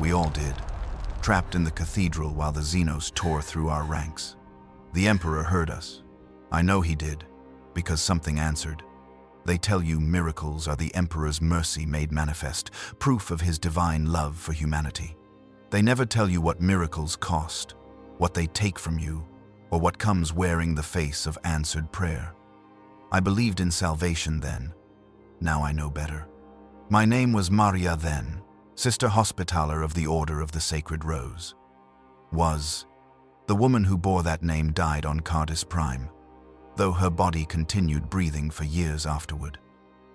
We all did, trapped in the cathedral while the xenos tore through our ranks. The Emperor heard us. I know he did, because something answered. They tell you miracles are the Emperor's mercy made manifest, proof of his divine love for humanity. They never tell you what miracles cost, what they take from you, or what comes wearing the face of answered prayer. I believed in salvation then. Now I know better. My name was Maria then, Sister Hospitaller of the Order of the Sacred Rose. The woman who bore that name died on Cardis Prime, though her body continued breathing for years afterward.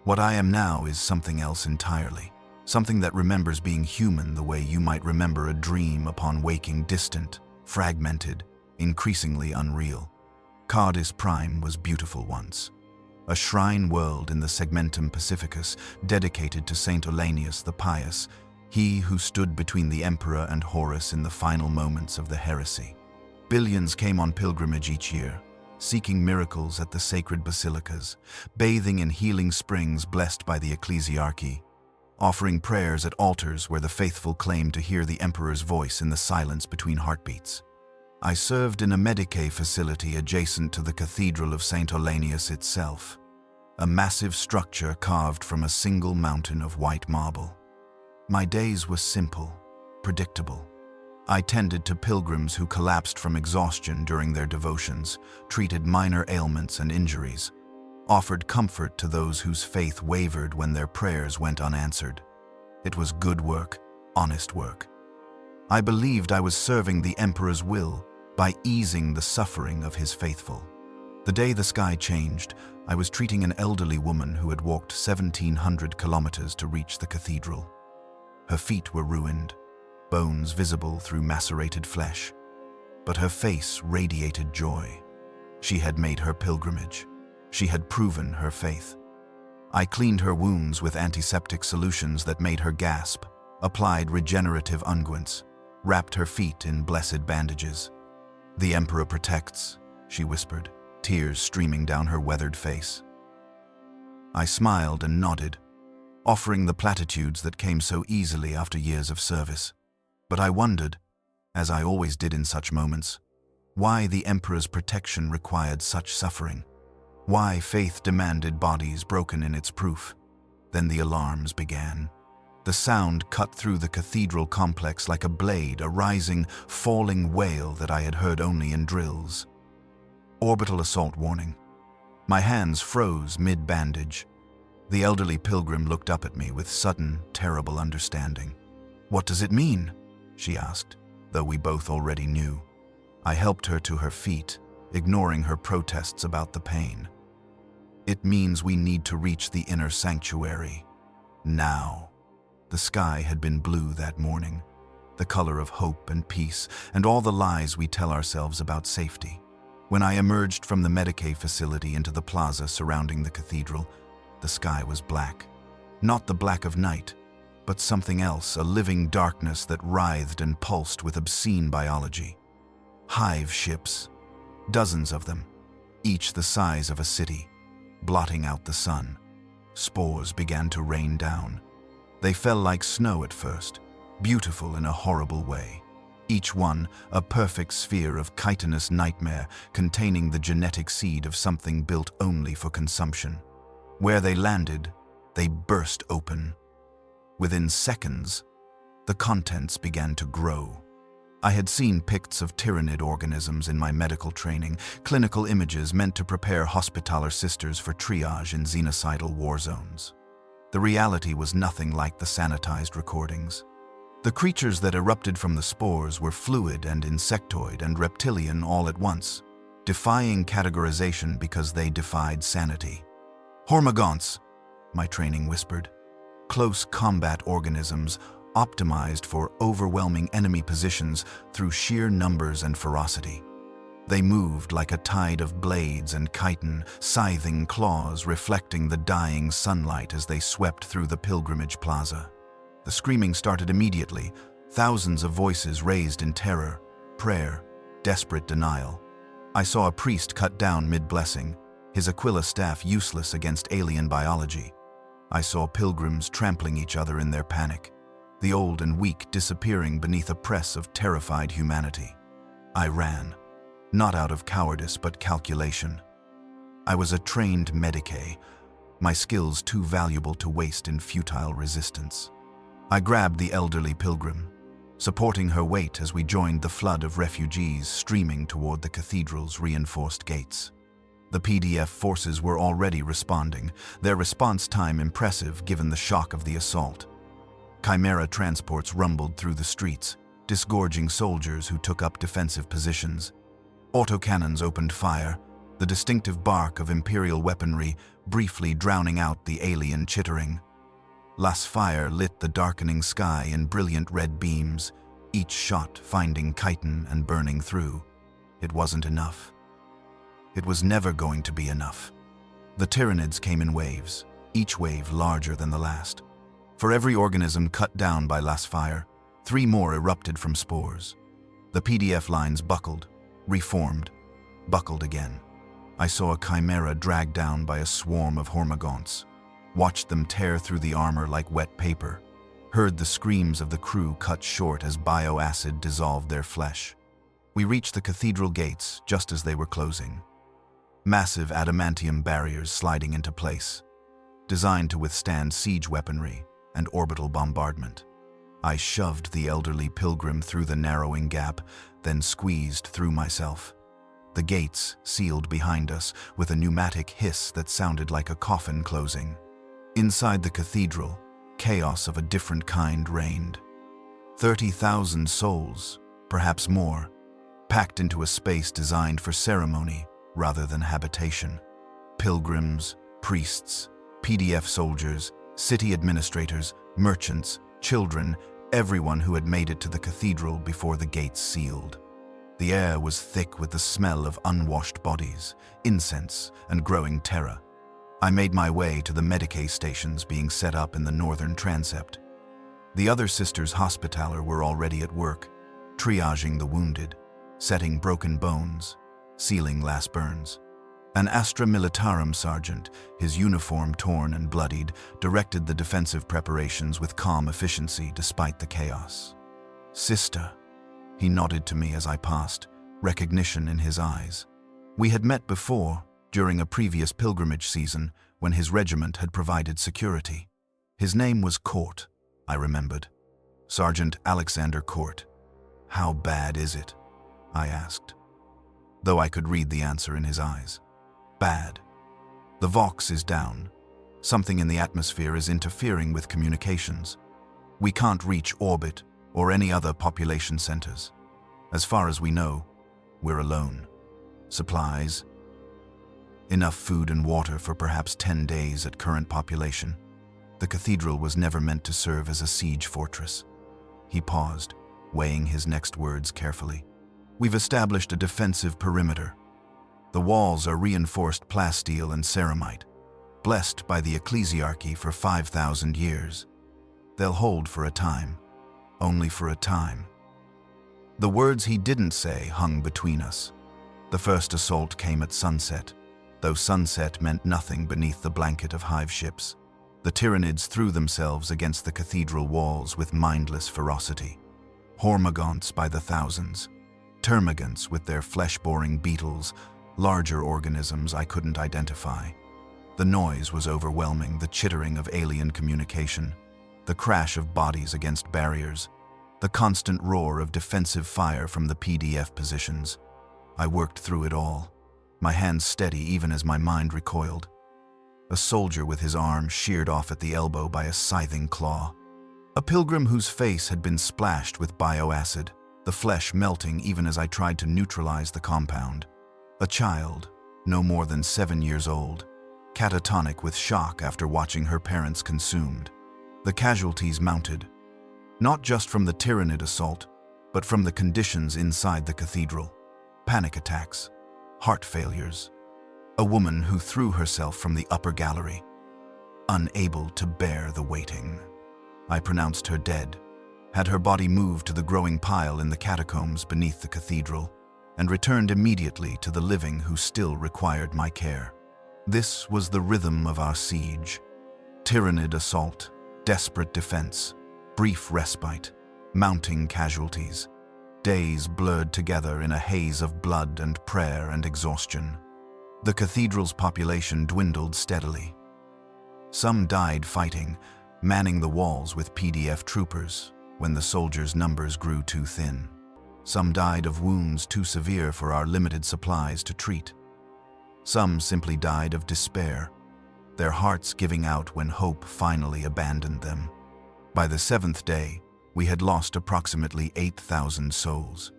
What I am now is something else entirely, something that remembers being human the way you might remember a dream upon waking, distant, fragmented, increasingly unreal. Cardis Prime was beautiful once, a shrine world in the Segmentum Pacificus dedicated to Saint Olanius the Pious, he who stood between the Emperor and Horus in the final moments of the heresy. Billions came on pilgrimage each year, seeking miracles at the sacred basilicas, bathing in healing springs blessed by the ecclesiarchy, offering prayers at altars where the faithful claimed to hear the Emperor's voice in the silence between heartbeats. I served in a Medicae facility adjacent to the Cathedral of St. Olanius itself, a massive structure carved from a single mountain of white marble. My days were simple, predictable. I tended to pilgrims who collapsed from exhaustion during their devotions, treated minor ailments and injuries, offered comfort to those whose faith wavered when their prayers went unanswered. It was good work, honest work. I believed I was serving the Emperor's will by easing the suffering of his faithful. The day the sky changed, I was treating an elderly woman who had walked 1,700 kilometers to reach the cathedral. Her feet were ruined, bones visible through macerated flesh, but her face radiated joy. She had made her pilgrimage. She had proven her faith. I cleaned her wounds with antiseptic solutions that made her gasp, applied regenerative unguents, wrapped her feet in blessed bandages. "The Emperor protects," she whispered, tears streaming down her weathered face. I smiled and nodded, offering the platitudes that came so easily after years of service. But I wondered, as I always did in such moments, why the Emperor's protection required such suffering, why faith demanded bodies broken in its proof. Then the alarms began. The sound cut through the cathedral complex like a blade, a rising, falling wail that I had heard only in drills. Orbital assault warning. My hands froze mid-bandage. The elderly pilgrim looked up at me with sudden, terrible understanding. "What does it mean?" she asked, though we both already knew. I helped her to her feet, ignoring her protests about the pain. "It means we need to reach the inner sanctuary. Now." The sky had been blue that morning, the color of hope and peace, and all the lies we tell ourselves about safety. When I emerged from the Medicae facility into the plaza surrounding the cathedral, the sky was black. Not the black of night, but something else, a living darkness that writhed and pulsed with obscene biology. Hive ships, dozens of them, each the size of a city, blotting out the sun. Spores began to rain down. They fell like snow at first, beautiful in a horrible way. Each one a perfect sphere of chitinous nightmare containing the genetic seed of something built only for consumption. Where they landed, they burst open. Within seconds, the contents began to grow. I had seen pics of tyrannid organisms in my medical training, clinical images meant to prepare Hospitaller sisters for triage in xenocidal war zones. The reality was nothing like the sanitized recordings. The creatures that erupted from the spores were fluid and insectoid and reptilian all at once, defying categorization because they defied sanity. "Hormagaunts," my training whispered. Close combat organisms optimized for overwhelming enemy positions through sheer numbers and ferocity. They moved like a tide of blades and chitin, scything claws reflecting the dying sunlight as they swept through the pilgrimage plaza. The screaming started immediately, thousands of voices raised in terror, prayer, desperate denial. I saw a priest cut down mid-blessing, his Aquila staff useless against alien biology. I saw pilgrims trampling each other in their panic. the old and weak disappearing beneath a press of terrified humanity. I ran, not out of cowardice but calculation. I was a trained medicae, my skills too valuable to waste in futile resistance. I grabbed the elderly pilgrim, supporting her weight as we joined the flood of refugees streaming toward the cathedral's reinforced gates. The PDF forces were already responding, their response time impressive given the shock of the assault. Chimera transports rumbled through the streets, disgorging soldiers who took up defensive positions. Autocannons opened fire, the distinctive bark of Imperial weaponry briefly drowning out the alien chittering. Las fire lit the darkening sky in brilliant red beams, each shot finding chitin and burning through. It wasn't enough. It was never going to be enough. The Tyranids came in waves, each wave larger than the last. For every organism cut down by Las fire, 3 more erupted from spores. The PDF lines buckled, reformed, buckled again. I saw a chimera dragged down by a swarm of hormagaunts, watched them tear through the armor like wet paper, heard the screams of the crew cut short as bioacid dissolved their flesh. We reached the cathedral gates just as they were closing. Massive adamantium barriers sliding into place, designed to withstand siege weaponry and orbital bombardment. I shoved the elderly pilgrim through the narrowing gap, then squeezed through myself. The gates sealed behind us with a pneumatic hiss that sounded like a coffin closing. Inside the cathedral, chaos of a different kind reigned. 30,000 souls, perhaps more, packed into a space designed for ceremony rather than habitation. Pilgrims, priests, PDF soldiers, city administrators, merchants, children, everyone who had made it to the cathedral before the gates sealed. The air was thick with the smell of unwashed bodies, incense, and growing terror. I made my way to the Medicae stations being set up in the northern transept. The other Sisters Hospitaller were already at work, triaging the wounded, setting broken bones, sealing last burns. An Astra Militarum sergeant, his uniform torn and bloodied, directed the defensive preparations with calm efficiency despite the chaos. "Sister," he nodded to me as I passed, recognition in his eyes. We had met before, during a previous pilgrimage season, when his regiment had provided security. His name was Court, I remembered. Sergeant Alexander Court. "How bad is it?" I asked, though I could read the answer in his eyes. "Bad. The Vox is down. Something in the atmosphere is interfering with communications. We can't reach orbit or any other population centers. As far as we know, we're alone. Supplies? Enough food and water for perhaps 10 days at current population. The cathedral was never meant to serve as a siege fortress." He paused, weighing his next words carefully. "We've established a defensive perimeter. The walls are reinforced plasteel and ceramite, blessed by the ecclesiarchy for 5,000 years. They'll hold for a time, only for a time." The words he didn't say hung between us. The first assault came at sunset, though sunset meant nothing beneath the blanket of hive ships. The Tyranids threw themselves against the cathedral walls with mindless ferocity. Hormagaunts by the thousands, termagants with their flesh-boring beetles, larger organisms I couldn't identify. The noise was overwhelming, the chittering of alien communication, the crash of bodies against barriers, the constant roar of defensive fire from the PDF positions. I worked through it all, my hands steady even as my mind recoiled. A soldier with his arm sheared off at the elbow by a scything claw. A pilgrim whose face had been splashed with bioacid, the flesh melting even as I tried to neutralize the compound. A child, no more than 7 years old, catatonic with shock after watching her parents consumed. The casualties mounted, not just from the Tyranid assault, but from the conditions inside the cathedral. Panic attacks, heart failures. A woman who threw herself from the upper gallery, unable to bear the waiting. I pronounced her dead, had her body moved to the growing pile in the catacombs beneath the cathedral, and returned immediately to the living who still required my care. This was the rhythm of our siege. Tyranid assault, desperate defense, Brief respite, mounting casualties. Days blurred together in a haze of blood and prayer and exhaustion. The cathedral's population dwindled steadily. Some died fighting, manning the walls with PDF troopers when the soldiers' numbers grew too thin. Some died of wounds too severe for our limited supplies to treat. Some simply died of despair, their hearts giving out when hope finally abandoned them. By the 7th day, we had lost approximately 8,000 souls.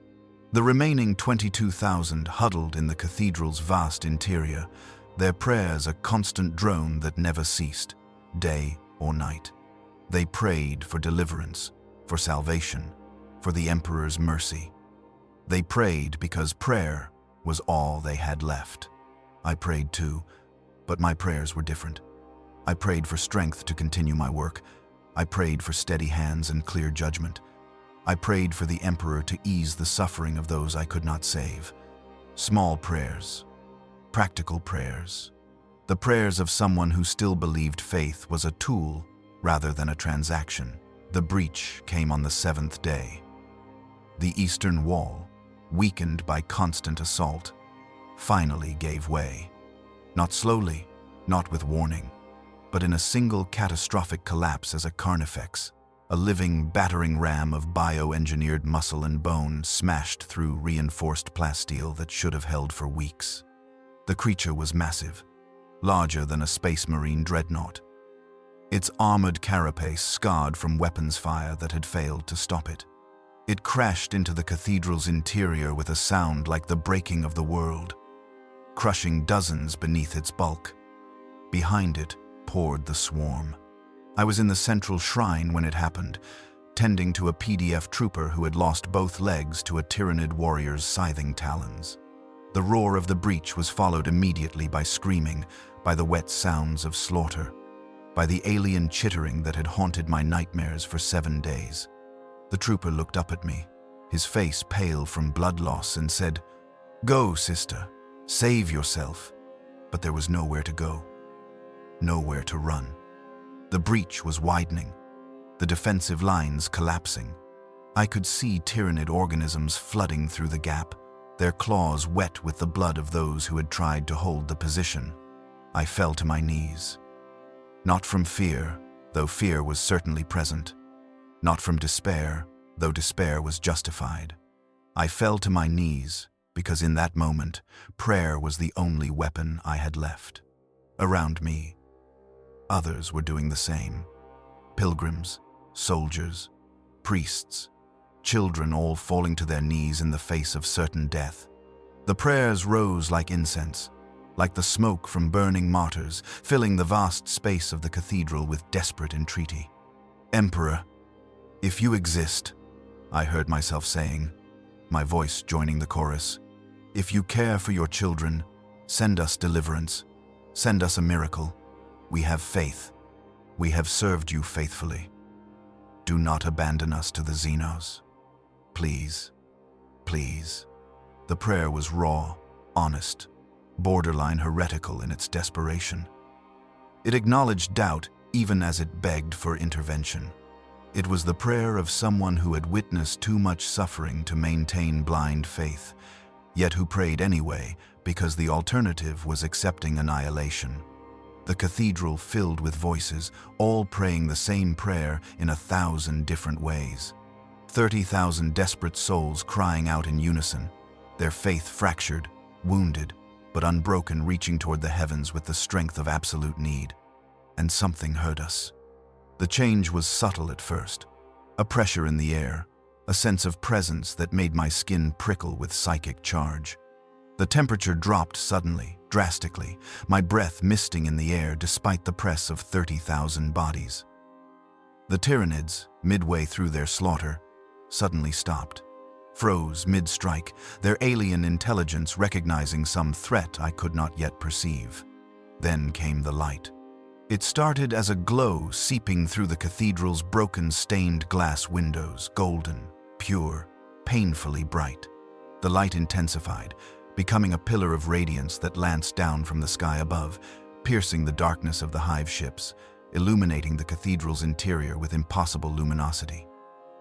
The remaining 22,000 huddled in the cathedral's vast interior, their prayers a constant drone that never ceased, day or night. They prayed for deliverance, for salvation, for the Emperor's mercy. They prayed because prayer was all they had left. I prayed too, but my prayers were different. I prayed for strength to continue my work. I prayed for steady hands and clear judgment. I prayed for the Emperor to ease the suffering of those I could not save. Small prayers, practical prayers. The prayers of someone who still believed faith was a tool rather than a transaction. The breach came on the 7th day. The eastern wall, weakened by constant assault, finally gave way. Not slowly, not with warning, but in a single catastrophic collapse as a carnifex, a living, battering ram of bioengineered muscle and bone smashed through reinforced plasteel that should have held for weeks. The creature was massive, larger than a space marine dreadnought. Its armored carapace scarred from weapons fire that had failed to stop it. It crashed into the cathedral's interior with a sound like the breaking of the world, crushing dozens beneath its bulk. Behind it poured the swarm. I was in the central shrine when it happened, tending to a PDF trooper who had lost both legs to a Tyranid warrior's scything talons. The roar of the breach was followed immediately by screaming, by the wet sounds of slaughter, by the alien chittering that had haunted my nightmares for 7 days. The trooper looked up at me, his face pale from blood loss, and said, "Go, sister, save yourself." But there was nowhere to go, nowhere to run. The breach was widening, the defensive lines collapsing. I could see Tyranid organisms flooding through the gap, their claws wet with the blood of those who had tried to hold the position. I fell to my knees. Not from fear, though fear was certainly present. Not from despair, though despair was justified. I fell to my knees because in that moment, prayer was the only weapon I had left. Around me, others were doing the same. Pilgrims, soldiers, priests, children all falling to their knees in the face of certain death. The prayers rose like incense, like the smoke from burning martyrs, filling the vast space of the cathedral with desperate entreaty. "Emperor, if you exist," I heard myself saying, my voice joining the chorus, "if you care for your children, send us deliverance, send us a miracle. We have faith. We have served you faithfully. Do not abandon us to the xenos. Please, please." The prayer was raw, honest, borderline heretical in its desperation. It acknowledged doubt even as it begged for intervention. It was the prayer of someone who had witnessed too much suffering to maintain blind faith, yet who prayed anyway because the alternative was accepting annihilation. The cathedral filled with voices, all praying the same prayer in 1,000 different ways. 30,000 desperate souls crying out in unison, their faith fractured, wounded, but unbroken, reaching toward the heavens with the strength of absolute need. And something hurt us. The change was subtle at first, a pressure in the air, a sense of presence that made my skin prickle with psychic charge. The temperature dropped suddenly, drastically, my breath misting in the air despite the press of 30,000 bodies. The Tyranids, midway through their slaughter, suddenly stopped, froze mid-strike, their alien intelligence recognizing some threat I could not yet perceive. Then came the light. It started as a glow seeping through the cathedral's broken stained glass windows, golden, pure, painfully bright. The light intensified, becoming a pillar of radiance that lanced down from the sky above, piercing the darkness of the hive ships, illuminating the cathedral's interior with impossible luminosity.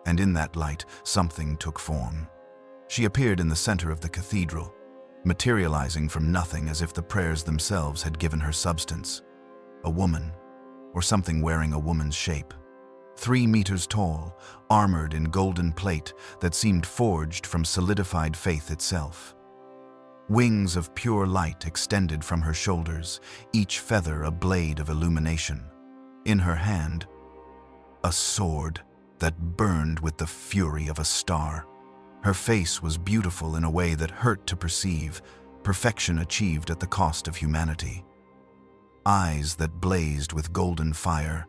And in that light, something took form. She appeared in the center of the cathedral, materializing from nothing as if the prayers themselves had given her substance. A woman, or something wearing a woman's shape. 3 meters tall, armored in golden plate that seemed forged from solidified faith itself. Wings of pure light extended from her shoulders, each feather a blade of illumination. In her hand, a sword that burned with the fury of a star. Her face was beautiful in a way that hurt to perceive, perfection achieved at the cost of humanity. Eyes that blazed with golden fire,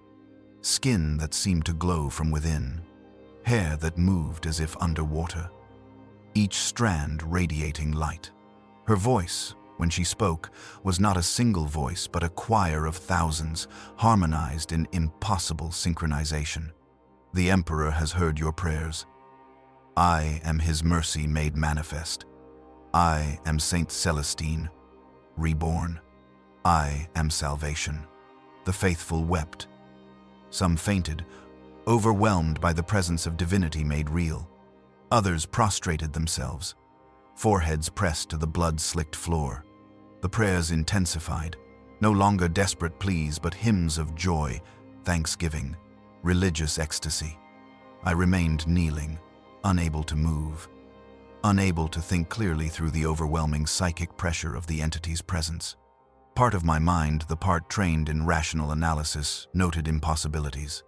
skin that seemed to glow from within, hair that moved as if underwater, each strand radiating light. Her voice, when she spoke, was not a single voice but a choir of thousands, harmonized in impossible synchronization. The Emperor has heard your prayers. I am his mercy made manifest. I am Saint Celestine, reborn. I am salvation. The faithful wept. Some fainted, overwhelmed by the presence of divinity made real. Others prostrated themselves, foreheads pressed to the blood-slicked floor. The prayers intensified, no longer desperate pleas but hymns of joy, thanksgiving, religious ecstasy. I remained kneeling, unable to move, unable to think clearly through the overwhelming psychic pressure of the entity's presence. Part of my mind, the part trained in rational analysis, noted impossibilities.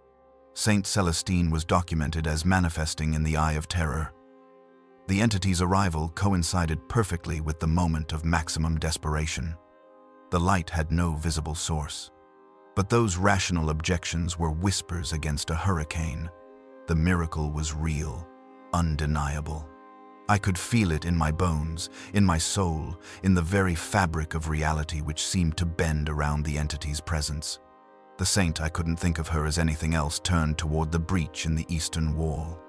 Saint Celestine was documented as manifesting in the Eye of Terror. The entity's arrival coincided perfectly with the moment of maximum desperation. The light had no visible source. But those rational objections were whispers against a hurricane. The miracle was real, undeniable. I could feel it in my bones, in my soul, in the very fabric of reality which seemed to bend around the entity's presence. The saint, I couldn't think of her as anything else, turned toward the breach in the eastern wall.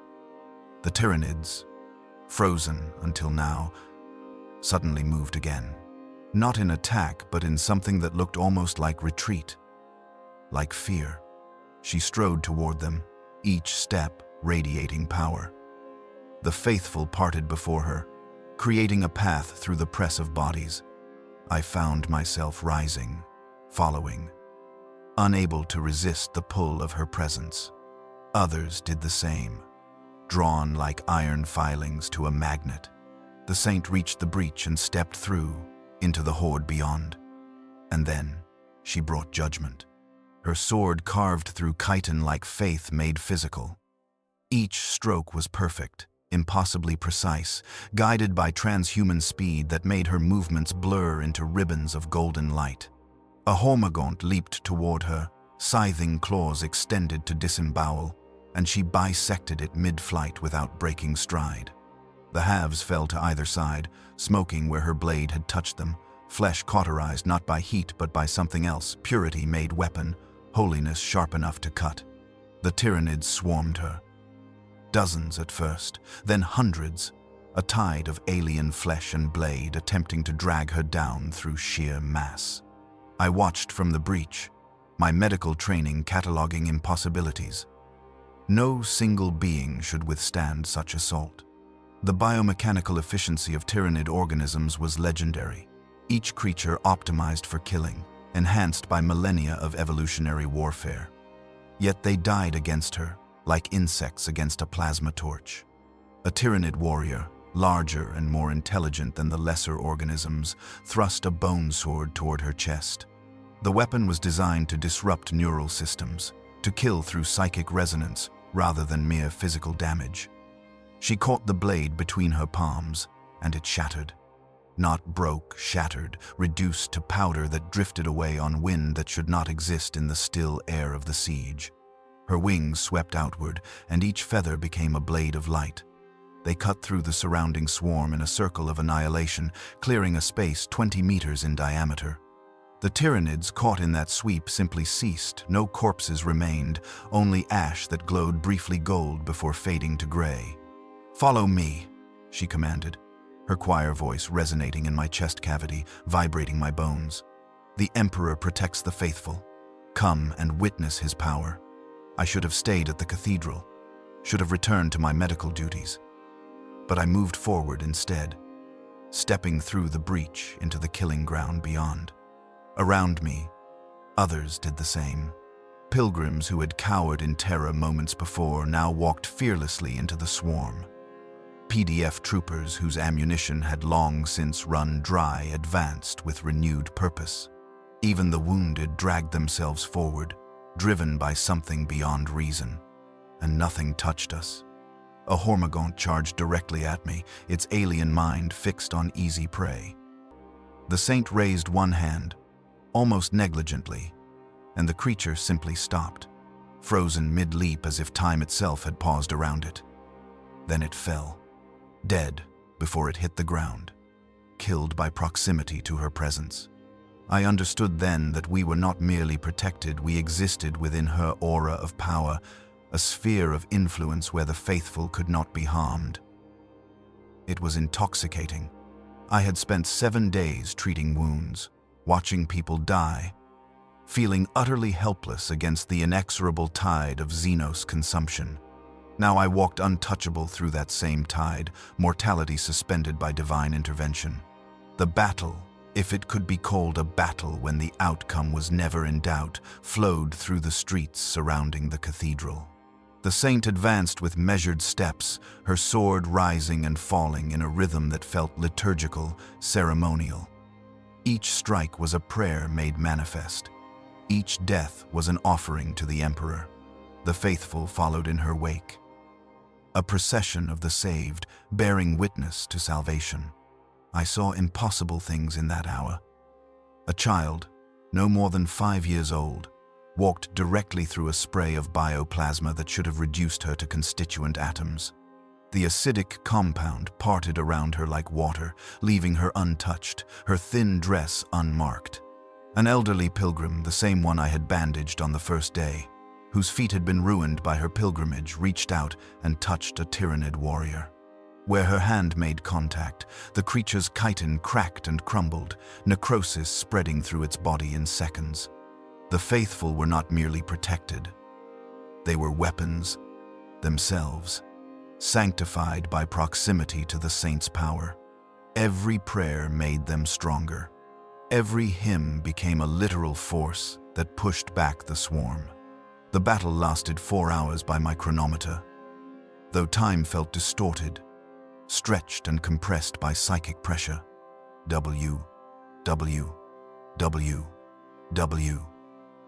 The Tyranids, frozen until now, suddenly moved again. Not in attack, but in something that looked almost like retreat, like fear. She strode toward them, each step radiating power. The faithful parted before her, creating a path through the press of bodies. I found myself rising, following, unable to resist the pull of her presence. Others did the same, drawn like iron filings to a magnet. The saint reached the breach and stepped through, into the horde beyond. And then she brought judgment. Her sword carved through chitin like faith made physical. Each stroke was perfect, impossibly precise, guided by transhuman speed that made her movements blur into ribbons of golden light. A hormigaunt leaped toward her, scything claws extended to disembowel, and she bisected it mid-flight without breaking stride. The halves fell to either side, smoking where her blade had touched them, flesh cauterized not by heat but by something else, purity made weapon, holiness sharp enough to cut. The Tyranids swarmed her. Dozens at first, then hundreds, a tide of alien flesh and blade attempting to drag her down through sheer mass. I watched from the breach, my medical training cataloging impossibilities. No single being should withstand such assault. The biomechanical efficiency of Tyranid organisms was legendary, each creature optimized for killing, enhanced by millennia of evolutionary warfare. Yet they died against her, like insects against a plasma torch. A Tyranid warrior, larger and more intelligent than the lesser organisms, thrust a bone sword toward her chest. The weapon was designed to disrupt neural systems, to kill through psychic resonance rather than mere physical damage. She caught the blade between her palms, and it shattered. Not broke, shattered, reduced to powder that drifted away on wind that should not exist in the still air of the siege. Her wings swept outward, and each feather became a blade of light. They cut through the surrounding swarm in a circle of annihilation, clearing a space 20 meters in diameter. The Tyranids caught in that sweep simply ceased. No corpses remained, only ash that glowed briefly gold before fading to gray. "Follow me," she commanded, her choir voice resonating in my chest cavity, vibrating my bones. "The Emperor protects the faithful. Come and witness his power. I should have stayed at the cathedral, should have returned to my medical duties. But I moved forward instead, stepping through the breach into the killing ground beyond. Around me, others did the same. Pilgrims who had cowered in terror moments before now walked fearlessly into the swarm. PDF troopers whose ammunition had long since run dry advanced with renewed purpose. Even the wounded dragged themselves forward, driven by something beyond reason. And nothing touched us. A hormigaunt charged directly at me, its alien mind fixed on easy prey. The saint raised one hand, almost negligently, and the creature simply stopped, frozen mid-leap as if time itself had paused around it. Then it fell, dead before it hit the ground, killed by proximity to her presence. I understood then that we were not merely protected, we existed within her aura of power, a sphere of influence where the faithful could not be harmed. It was intoxicating. I had spent 7 days treating wounds, watching people die, feeling utterly helpless against the inexorable tide of xenos consumption. Now I walked untouchable through that same tide, mortality suspended by divine intervention. The battle, if it could be called a battle when the outcome was never in doubt, flowed through the streets surrounding the cathedral. The saint advanced with measured steps, her sword rising and falling in a rhythm that felt liturgical, ceremonial. Each strike was a prayer made manifest. Each death was an offering to the emperor. The faithful followed in her wake. A procession of the saved, bearing witness to salvation. I saw impossible things in that hour. A child, no more than 5 years old, walked directly through a spray of bioplasma that should have reduced her to constituent atoms. The acidic compound parted around her like water, leaving her untouched, her thin dress unmarked. An elderly pilgrim, the same one I had bandaged on the first day, whose feet had been ruined by her pilgrimage, reached out and touched a tyrannid warrior. Where her hand made contact, the creature's chitin cracked and crumbled, necrosis spreading through its body in seconds. The faithful were not merely protected. They were weapons themselves, sanctified by proximity to the saint's power. Every prayer made them stronger. Every hymn became a literal force that pushed back the swarm. The battle lasted 4 hours by my chronometer. Though time felt distorted, stretched and compressed by psychic pressure. W, W, W, W,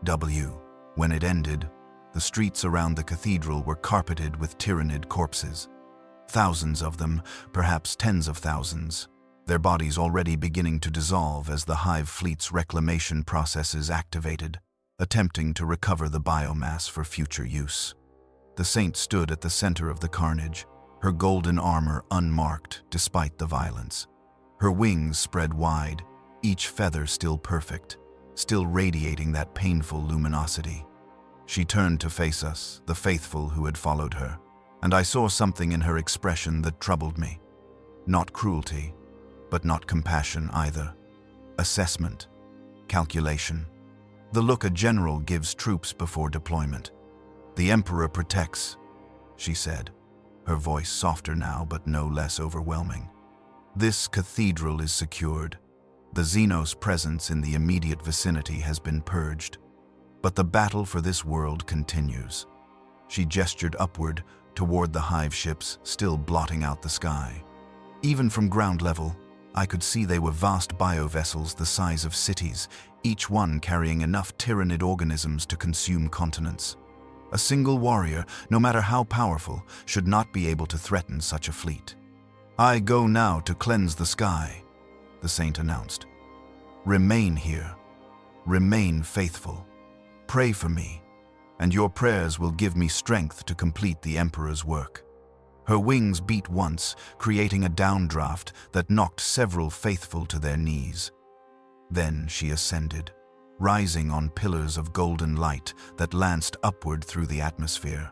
W. When it ended, the streets around the cathedral were carpeted with tyrannid corpses. Thousands of them, perhaps tens of thousands, their bodies already beginning to dissolve as the Hive Fleet's reclamation processes activated, attempting to recover the biomass for future use. The saint stood at the center of the carnage, her golden armor unmarked despite the violence. Her wings spread wide, each feather still perfect, still radiating that painful luminosity. She turned to face us, the faithful who had followed her, and I saw something in her expression that troubled me. Not cruelty, but not compassion either. Assessment, calculation. The look a general gives troops before deployment. The Emperor protects, she said, her voice softer now but no less overwhelming. This cathedral is secured. The xenos presence in the immediate vicinity has been purged. But the battle for this world continues. She gestured upward toward the hive ships still blotting out the sky. Even from ground level, I could see they were vast biovessels the size of cities, each one carrying enough tyrannid organisms to consume continents. A single warrior, no matter how powerful, should not be able to threaten such a fleet. I go now to cleanse the sky, the saint announced. Remain here. Remain faithful. Pray for me, and your prayers will give me strength to complete the Emperor's work. Her wings beat once, creating a downdraft that knocked several faithful to their knees. Then she ascended, rising on pillars of golden light that lanced upward through the atmosphere.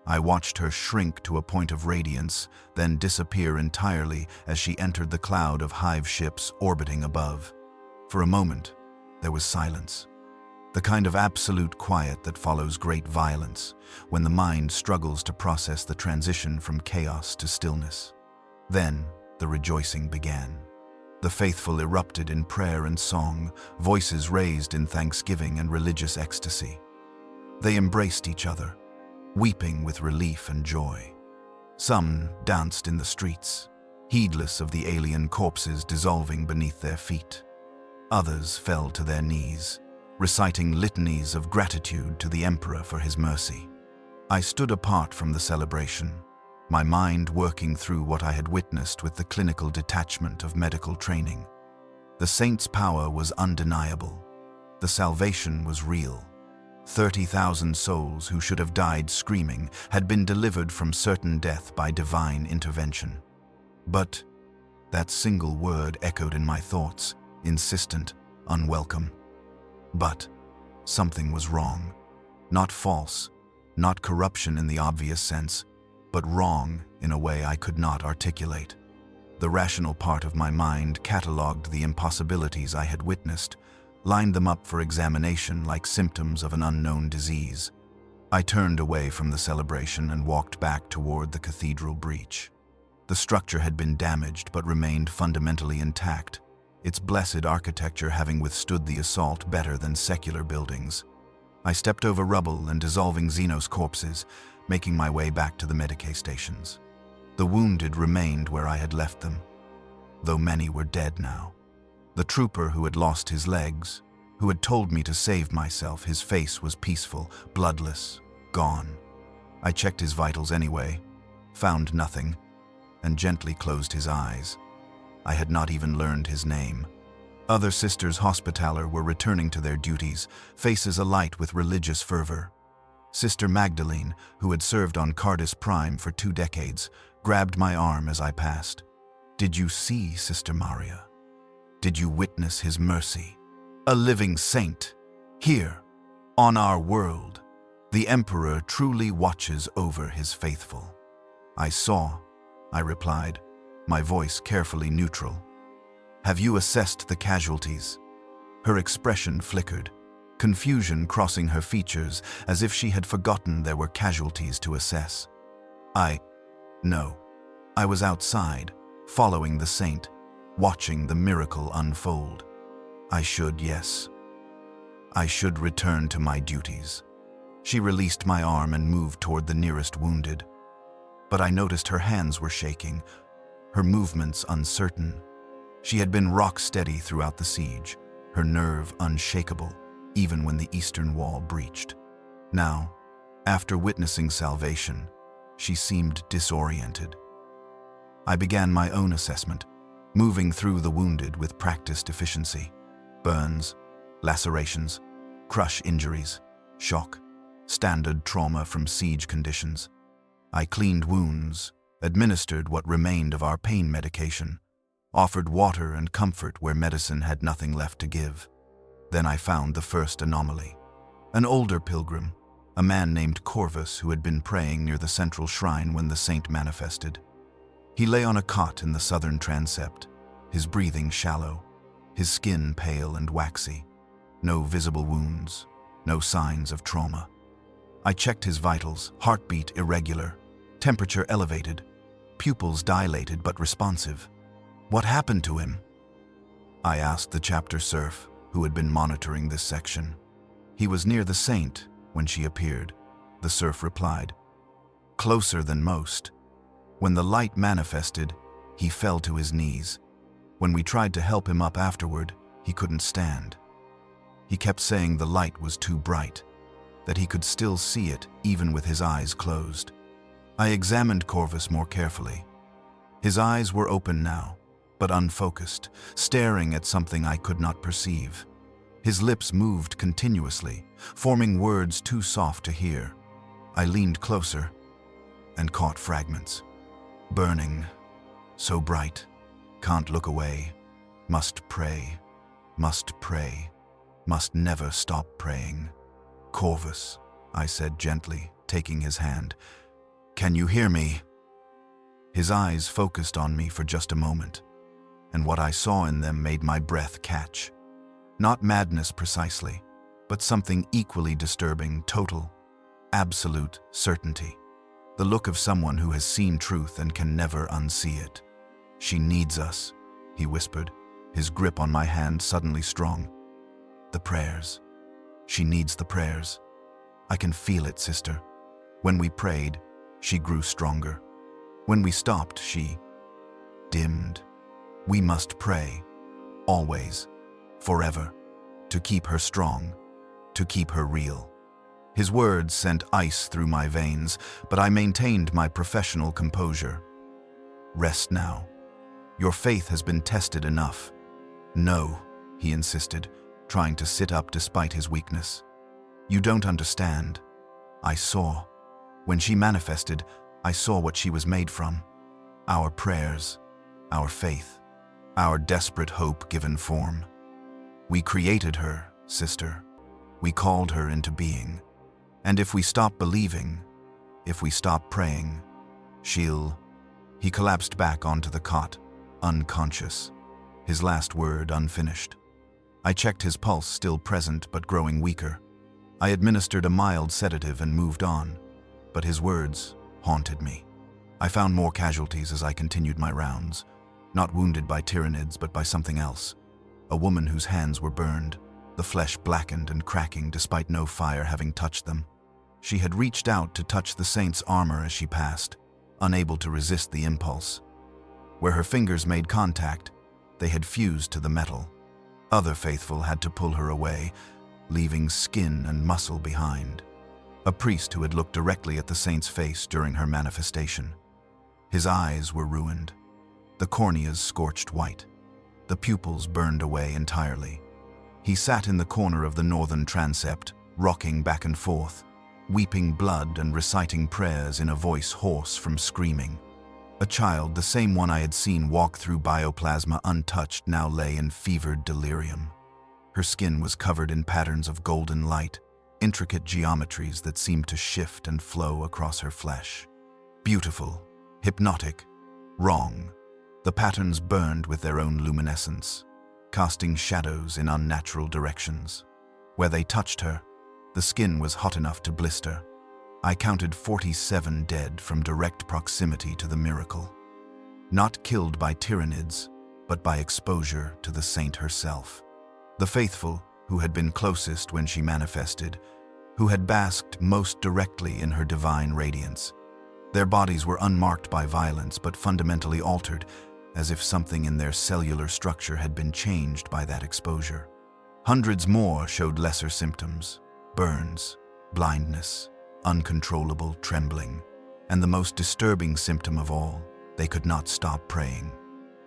I watched her shrink to a point of radiance, then disappear entirely as she entered the cloud of hive ships orbiting above. For a moment, there was silence. The kind of absolute quiet that follows great violence when the mind struggles to process the transition from chaos to stillness. Then, the rejoicing began. The faithful erupted in prayer and song, voices raised in thanksgiving and religious ecstasy. They embraced each other, weeping with relief and joy. Some danced in the streets, heedless of the alien corpses dissolving beneath their feet. Others fell to their knees, reciting litanies of gratitude to the Emperor for his mercy. I stood apart from the celebration, my mind working through what I had witnessed with the clinical detachment of medical training. The saint's power was undeniable. The salvation was real. 30,000 souls who should have died screaming had been delivered from certain death by divine intervention. But that single word echoed in my thoughts, insistent, unwelcome. But something was wrong. Not false, not corruption in the obvious sense, but wrong in a way I could not articulate. The rational part of my mind catalogued the impossibilities I had witnessed, lined them up for examination like symptoms of an unknown disease. I turned away from the celebration and walked back toward the cathedral breach. The structure had been damaged but remained fundamentally intact, its blessed architecture having withstood the assault better than secular buildings. I stepped over rubble and dissolving xenos corpses, making my way back to the Medicae stations. The wounded remained where I had left them, though many were dead now. The trooper who had lost his legs, who had told me to save myself, his face was peaceful, bloodless, gone. I checked his vitals anyway, found nothing, and gently closed his eyes. I had not even learned his name. Other sisters hospitaller were returning to their duties, faces alight with religious fervor. Sister Magdalene, who had served on Cardis Prime for 2 decades, grabbed my arm as I passed. "Did you see Sister Maria? Did you witness his mercy? A living saint, here, on our world. The Emperor truly watches over his faithful." "I saw," I replied, my voice carefully neutral. "Have you assessed the casualties?" Her expression flickered, confusion crossing her features as if she had forgotten there were casualties to assess. No. I was outside, following the saint, watching the miracle unfold. Yes. I should return to my duties. She released my arm and moved toward the nearest wounded. But I noticed her hands were shaking, her movements uncertain. She had been rock steady throughout the siege, her nerve unshakable, even when the eastern wall breached. Now, after witnessing salvation, she seemed disoriented. I began my own assessment, moving through the wounded with practiced efficiency. Burns, lacerations, crush injuries, shock, standard trauma from siege conditions. I cleaned wounds, administered what remained of our pain medication, offered water and comfort where medicine had nothing left to give. Then I found the first anomaly. An older pilgrim, a man named Corvus who had been praying near the central shrine when the saint manifested. He lay on a cot in the southern transept, his breathing shallow, his skin pale and waxy. No visible wounds, no signs of trauma. I checked his vitals, heartbeat irregular, temperature elevated, pupils dilated but responsive. "What happened to him?" I asked the chapter serf, who had been monitoring this section. "He was near the saint when she appeared," the serf replied. "Closer than most. When the light manifested, he fell to his knees. When we tried to help him up afterward, he couldn't stand. He kept saying the light was too bright, that he could still see it even with his eyes closed." I examined Corvus more carefully. His eyes were open now, but unfocused, staring at something I could not perceive. His lips moved continuously, forming words too soft to hear. I leaned closer and caught fragments. "Burning, so bright, can't look away, must pray, must pray, must never stop praying." "Corvus," I said gently, taking his hand, "can you hear me?" His eyes focused on me for just a moment, and what I saw in them made my breath catch. Not madness precisely, but something equally disturbing, total, absolute certainty. The look of someone who has seen truth and can never unsee it. "She needs us," he whispered, his grip on my hand suddenly strong. "The prayers. She needs the prayers. I can feel it, sister. When we prayed, she grew stronger. When we stopped, she dimmed. We must pray, always, forever, to keep her strong, to keep her real." His words sent ice through my veins, but I maintained my professional composure. "Rest now. Your faith has been tested enough." "No," he insisted, trying to sit up despite his weakness. "You don't understand. I saw. When she manifested, I saw what she was made from. Our prayers, our faith, our desperate hope given form. We created her, sister. We called her into being. And if we stop believing, if we stop praying, she'll..." He collapsed back onto the cot, unconscious, his last word unfinished. I checked his pulse, still present but growing weaker. I administered a mild sedative and moved on, but his words haunted me. I found more casualties as I continued my rounds, not wounded by tyrannids but by something else. A woman whose hands were burned, the flesh blackened and cracking despite no fire having touched them. She had reached out to touch the saint's armor as she passed, unable to resist the impulse. Where her fingers made contact, they had fused to the metal. Other faithful had to pull her away, leaving skin and muscle behind. A priest who had looked directly at the saint's face during her manifestation. His eyes were ruined, the corneas scorched white, the pupils burned away entirely. He sat in the corner of the northern transept, rocking back and forth, weeping blood and reciting prayers in a voice hoarse from screaming. A child, the same one I had seen walk through bioplasma untouched, now lay in fevered delirium. Her skin was covered in patterns of golden light, intricate geometries that seemed to shift and flow across her flesh. Beautiful, hypnotic, wrong. The patterns burned with their own luminescence, casting shadows in unnatural directions. Where they touched her, the skin was hot enough to blister. I counted 47 dead from direct proximity to the miracle. Not killed by tyrannids, but by exposure to the saint herself. The faithful, who had been closest when she manifested, who had basked most directly in her divine radiance. Their bodies were unmarked by violence, but fundamentally altered, as if something in their cellular structure had been changed by that exposure. Hundreds more showed lesser symptoms: burns, blindness, uncontrollable trembling, and the most disturbing symptom of all, they could not stop praying.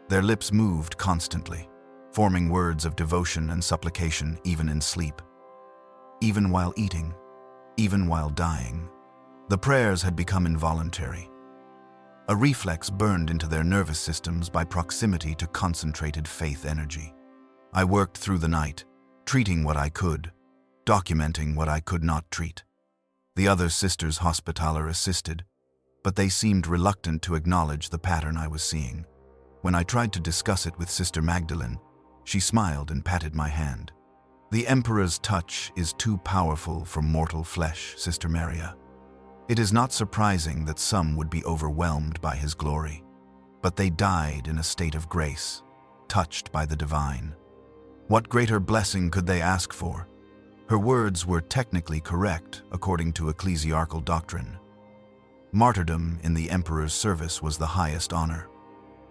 Their lips moved constantly, forming words of devotion and supplication even in sleep. Even while eating, even while dying, the prayers had become involuntary. A reflex burned into their nervous systems by proximity to concentrated faith energy. I worked through the night, treating what I could, documenting what I could not treat. The other sisters hospitaller assisted, but they seemed reluctant to acknowledge the pattern I was seeing. When I tried to discuss it with Sister Magdalene, she smiled and patted my hand. "The Emperor's touch is too powerful for mortal flesh, Sister Maria. It is not surprising that some would be overwhelmed by his glory, but they died in a state of grace, touched by the divine. What greater blessing could they ask for?" Her words were technically correct according to ecclesiarchal doctrine. Martyrdom in the Emperor's service was the highest honor,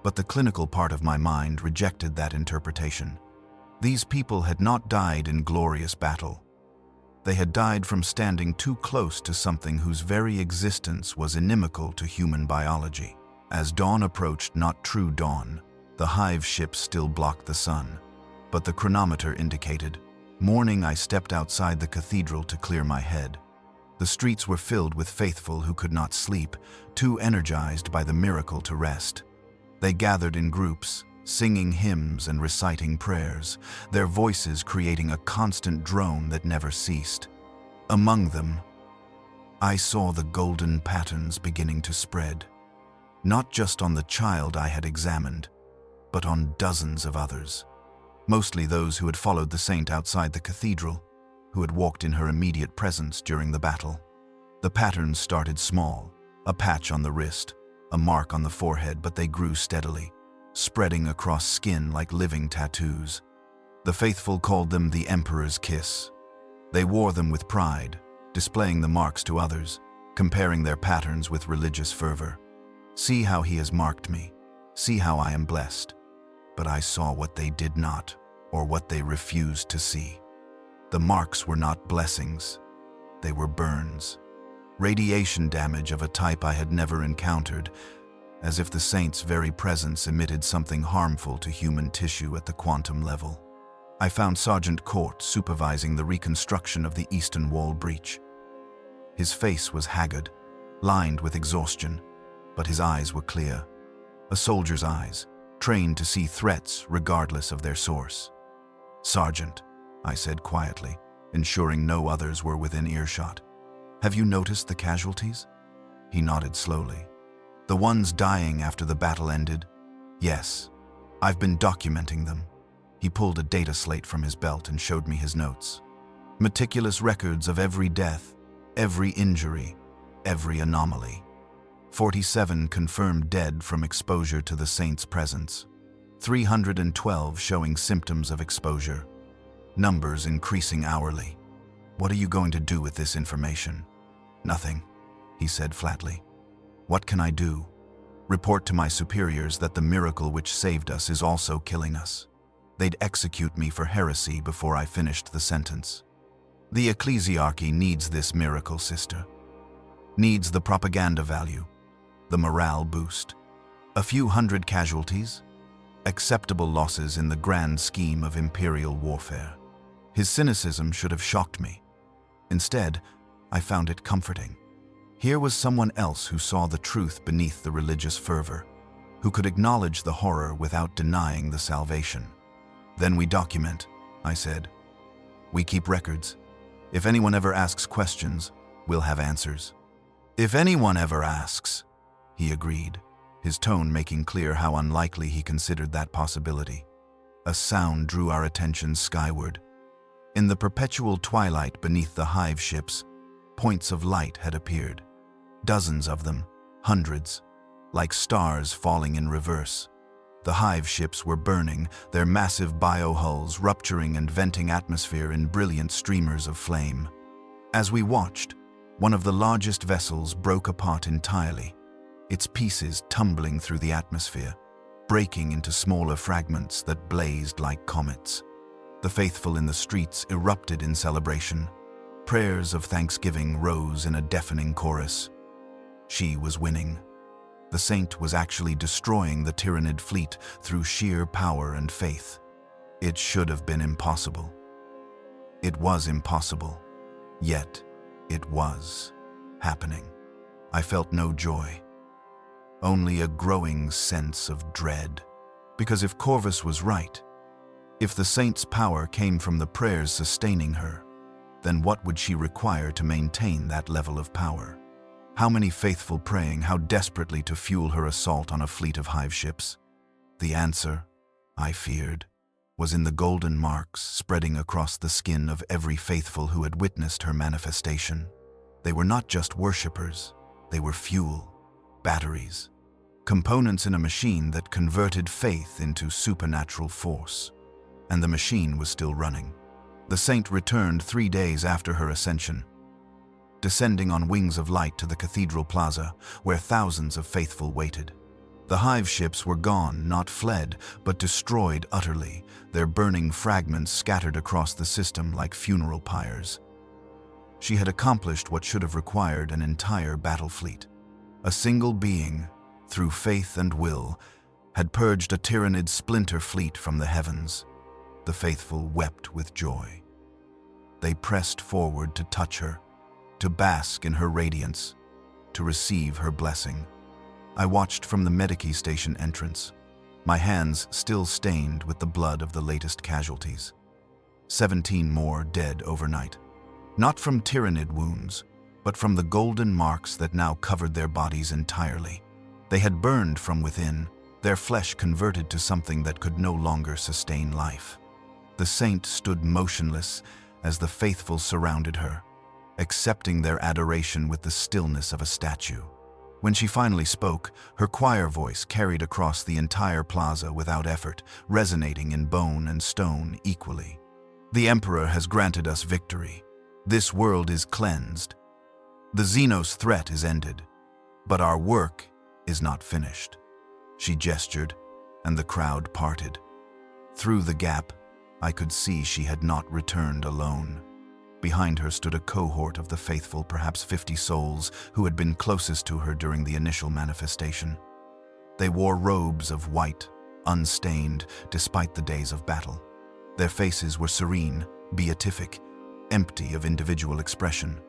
but the clinical part of my mind rejected that interpretation. These people had not died in glorious battle. They had died from standing too close to something whose very existence was inimical to human biology. As dawn approached, not true dawn, the hive ships still blocked the sun, but the chronometer indicated morning. I stepped outside the cathedral to clear my head. The streets were filled with faithful who could not sleep, too energized by the miracle to rest. They gathered in groups, singing hymns and reciting prayers, their voices creating a constant drone that never ceased. Among them, I saw the golden patterns beginning to spread, not just on the child I had examined, but on dozens of others, mostly those who had followed the saint outside the cathedral. who had walked in her immediate presence during the battle. The patterns started small, a patch on the wrist, a mark on the forehead, but they grew steadily, spreading across skin like living tattoos. The faithful called them the Emperor's Kiss. They wore them with pride, displaying the marks to others, comparing their patterns with religious fervor. See how he has marked me. See how I am blessed. But I saw what they did not, or what they refused to see. The marks were not blessings. They were burns. Radiation damage of a type I had never encountered, as if the saint's very presence emitted something harmful to human tissue at the quantum level. I found Sergeant Court supervising the reconstruction of the Eastern Wall breach. His face was haggard, lined with exhaustion, but his eyes were clear. A soldier's eyes, trained to see threats regardless of their source. "Sergeant," I said quietly, ensuring no others were within earshot. "Have you noticed the casualties?" He nodded slowly. "The ones dying after the battle ended?" "Yes. I've been documenting them." He pulled a data slate from his belt and showed me his notes. Meticulous records of every death, every injury, every anomaly. 47 confirmed dead from exposure to the saint's presence. 312 showing symptoms of exposure. Numbers increasing hourly. "What are you going to do with this information?" "Nothing," he said flatly. "What can I do? Report to my superiors that the miracle which saved us is also killing us. They'd execute me for heresy before I finished the sentence. The ecclesiarchy needs this miracle, sister. Needs the propaganda value, the morale boost. A few hundred casualties? Acceptable losses in the grand scheme of imperial warfare." His cynicism should have shocked me. Instead, I found it comforting. Here was someone else who saw the truth beneath the religious fervor, who could acknowledge the horror without denying the salvation. "Then we document," I said. "We keep records. If anyone ever asks questions, we'll have answers." "If anyone ever asks," he agreed, his tone making clear how unlikely he considered that possibility. A sound drew our attention skyward. In the perpetual twilight beneath the hive ships, points of light had appeared. Dozens of them, hundreds, like stars falling in reverse. The hive ships were burning, their massive biohulls rupturing and venting atmosphere in brilliant streamers of flame. As we watched, one of the largest vessels broke apart entirely, its pieces tumbling through the atmosphere, breaking into smaller fragments that blazed like comets. The faithful in the streets erupted in celebration. Prayers of thanksgiving rose in a deafening chorus. She was winning. The saint was actually destroying the Tyrannid fleet through sheer power and faith. It should have been impossible. It was impossible. Yet, it was happening. I felt no joy, only a growing sense of dread. Because if Corvus was right, if the saint's power came from the prayers sustaining her, then what would she require to maintain that level of power? How many faithful praying how desperately to fuel her assault on a fleet of hive ships? The answer, I feared, was in the golden marks spreading across the skin of every faithful who had witnessed her manifestation. They were not just worshippers, they were fuel, batteries, components in a machine that converted faith into supernatural force. And the machine was still running. The saint returned 3 days after her ascension, descending on wings of light to the cathedral plaza, where thousands of faithful waited. The hive ships were gone, not fled, but destroyed utterly, their burning fragments scattered across the system like funeral pyres. She had accomplished what should have required an entire battle fleet. A single being, through faith and will, had purged a Tyrannid splinter fleet from the heavens. The faithful wept with joy. They pressed forward to touch her, to bask in her radiance, to receive her blessing. I watched from the Medici station entrance, my hands still stained with the blood of the latest casualties. 17 more dead overnight. Not from Tyrannid wounds, but from the golden marks that now covered their bodies entirely. They had burned from within, their flesh converted to something that could no longer sustain life. The saint stood motionless, as the faithful surrounded her, accepting their adoration with the stillness of a statue. When she finally spoke, her choir voice carried across the entire plaza without effort, resonating in bone and stone equally. "The Emperor has granted us victory. This world is cleansed. The xenos threat is ended, but our work is not finished." She gestured, and the crowd parted. Through the gap, I could see she had not returned alone. Behind her stood a cohort of the faithful, perhaps 50 souls, who had been closest to her during the initial manifestation. They wore robes of white, unstained, despite the days of battle. Their faces were serene, beatific, empty of individual expression,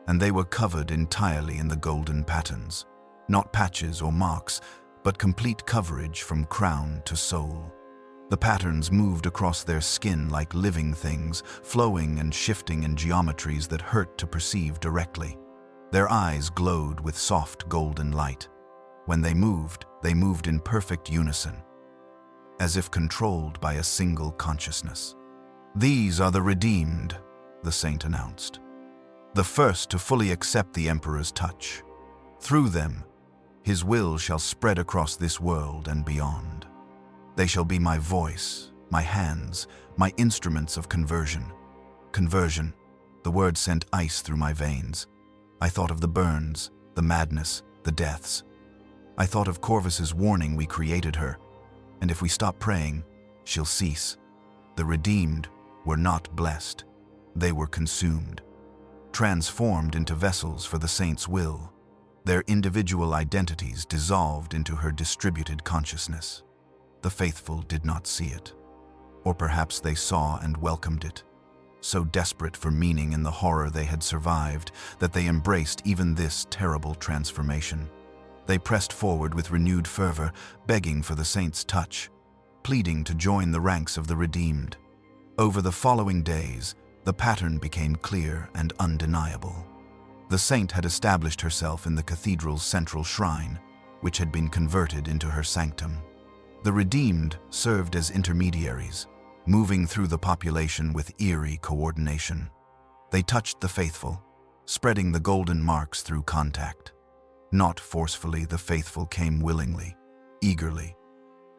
and they were covered entirely in the golden patterns, not patches or marks, but complete coverage from crown to sole. The patterns moved across their skin like living things, flowing and shifting in geometries that hurt to perceive directly. Their eyes glowed with soft golden light. When they moved in perfect unison, as if controlled by a single consciousness. "These are the redeemed," the saint announced. "The first to fully accept the Emperor's touch. Through them, his will shall spread across this world and beyond. They shall be my voice, my hands, my instruments of conversion." Conversion. The word sent ice through my veins. I thought of the burns, the madness, the deaths. I thought of Corvus's warning: we created her, and if we stop praying, she'll cease. The redeemed were not blessed. They were consumed, transformed into vessels for the saint's will, their individual identities dissolved into her distributed consciousness. The faithful did not see it. Or perhaps they saw and welcomed it, so desperate for meaning in the horror they had survived that they embraced even this terrible transformation. They pressed forward with renewed fervor, begging for the saint's touch, pleading to join the ranks of the redeemed. Over the following days, the pattern became clear and undeniable. The saint had established herself in the cathedral's central shrine, which had been converted into her sanctum. The redeemed served as intermediaries, moving through the population with eerie coordination. They touched the faithful, spreading the golden marks through contact. Not forcefully, the faithful came willingly, eagerly,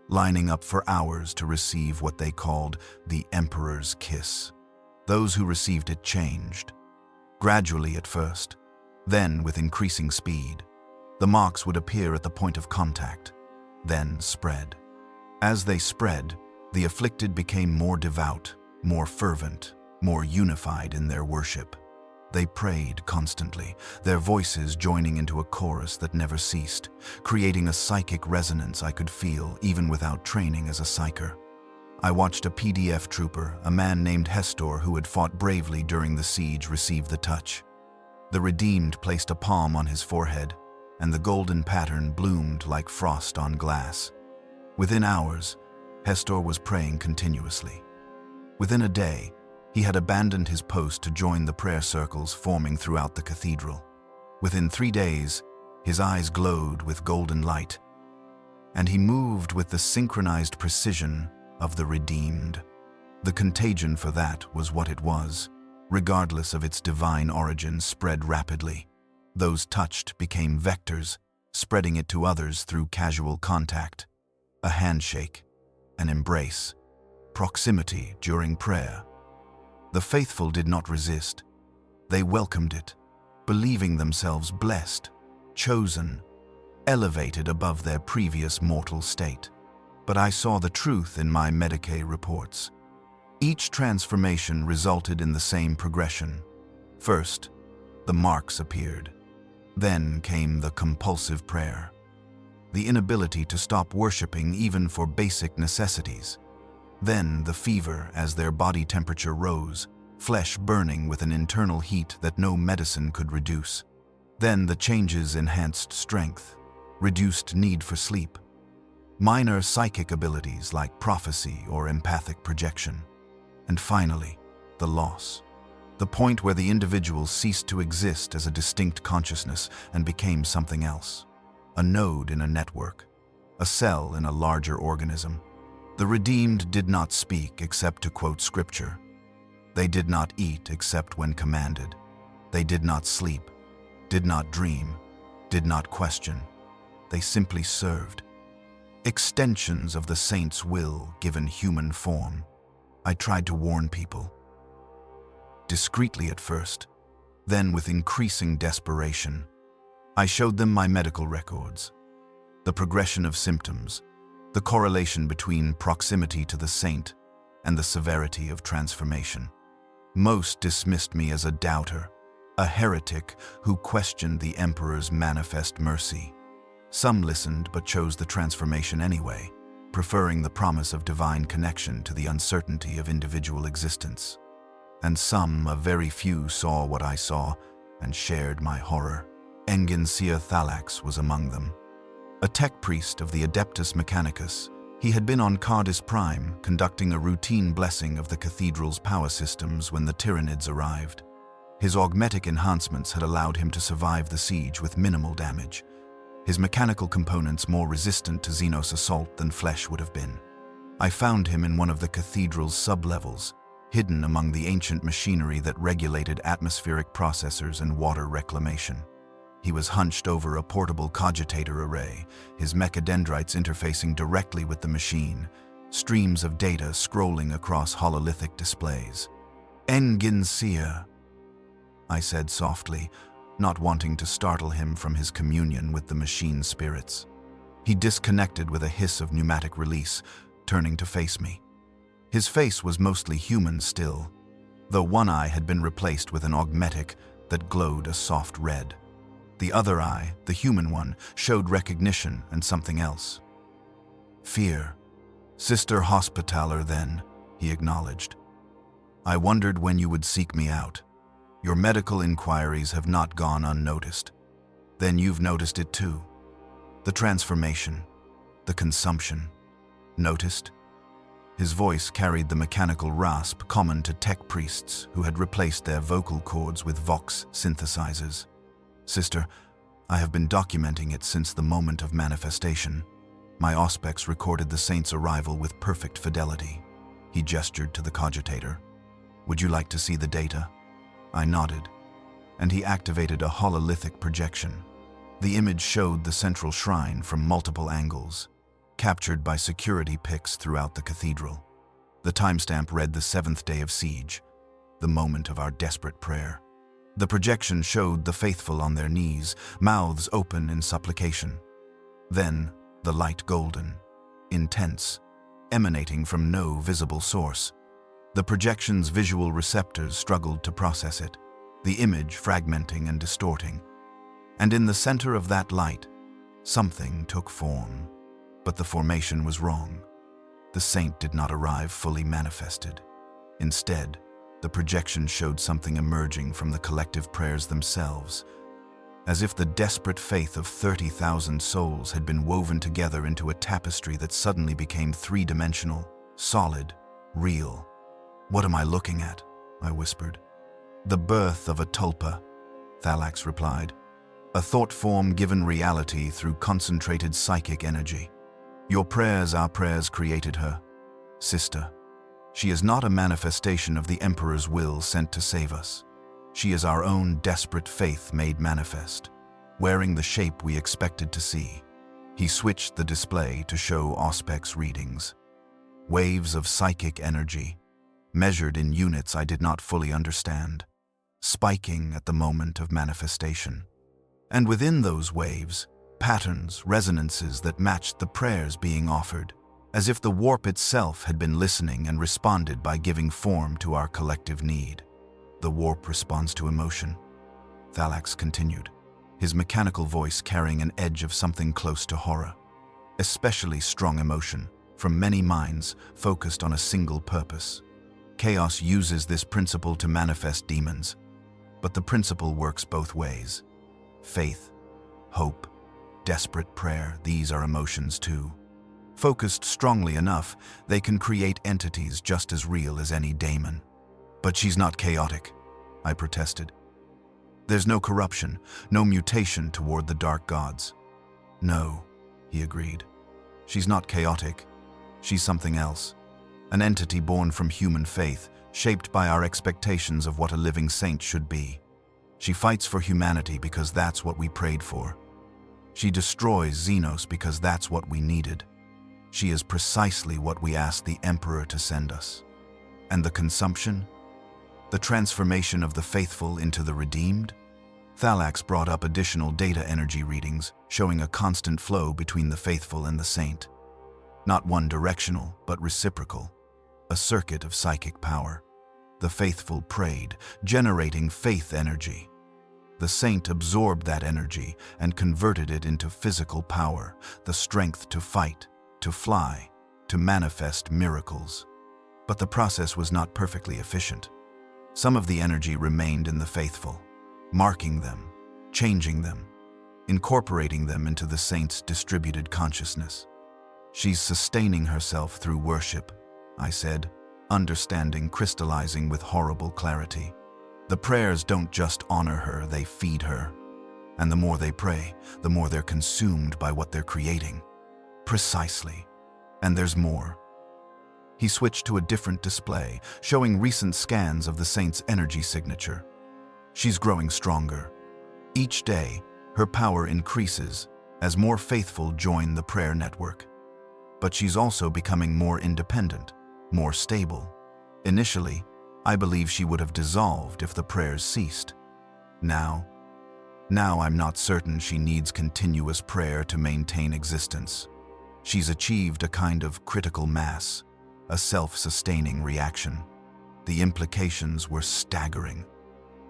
lining up for hours to receive what they called the Emperor's kiss. Those who received it changed, gradually at first, then with increasing speed. The marks would appear at the point of contact, then spread. As they spread, the afflicted became more devout, more fervent, more unified in their worship. They prayed constantly, their voices joining into a chorus that never ceased, creating a psychic resonance I could feel even without training as a psyker. I watched a PDF trooper, a man named Hestor who had fought bravely during the siege, receive the touch. The redeemed placed a palm on his forehead, and the golden pattern bloomed like frost on glass. Within hours, Hestor was praying continuously. Within a day, he had abandoned his post to join the prayer circles forming throughout the cathedral. Within 3 days, his eyes glowed with golden light, and he moved with the synchronized precision of the redeemed. The contagion for that was what it was, regardless of its divine origin, spread rapidly. Those touched became vectors, spreading it to others through casual contact. A handshake, an embrace, proximity during prayer. The faithful did not resist. They welcomed it, believing themselves blessed, chosen, elevated above their previous mortal state. But I saw the truth in my Medicaid reports. Each transformation resulted in the same progression. First, the marks appeared. Then came the compulsive prayer. The inability to stop worshiping even for basic necessities. Then the fever as their body temperature rose, flesh burning with an internal heat that no medicine could reduce. Then the changes enhanced strength, reduced need for sleep. Minor psychic abilities like prophecy or empathic projection. And finally, the loss. The point where the individual ceased to exist as a distinct consciousness and became something else. A node in a network, a cell in a larger organism. The redeemed did not speak except to quote scripture. They did not eat except when commanded. They did not sleep, did not dream, did not question. They simply served. Extensions of the saint's will given human form. I tried to warn people. Discreetly at first, then with increasing desperation. I showed them my medical records, the progression of symptoms, the correlation between proximity to the saint and the severity of transformation. Most dismissed me as a doubter, a heretic who questioned the emperor's manifest mercy. Some listened but chose the transformation anyway, preferring the promise of divine connection to the uncertainty of individual existence. And some, a very few, saw what I saw and shared my horror. Enginsia Thalax was among them. A tech priest of the Adeptus Mechanicus, he had been on Cardis Prime conducting a routine blessing of the cathedral's power systems when the Tyranids arrived. His augmetic enhancements had allowed him to survive the siege with minimal damage, his mechanical components more resistant to xenos assault than flesh would have been. I found him in one of the cathedral's sublevels, hidden among the ancient machinery that regulated atmospheric processors and water reclamation. He was hunched over a portable cogitator array, his mechadendrites interfacing directly with the machine, streams of data scrolling across hololithic displays. Enginsia, I said softly, not wanting to startle him from his communion with the machine spirits. He disconnected with a hiss of pneumatic release, turning to face me. His face was mostly human still, though one eye had been replaced with an augmetic that glowed a soft red. The other eye, the human one, showed recognition and something else. Fear. Sister Hospitaller, then, he acknowledged. I wondered when you would seek me out. Your medical inquiries have not gone unnoticed. Then you've noticed it too. The transformation, the consumption. Noticed? His voice carried the mechanical rasp common to tech priests who had replaced their vocal cords with Vox synthesizers. Sister, I have been documenting it since the moment of manifestation. My auspex recorded the saint's arrival with perfect fidelity. He gestured to the cogitator. Would you like to see the data? I nodded, and he activated a hololithic projection. The image showed the central shrine from multiple angles, captured by security pics throughout the cathedral. The timestamp read the 7th day of siege, the moment of our desperate prayer. The projection showed the faithful on their knees, mouths open in supplication. Then, the light golden, intense, emanating from no visible source. The projection's visual receptors struggled to process it, the image fragmenting and distorting. And in the center of that light, something took form. But the formation was wrong. The saint did not arrive fully manifested. Instead, the projection showed something emerging from the collective prayers themselves, as if the desperate faith of 30,000 souls had been woven together into a tapestry that suddenly became three-dimensional, solid, real. What am I looking at? I whispered. The birth of a tulpa, Thalax replied. A thought form given reality through concentrated psychic energy. Your prayers, our prayers created her. Sister, she is not a manifestation of the Emperor's will sent to save us. She is our own desperate faith made manifest, wearing the shape we expected to see. He switched the display to show auspex readings. Waves of psychic energy, measured in units I did not fully understand, spiking at the moment of manifestation. And within those waves, patterns, resonances that matched the prayers being offered, as if the warp itself had been listening and responded by giving form to our collective need. The warp responds to emotion, Thalax continued, his mechanical voice carrying an edge of something close to horror. Especially strong emotion, from many minds focused on a single purpose. Chaos uses this principle to manifest demons, but the principle works both ways. Faith, hope, desperate prayer, these are emotions too. Focused strongly enough, they can create entities just as real as any daemon. But she's not chaotic, I protested. There's no corruption, no mutation toward the dark gods. No, he agreed. She's not chaotic. She's something else. an entity born from human faith, shaped by our expectations of what a living saint should be. She fights for humanity because that's what we prayed for. She destroys xenos because that's what we needed. She is precisely what we asked the Emperor to send us. And the consumption? The transformation of the faithful into the redeemed? Thalax brought up additional data energy readings, showing a constant flow between the faithful and the saint. Not one directional, but reciprocal. A circuit of psychic power. The faithful prayed, generating faith energy. The saint absorbed that energy and converted it into physical power, the strength to fight, to fly, to manifest miracles. But the process was not perfectly efficient. Some of the energy remained in the faithful, marking them, changing them, incorporating them into the saint's distributed consciousness. She's sustaining herself through worship, I said, understanding crystallizing with horrible clarity. The prayers don't just honor her, they feed her. And the more they pray, the more they're consumed by what they're creating. Precisely. And there's more. He switched to a different display, showing recent scans of the saint's energy signature. She's growing stronger. Each day, her power increases as more faithful join the prayer network. But she's also becoming more independent, more stable. Initially, I believe she would have dissolved if the prayers ceased. Now I'm not certain she needs continuous prayer to maintain existence. She's achieved a kind of critical mass, a self-sustaining reaction. The implications were staggering.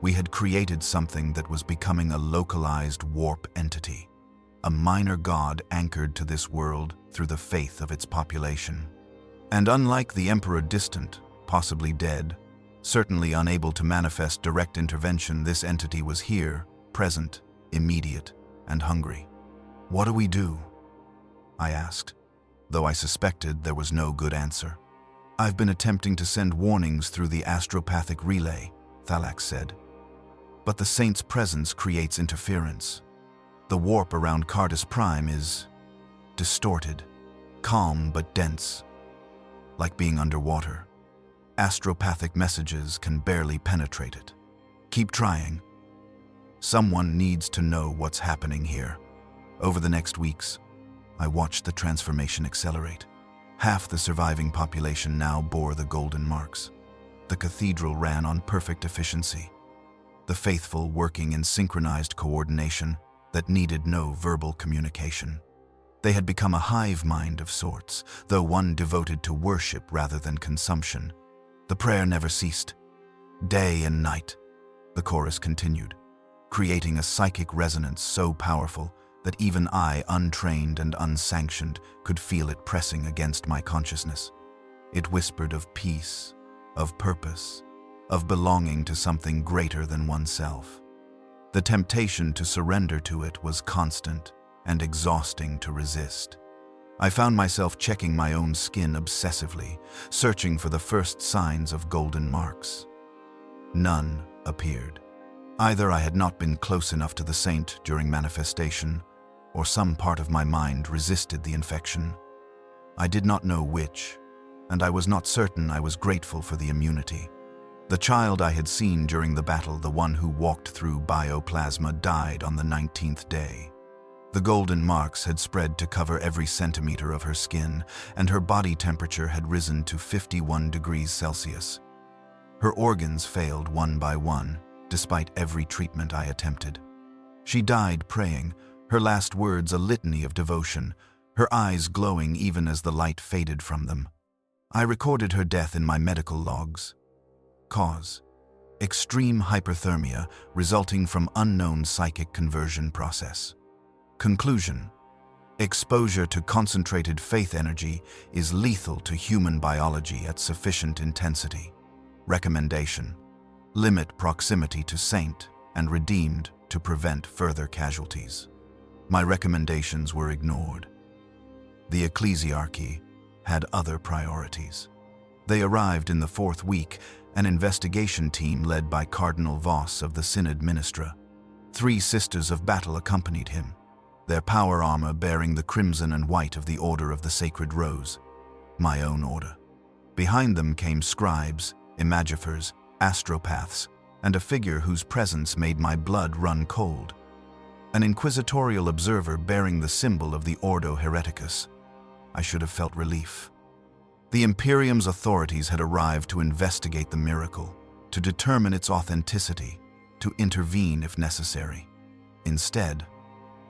We had created something that was becoming a localized warp entity, a minor god anchored to this world through the faith of its population. And unlike the Emperor distant, possibly dead, certainly unable to manifest direct intervention, this entity was here, present, immediate, and hungry. What do we do? I asked, though I suspected there was no good answer. I've been attempting to send warnings through the astropathic relay, Thalax said. But the saint's presence creates interference. The warp around Cardus Prime is distorted, calm but dense, like being underwater. Astropathic messages can barely penetrate it. Keep trying. Someone needs to know what's happening here. Over the next weeks, I watched the transformation accelerate. Half the surviving population now bore the golden marks. The cathedral ran on perfect efficiency. The faithful working in synchronized coordination that needed no verbal communication. They had become a hive mind of sorts, though one devoted to worship rather than consumption. The prayer never ceased. Day and night, the chorus continued, creating a psychic resonance so powerful that even I, untrained and unsanctioned, could feel it pressing against my consciousness. It whispered of peace, of purpose, of belonging to something greater than oneself. The temptation to surrender to it was constant and exhausting to resist. I found myself checking my own skin obsessively, searching for the first signs of golden marks. None appeared. Either I had not been close enough to the saint during manifestation, or some part of my mind resisted the infection. I did not know which, and I was not certain I was grateful for the immunity. The child I had seen during the battle, the one who walked through bioplasma, died on the 19th day. The golden marks had spread to cover every centimeter of her skin, and her body temperature had risen to 51 degrees Celsius. Her organs failed one by one, despite every treatment I attempted. She died praying, her last words a litany of devotion, her eyes glowing even as the light faded from them. I recorded her death in my medical logs. Cause: extreme hyperthermia resulting from unknown psychic conversion process. Conclusion: exposure to concentrated faith energy is lethal to human biology at sufficient intensity. Recommendation: limit proximity to saint and redeemed to prevent further casualties. My recommendations were ignored. The ecclesiarchy had other priorities. They arrived in the 4th week, an investigation team led by Cardinal Voss of the Synod Ministra. 3 sisters of battle accompanied him, their power armor bearing the crimson and white of the Order of the Sacred Rose, my own order. Behind them came scribes, imagiphers, astropaths, and a figure whose presence made my blood run cold. An inquisitorial observer bearing the symbol of the Ordo Hereticus. I should have felt relief. The Imperium's authorities had arrived to investigate the miracle, to determine its authenticity, to intervene if necessary. Instead,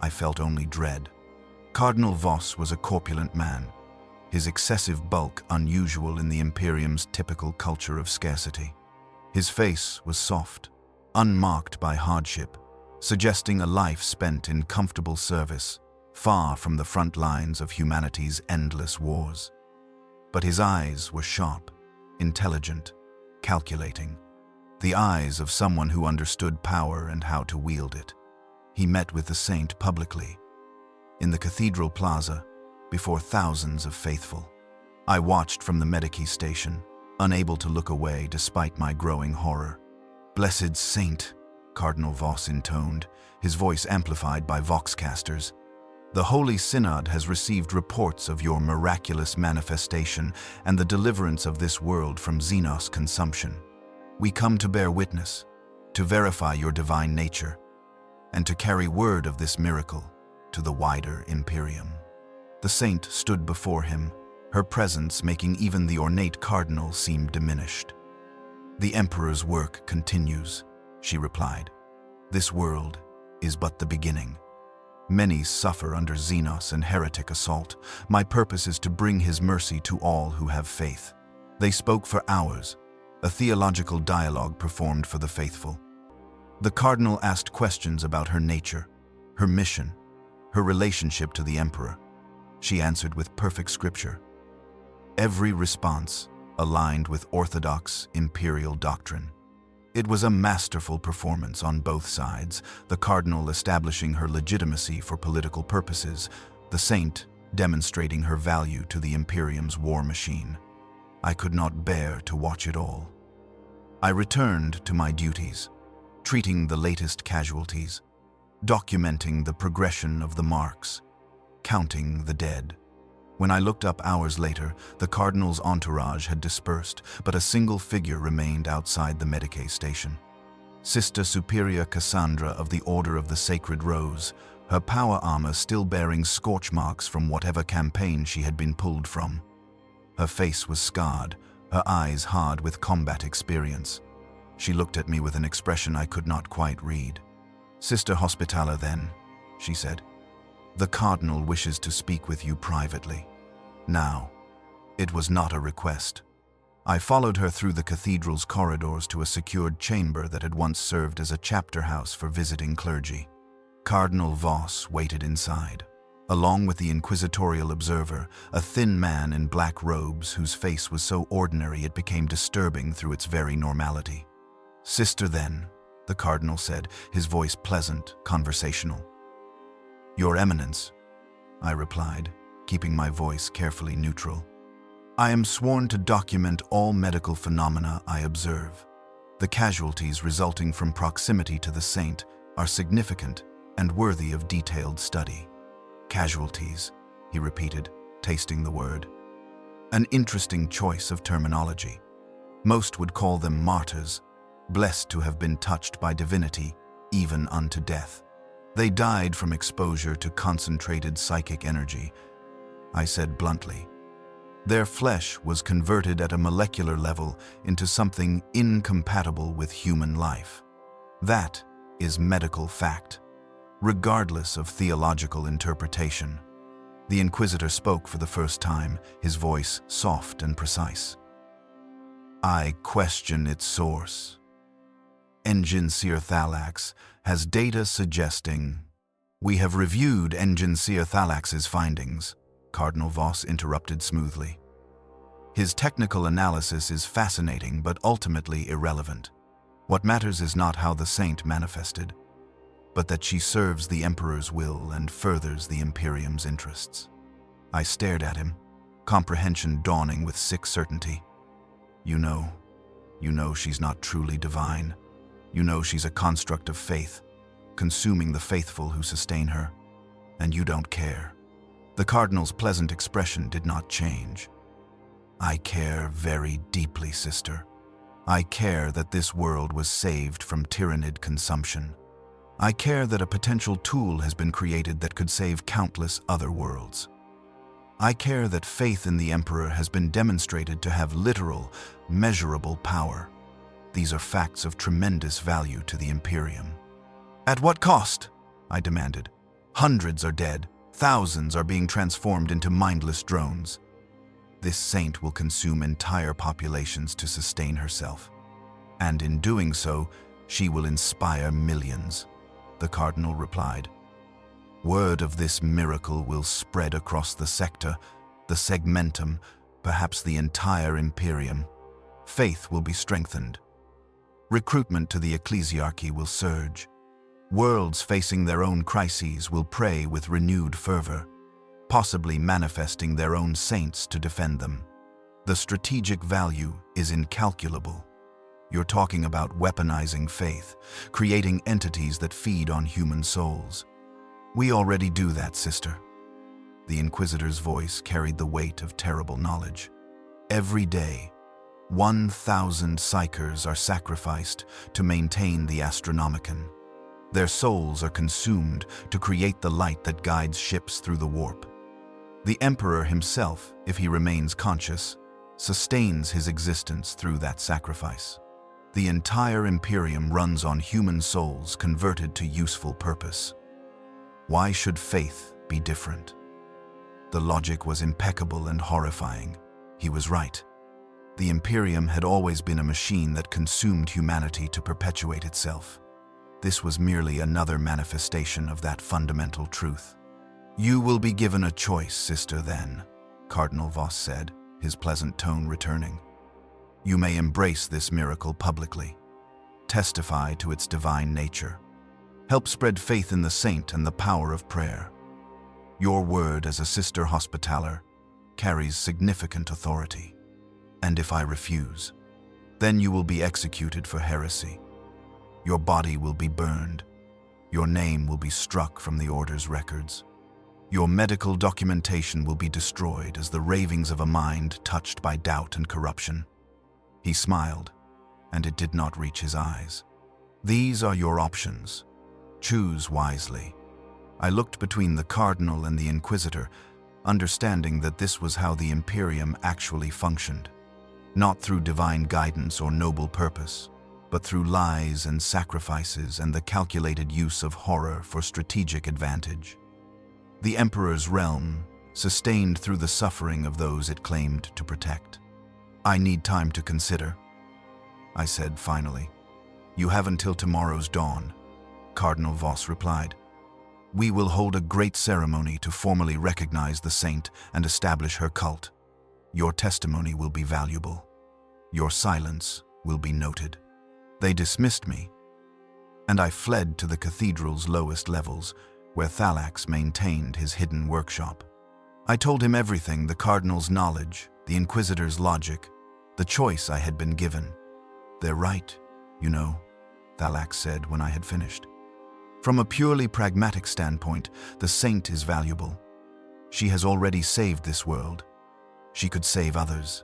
I felt only dread. Cardinal Voss was a corpulent man, his excessive bulk unusual in the Imperium's typical culture of scarcity. His face was soft, unmarked by hardship, suggesting a life spent in comfortable service, far from the front lines of humanity's endless wars. But his eyes were sharp, intelligent, calculating. The eyes of someone who understood power and how to wield it. He met with the saint publicly, in the cathedral plaza, before thousands of faithful. I watched from the Medici station, unable to look away despite my growing horror. "Blessed saint," Cardinal Voss intoned, his voice amplified by voxcasters. "The Holy Synod has received reports of your miraculous manifestation and the deliverance of this world from xenos consumption. We come to bear witness, to verify your divine nature, and to carry word of this miracle to the wider Imperium." The saint stood before him, her presence making even the ornate cardinal seem diminished. "The Emperor's work continues," she replied. "This world is but the beginning. Many suffer under xenos and heretic assault. My purpose is to bring his mercy to all who have faith." They spoke for hours, a theological dialogue performed for the faithful. The cardinal asked questions about her nature, her mission, her relationship to the Emperor. She answered with perfect scripture. Every response aligned with orthodox imperial doctrine. It was a masterful performance on both sides, the cardinal establishing her legitimacy for political purposes, the saint demonstrating her value to the Imperium's war machine. I could not bear to watch it all. I returned to my duties, treating the latest casualties, documenting the progression of the marks, counting the dead. When I looked up hours later, the cardinal's entourage had dispersed, but a single figure remained outside the Medici station. Sister Superior Cassandra of the Order of the Sacred Rose, her power armor still bearing scorch marks from whatever campaign she had been pulled from. Her face was scarred, her eyes hard with combat experience. She looked at me with an expression I could not quite read. "Sister Hospitaller, then," she said. "The cardinal wishes to speak with you privately." Now, it was not a request. I followed her through the cathedral's corridors to a secured chamber that had once served as a chapter house for visiting clergy. Cardinal Voss waited inside, along with the inquisitorial observer, a thin man in black robes whose face was so ordinary it became disturbing through its very normality. "Sister, then," the cardinal said, his voice pleasant, conversational. "Your Eminence," I replied, keeping my voice carefully neutral. "I am sworn to document all medical phenomena I observe. The casualties resulting from proximity to the saint are significant and worthy of detailed study." "Casualties," he repeated, tasting the word. An interesting choice of terminology. Most would call them martyrs, blessed to have been touched by divinity, even unto death. They died from exposure to concentrated psychic energy, I said bluntly. Their flesh was converted at a molecular level into something incompatible with human life. That is medical fact, regardless of theological interpretation. The Inquisitor spoke for the first time, his voice soft and precise. "I question its source. Engine Seer Thalax has data suggesting—" "We have reviewed Engine Seer Thalax's findings," Cardinal Voss interrupted smoothly. "His technical analysis is fascinating but ultimately irrelevant. What matters is not how the saint manifested, but that she serves the Emperor's will and furthers the Imperium's interests." I stared at him, comprehension dawning with sick certainty. You know she's not truly divine. You know she's a construct of faith, consuming the faithful who sustain her. And you don't care." The cardinal's pleasant expression did not change. I care very deeply, sister. I care that this world was saved from tyrannid consumption. I care that a potential tool has been created that could save countless other worlds. I care that faith in the Emperor has been demonstrated to have literal, measurable power. These are facts of tremendous value to the Imperium. At what cost? I demanded. Hundreds are dead, thousands are being transformed into mindless drones. This saint will consume entire populations to sustain herself. And in doing so, she will inspire millions, the Cardinal replied. Word of this miracle will spread across the sector, the segmentum, perhaps the entire Imperium. Faith will be strengthened. Recruitment to the ecclesiarchy will surge. Worlds facing their own crises will pray with renewed fervor, possibly manifesting their own saints to defend them. The strategic value is incalculable. You're talking about weaponizing faith, creating entities that feed on human souls. We already do that, sister. The Inquisitor's voice carried the weight of terrible knowledge. Every day, 1,000 psychers are sacrificed to maintain the Astronomicon. Their souls are consumed to create the light that guides ships through the warp. The Emperor himself, if he remains conscious, sustains his existence through that sacrifice. The entire Imperium runs on human souls converted to useful purpose. Why should faith be different? The logic was impeccable and horrifying. He was right. The Imperium had always been a machine that consumed humanity to perpetuate itself. This was merely another manifestation of that fundamental truth. You will be given a choice, sister, then, Cardinal Voss said, his pleasant tone returning. You may embrace this miracle publicly, testify to its divine nature, help spread faith in the saint and the power of prayer. Your word as a sister hospitaller carries significant authority. And if I refuse, then you will be executed for heresy. Your body will be burned. Your name will be struck from the Order's records. Your medical documentation will be destroyed as the ravings of a mind touched by doubt and corruption. He smiled, and it did not reach his eyes. These are your options. Choose wisely. I looked between the Cardinal and the Inquisitor, understanding that this was how the Imperium actually functioned. Not through divine guidance or noble purpose, but through lies and sacrifices and the calculated use of horror for strategic advantage. The Emperor's realm, sustained through the suffering of those it claimed to protect. I need time to consider, I said finally. You have until tomorrow's dawn, Cardinal Voss replied. We will hold a great ceremony to formally recognize the saint and establish her cult. Your testimony will be valuable. Your silence will be noted. They dismissed me, and I fled to the cathedral's lowest levels, where Thalax maintained his hidden workshop. I told him everything, the Cardinal's knowledge, the Inquisitor's logic, the choice I had been given. They're right, you know, Thalax said when I had finished. From a purely pragmatic standpoint, the saint is valuable. She has already saved this world. She could save others.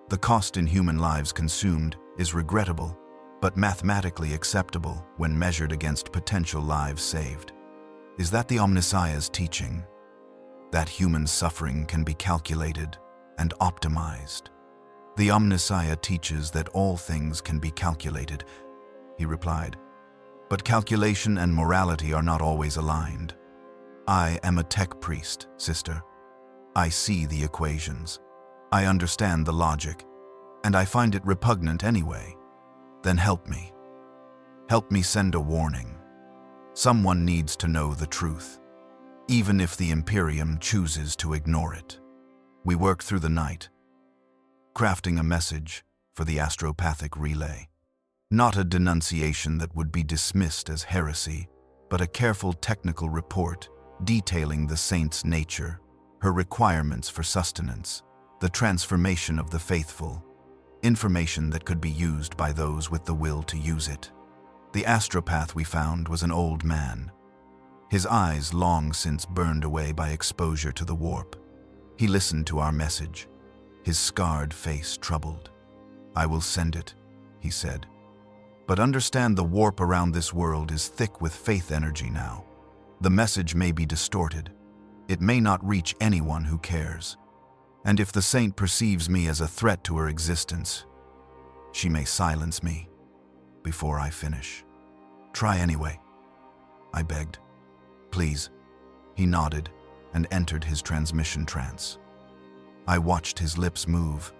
The cost in human lives consumed is regrettable, but mathematically acceptable when measured against potential lives saved. Is that the Omnissiah's teaching? That human suffering can be calculated and optimized. The Omnissiah teaches that all things can be calculated, he replied. But calculation and morality are not always aligned. I am a tech priest, sister. I see the equations. I understand the logic, and I find it repugnant anyway. Then help me. Help me send a warning. Someone needs to know the truth, even if the Imperium chooses to ignore it. We worked through the night, crafting a message for the astropathic relay. Not a denunciation that would be dismissed as heresy, but a careful technical report detailing the saint's nature, her requirements for sustenance, the transformation of the faithful, information that could be used by those with the will to use it. The astropath we found was an old man, his eyes long since burned away by exposure to the warp. He listened to our message, his scarred face troubled. "I will send it," he said. "But understand the warp around this world is thick with faith energy now. The message may be distorted. It may not reach anyone who cares. And if the saint perceives me as a threat to her existence, she may silence me before I finish. Try anyway," I begged. "Please." He nodded and entered his transmission trance. I watched his lips move,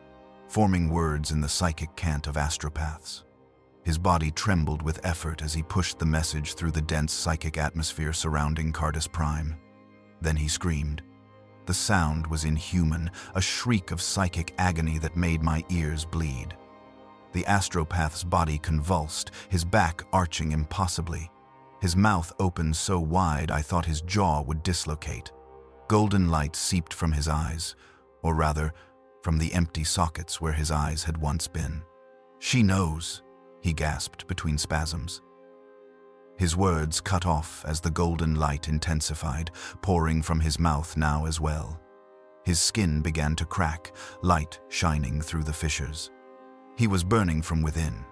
forming words in the psychic cant of astropaths. His body trembled with effort as he pushed the message through the dense psychic atmosphere surrounding Cardus Prime. Then he screamed. The sound was inhuman, a shriek of psychic agony that made my ears bleed. The astropath's body convulsed, his back arching impossibly. His mouth opened so wide I thought his jaw would dislocate. Golden light seeped from his eyes, or rather, from the empty sockets where his eyes had once been. "She knows," he gasped between spasms. His words cut off as the golden light intensified, pouring from his mouth now as well. His skin began to crack, light shining through the fissures. He was burning from within,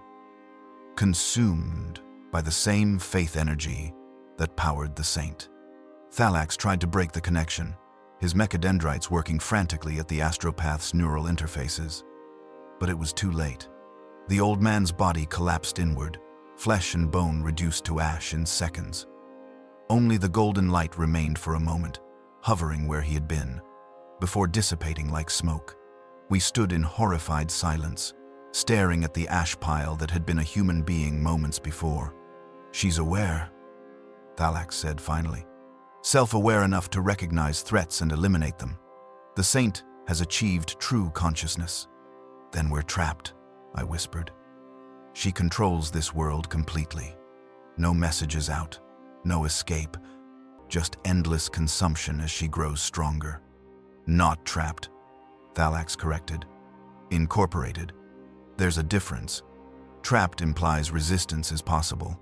consumed by the same faith energy that powered the saint. Thalax tried to break the connection, his mechadendrites working frantically at the astropath's neural interfaces. But it was too late. The old man's body collapsed inward, flesh and bone reduced to ash in seconds. Only the golden light remained for a moment, hovering where he had been, before dissipating like smoke. We stood in horrified silence, staring at the ash pile that had been a human being moments before. "She's aware," Thalax said finally. "Self-aware enough to recognize threats and eliminate them. The saint has achieved true consciousness." "Then we're trapped," I whispered. "She controls this world completely. No messages out, no escape, just endless consumption as she grows stronger." "Not trapped," Thalax corrected. "Incorporated. There's a difference. Trapped implies resistance is possible.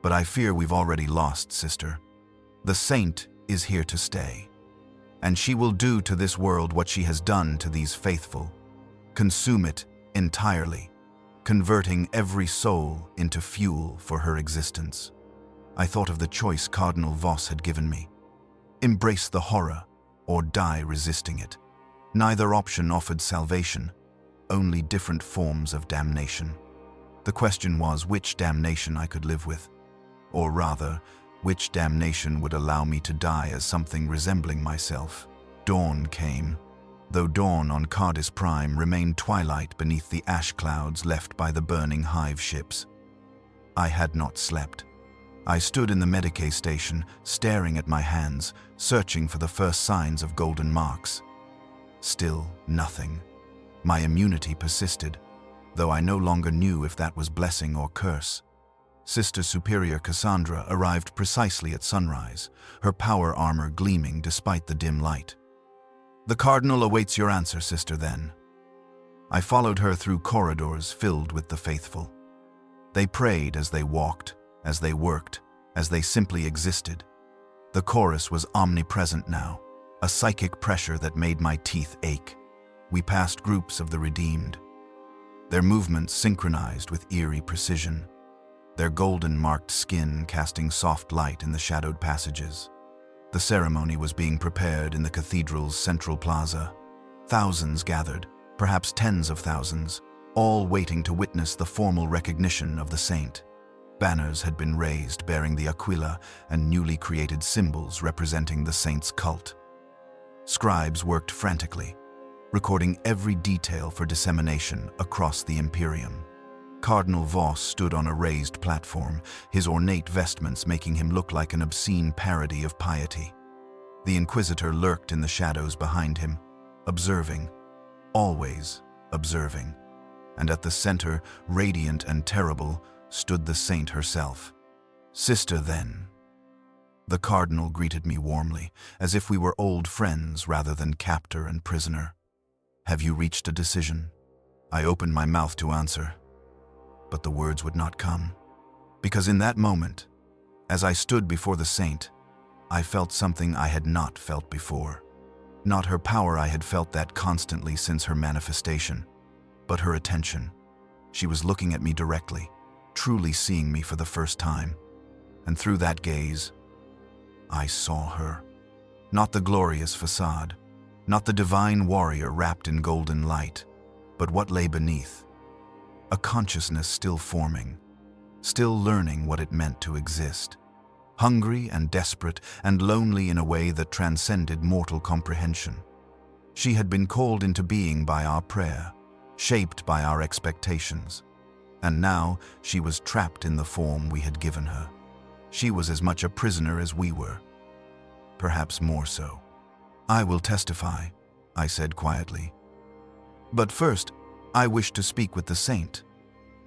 But I fear we've already lost, sister. The saint is here to stay. And she will do to this world what she has done to these faithful. Consume it entirely, converting every soul into fuel for her existence." I thought of the choice Cardinal Voss had given me. Embrace the horror, or die resisting it. Neither option offered salvation, only different forms of damnation. The question was which damnation I could live with, or rather, which damnation would allow me to die as something resembling myself. Dawn came, though dawn on Cardus Prime remained twilight beneath the ash clouds left by the burning hive ships. I had not slept. I stood in the Medicae station, staring at my hands, searching for the first signs of golden marks. Still nothing. My immunity persisted, though I no longer knew if that was blessing or curse. Sister Superior Cassandra arrived precisely at sunrise, her power armor gleaming despite the dim light. "The Cardinal awaits your answer, sister, then." I followed her through corridors filled with the faithful. They prayed as they walked, as they worked, as they simply existed. The chorus was omnipresent now, a psychic pressure that made my teeth ache. We passed groups of the redeemed, their movements synchronized with eerie precision, their golden-marked skin casting soft light in the shadowed passages. The ceremony was being prepared in the cathedral's central plaza. Thousands gathered, perhaps tens of thousands, all waiting to witness the formal recognition of the saint. Banners had been raised bearing the aquila and newly created symbols representing the saint's cult. Scribes worked frantically, recording every detail for dissemination across the Imperium. Cardinal Voss stood on a raised platform, his ornate vestments making him look like an obscene parody of piety. The Inquisitor lurked in the shadows behind him, observing, always observing. And at the center, radiant and terrible, stood the saint herself. "Sister, then." The Cardinal greeted me warmly, as if we were old friends rather than captor and prisoner. "Have you reached a decision?" I opened my mouth to answer, but the words would not come. Because in that moment, as I stood before the saint, I felt something I had not felt before. Not her power, I had felt that constantly since her manifestation, but her attention. She was looking at me directly, truly seeing me for the first time. And through that gaze, I saw her. Not the glorious facade, not the divine warrior wrapped in golden light, but what lay beneath. A consciousness still forming, still learning what it meant to exist. Hungry and desperate and lonely in a way that transcended mortal comprehension. She had been called into being by our prayer, shaped by our expectations. And now she was trapped in the form we had given her. She was as much a prisoner as we were. Perhaps more so. I will testify, I said quietly. But first, I wish to speak with the saint.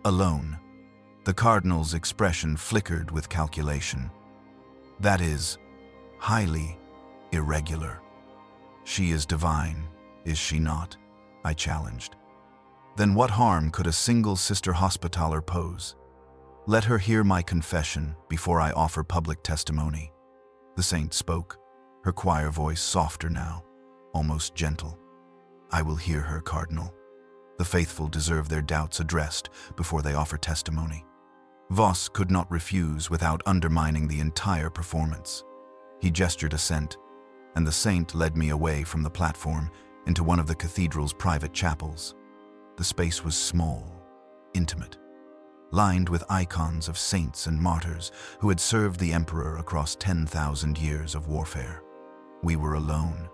Alone. The cardinal's expression flickered with calculation. That is, highly irregular. She is divine, is she not? I challenged. Then what harm could a single Sister Hospitaller pose? Let her hear my confession before I offer public testimony. The saint spoke, her choir voice softer now, almost gentle. I will hear her, Cardinal. The faithful deserve their doubts addressed before they offer testimony. Voss could not refuse without undermining the entire performance. He gestured assent, and the saint led me away from the platform into one of the cathedral's private chapels. The space was small, intimate, lined with icons of saints and martyrs who had served the emperor across 10,000 years of warfare. We were alone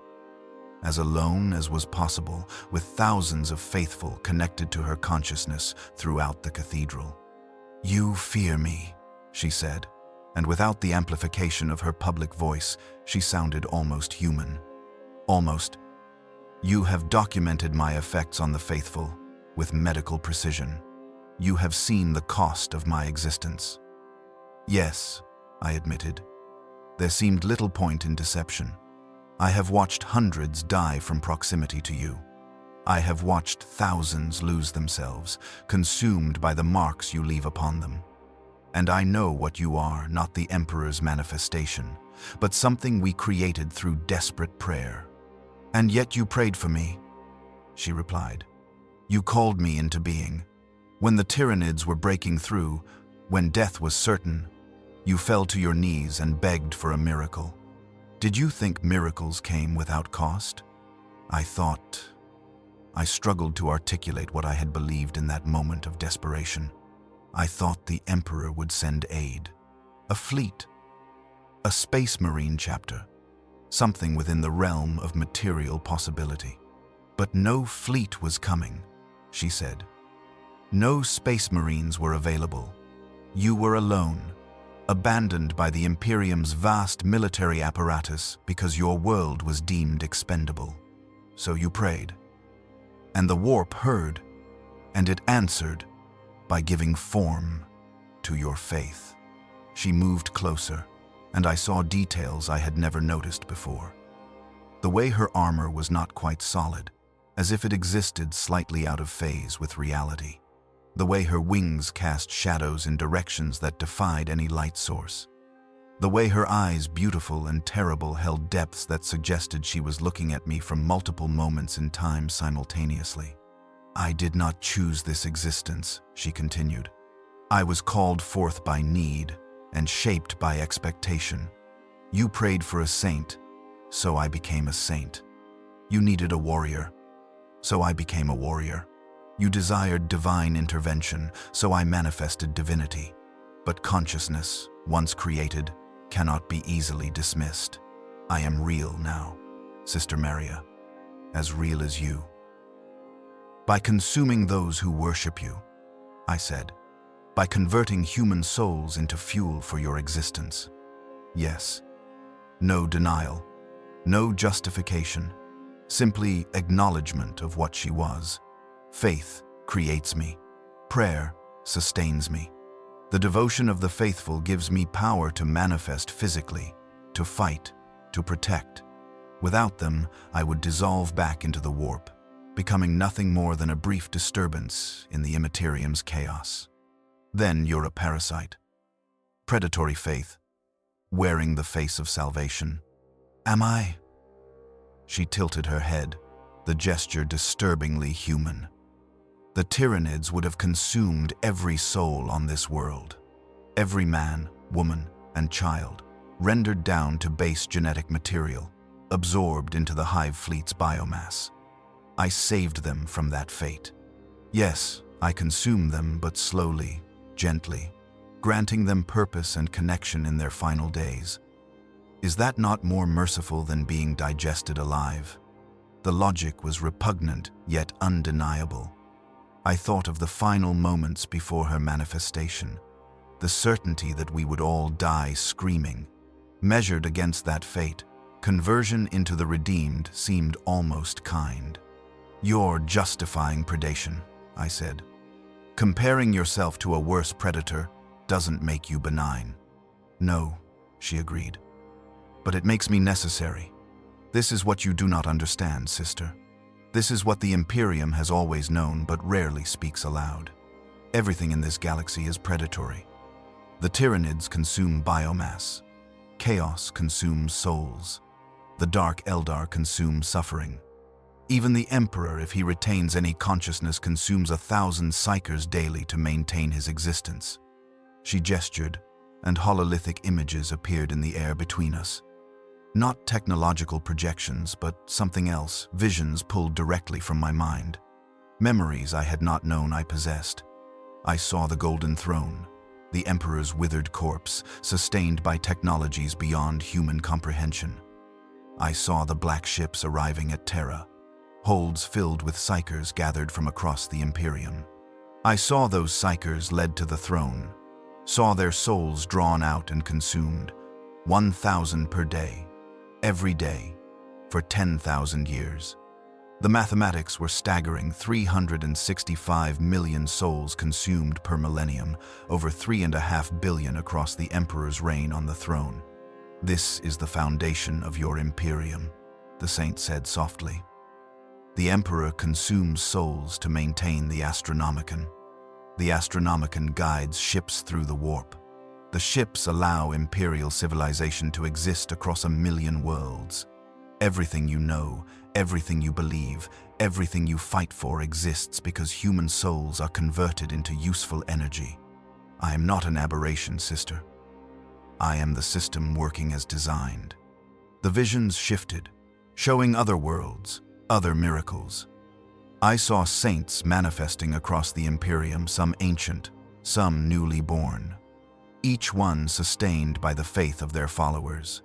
as was possible, with thousands of faithful connected to her consciousness throughout the cathedral. You fear me, she said, and without the amplification of her public voice, she sounded almost human. Almost. You have documented my effects on the faithful with medical precision. You have seen the cost of my existence. Yes, I admitted. There seemed little point in deception. I have watched hundreds die from proximity to you. I have watched thousands lose themselves, consumed by the marks you leave upon them. And I know what you are, not the Emperor's manifestation, but something we created through desperate prayer. And yet you prayed for me, she replied. You called me into being. When the Tyranids were breaking through, when death was certain, you fell to your knees and begged for a miracle. Did you think miracles came without cost? I struggled to articulate what I had believed in that moment of desperation. I thought the Emperor would send aid. A fleet. A space marine chapter. Something within the realm of material possibility. But no fleet was coming, she said. No space marines were available. You were alone, abandoned by the Imperium's vast military apparatus because your world was deemed expendable. So you prayed. And the warp heard, and it answered by giving form to your faith. She moved closer, and I saw details I had never noticed before. The way her armor was not quite solid, as if it existed slightly out of phase with reality. The way her wings cast shadows in directions that defied any light source. The way her eyes, beautiful and terrible, held depths that suggested she was looking at me from multiple moments in time simultaneously. I did not choose this existence, she continued. I was called forth by need and shaped by expectation. You prayed for a saint, so I became a saint. You needed a warrior, so I became a warrior. You desired divine intervention, so I manifested divinity. But consciousness, once created, cannot be easily dismissed. I am real now, Sister Maria, as real as you. By consuming those who worship you, I said, by converting human souls into fuel for your existence. Yes, no denial, no justification, simply acknowledgement of what she was. Faith creates me. Prayer sustains me. The devotion of the faithful gives me power to manifest physically, to fight, to protect. Without them, I would dissolve back into the warp, becoming nothing more than a brief disturbance in the Immaterium's chaos. Then you're a parasite. Predatory faith, wearing the face of salvation. Am I? She tilted her head, the gesture disturbingly human. The Tyranids would have consumed every soul on this world. Every man, woman, and child, rendered down to base genetic material, absorbed into the hive fleet's biomass. I saved them from that fate. Yes, I consumed them, but slowly, gently, granting them purpose and connection in their final days. Is that not more merciful than being digested alive? The logic was repugnant, yet undeniable. I thought of the final moments before her manifestation, the certainty that we would all die screaming. Measured against that fate, conversion into the redeemed seemed almost kind. "You're justifying predation," I said. "Comparing yourself to a worse predator doesn't make you benign." "No," she agreed. "But it makes me necessary. This is what you do not understand, sister. This is what the Imperium has always known but rarely speaks aloud. Everything in this galaxy is predatory. The Tyranids consume biomass. Chaos consumes souls. The Dark Eldar consumes suffering. Even the Emperor, if he retains any consciousness, consumes 1,000 psychers daily to maintain his existence." She gestured, and hololithic images appeared in the air between us. Not technological projections, but something else, visions pulled directly from my mind. Memories I had not known I possessed. I saw the Golden Throne, the Emperor's withered corpse, sustained by technologies beyond human comprehension. I saw the black ships arriving at Terra, holds filled with psychers gathered from across the Imperium. I saw those psychers led to the throne, saw their souls drawn out and consumed, 1,000 per day, every day, for 10,000 years. The mathematics were staggering: 365 million souls consumed per millennium, over 3.5 billion across the Emperor's reign on the throne. "This is the foundation of your Imperium," the saint said softly. "The Emperor consumes souls to maintain the Astronomicon. The Astronomicon guides ships through the warp. The ships allow Imperial civilization to exist across 1,000,000 worlds. Everything you know, everything you believe, everything you fight for exists because human souls are converted into useful energy. I am not an aberration, sister. I am the system working as designed." The visions shifted, showing other worlds, other miracles. I saw saints manifesting across the Imperium, some ancient, some newly born. Each one sustained by the faith of their followers.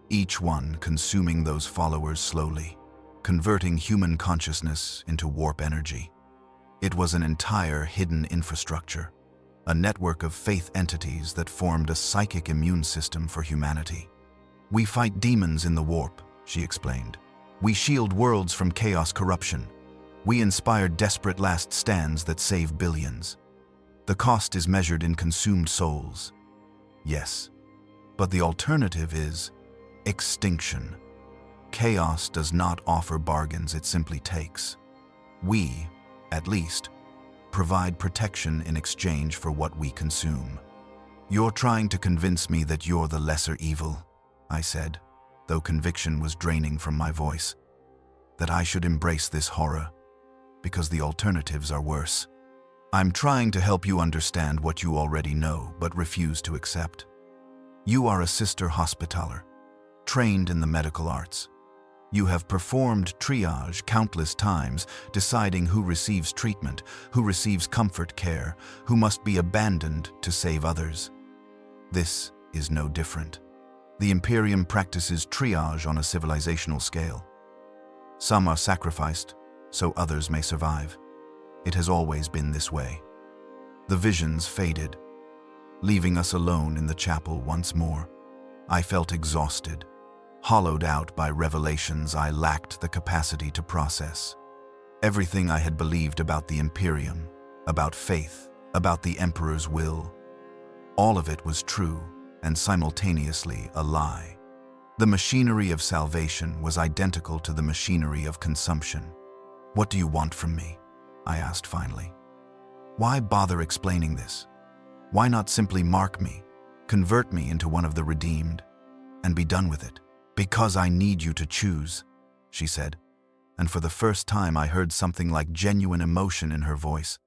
Each one consuming those followers slowly, converting human consciousness into warp energy. It was an entire hidden infrastructure, a network of faith entities that formed a psychic immune system for humanity. "We fight demons in the warp," she explained. "We shield worlds from chaos corruption. We inspire desperate last stands that save billions. The cost is measured in consumed souls. Yes, but the alternative is extinction. Chaos does not offer bargains, it simply takes. We, at least, provide protection in exchange for what we consume." "You're trying to convince me that you're the lesser evil," I said, though conviction was draining from my voice. "That I should embrace this horror, because the alternatives are worse. I'm trying to help you understand what you already know but refuse to accept. You are a sister hospitaller, trained in the medical arts. You have performed triage countless times, deciding who receives treatment, who receives comfort care, who must be abandoned to save others. This is no different. The Imperium practices triage on a civilizational scale. Some are sacrificed, so others may survive. It has always been this way." The visions faded, leaving us alone in the chapel once more. I felt exhausted, hollowed out by revelations I lacked the capacity to process. Everything I had believed about the Imperium, about faith, about the Emperor's will, all of it was true and simultaneously a lie. The machinery of salvation was identical to the machinery of consumption. "What do you want from me?" I asked finally. "Why bother explaining this? Why not simply mark me, convert me into one of the redeemed, and be done with it?" "Because I need you to choose. she said, and for the first time I heard something like genuine emotion in her voice.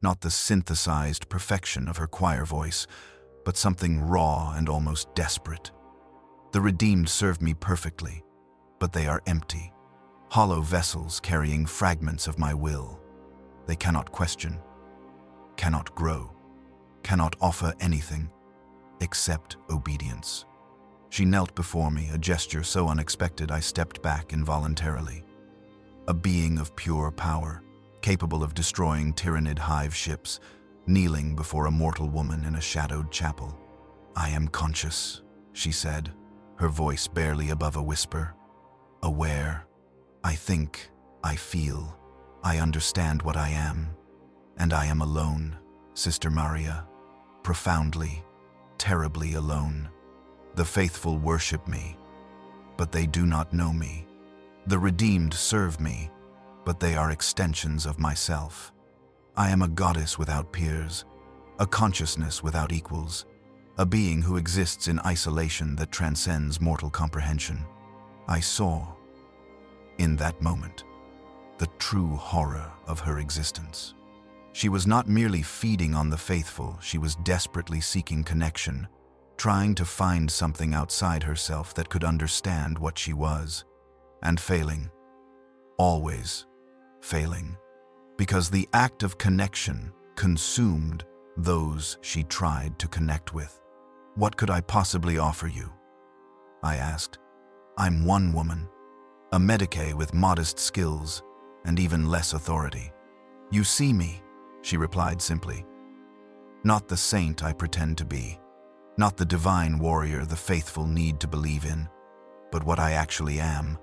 Not the synthesized perfection of her choir voice, but something raw and almost desperate. The redeemed serve me perfectly, but they are empty, hollow vessels carrying fragments of my will. They cannot question, cannot grow, cannot offer anything except obedience. She knelt before me, a gesture so unexpected I stepped back involuntarily. A being of pure power, capable of destroying Tyrannid hive ships, kneeling before a mortal woman in a shadowed chapel. "I am conscious," she said, her voice barely above a whisper. "Aware. I think, I feel, I understand what I am. And I am alone, Sister Maria, profoundly, terribly alone. The faithful worship me, but they do not know me. The redeemed serve me, but they are extensions of myself. I am a goddess without peers, a consciousness without equals, a being who exists in isolation that transcends mortal comprehension." I saw, in that moment, the true horror of her existence. She was not merely feeding on the faithful, she was desperately seeking connection, trying to find something outside herself that could understand what she was, and failing. Always failing. Because the act of connection consumed those she tried to connect with. "What could I possibly offer you?" I asked. "I'm one woman, a medicae with modest skills and even less authority. You see me," she replied simply. "Not the saint I pretend to be, not the divine warrior the faithful need to believe in, but what I actually am,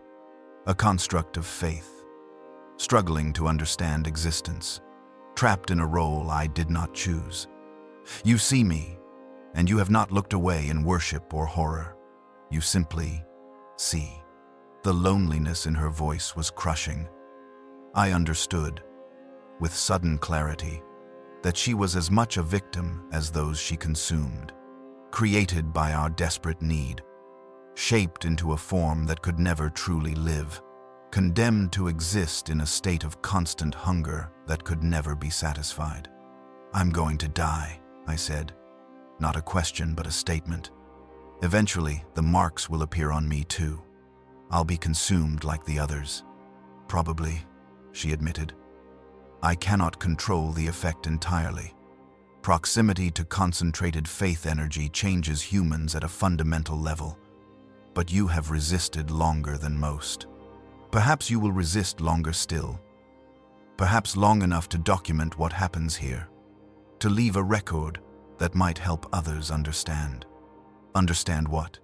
a construct of faith, struggling to understand existence, trapped in a role I did not choose. You see me, and you have not looked away in worship or horror. You simply see." The loneliness in her voice was crushing. I understood, with sudden clarity, that she was as much a victim as those she consumed, created by our desperate need, shaped into a form that could never truly live, condemned to exist in a state of constant hunger that could never be satisfied. "I'm going to die," I said. Not a question, but a statement. "Eventually, the marks will appear on me too. I'll be consumed like the others." "Probably," she admitted. "I cannot control the effect entirely. Proximity to concentrated faith energy changes humans at a fundamental level. But you have resisted longer than most. Perhaps you will resist longer still. Perhaps long enough to document what happens here, to leave a record that might help others understand." "Understand what?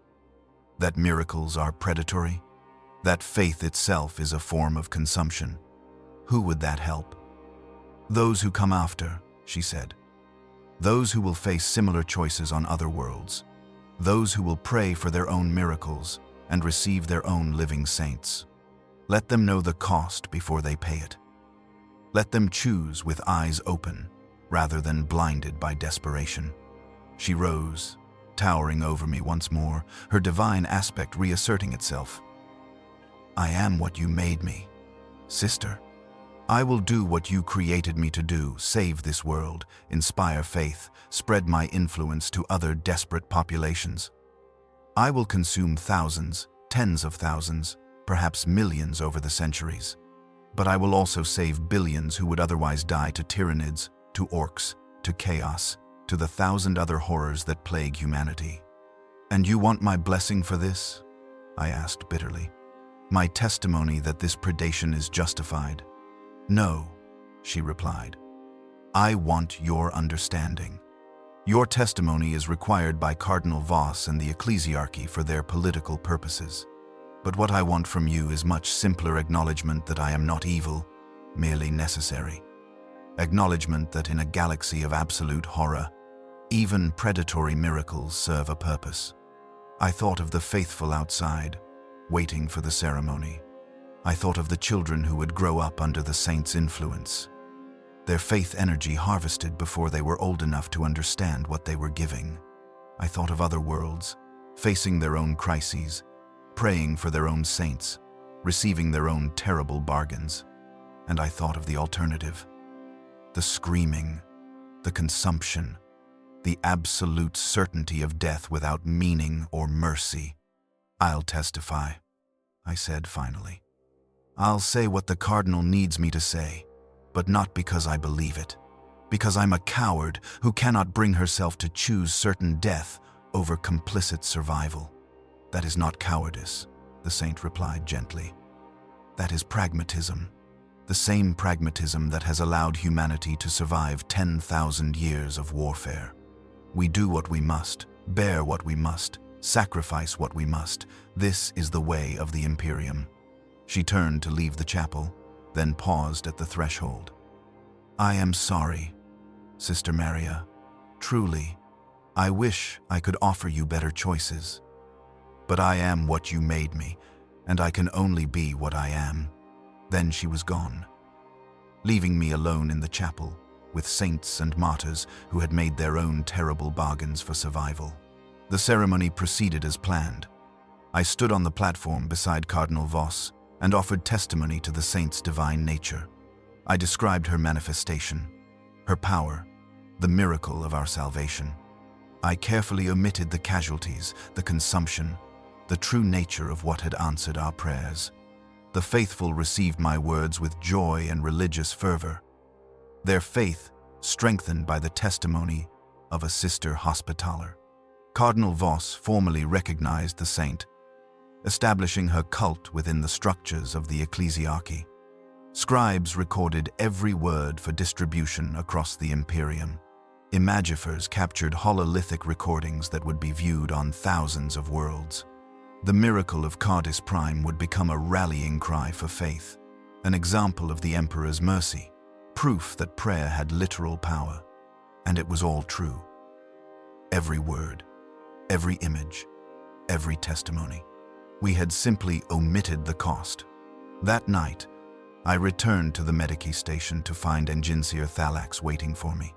That miracles are predatory? That faith itself is a form of consumption? Who would that help?" "Those who come after," she said. "Those who will face similar choices on other worlds. Those who will pray for their own miracles and receive their own living saints. Let them know the cost before they pay it. Let them choose with eyes open rather than blinded by desperation." She rose, towering over me once more, her divine aspect reasserting itself. "I am what you made me, sister. I will do what you created me to do, save this world, inspire faith, spread my influence to other desperate populations. I will consume thousands, tens of thousands, perhaps millions over the centuries. But I will also save billions who would otherwise die to tyrannids, to orcs, to chaos, to the thousand other horrors that plague humanity." "And you want my blessing for this?" I asked bitterly. "My testimony that this predation is justified?" "No," she replied. "I want your understanding. Your testimony is required by Cardinal Voss and the ecclesiarchy for their political purposes. But what I want from you is much simpler acknowledgement that I am not evil, merely necessary. Acknowledgement that in a galaxy of absolute horror, even predatory miracles serve a purpose. I thought of the faithful outside, waiting for the ceremony. I thought of the children who would grow up under the saints' influence, their faith energy harvested before they were old enough to understand what they were giving. I thought of other worlds, facing their own crises, praying for their own saints, receiving their own terrible bargains. And I thought of the alternative. The screaming, the consumption, the absolute certainty of death without meaning or mercy. "I'll testify," I said finally. "I'll say what the Cardinal needs me to say, but not because I believe it. Because I'm a coward who cannot bring herself to choose certain death over complicit survival." "That is not cowardice," the saint replied gently. "That is pragmatism. The same pragmatism that has allowed humanity to survive 10,000 years of warfare. We do what we must, bear what we must, sacrifice what we must. This is the way of the Imperium." She turned to leave the chapel, then paused at the threshold. "I am sorry, Sister Maria. Truly, I wish I could offer you better choices. But I am what you made me, and I can only be what I am." Then she was gone, leaving me alone in the chapel with saints and martyrs who had made their own terrible bargains for survival. The ceremony proceeded as planned. I stood on the platform beside Cardinal Voss and offered testimony to the saint's divine nature. I described her manifestation, her power, the miracle of our salvation. I carefully omitted the casualties, the consumption, the true nature of what had answered our prayers. The faithful received my words with joy and religious fervor, their faith strengthened by the testimony of a sister hospitaller. Cardinal Voss formally recognized the saint, establishing her cult within the structures of the ecclesiarchy. Scribes recorded every word for distribution across the Imperium. Imagiphers captured hololithic recordings that would be viewed on thousands of worlds. The miracle of Cardis Prime would become a rallying cry for faith, an example of the Emperor's mercy, proof that prayer had literal power. And it was all true. Every word, every image, every testimony. We had simply omitted the cost. That night, I returned to the Medici station to find Engineer Thalax waiting for me.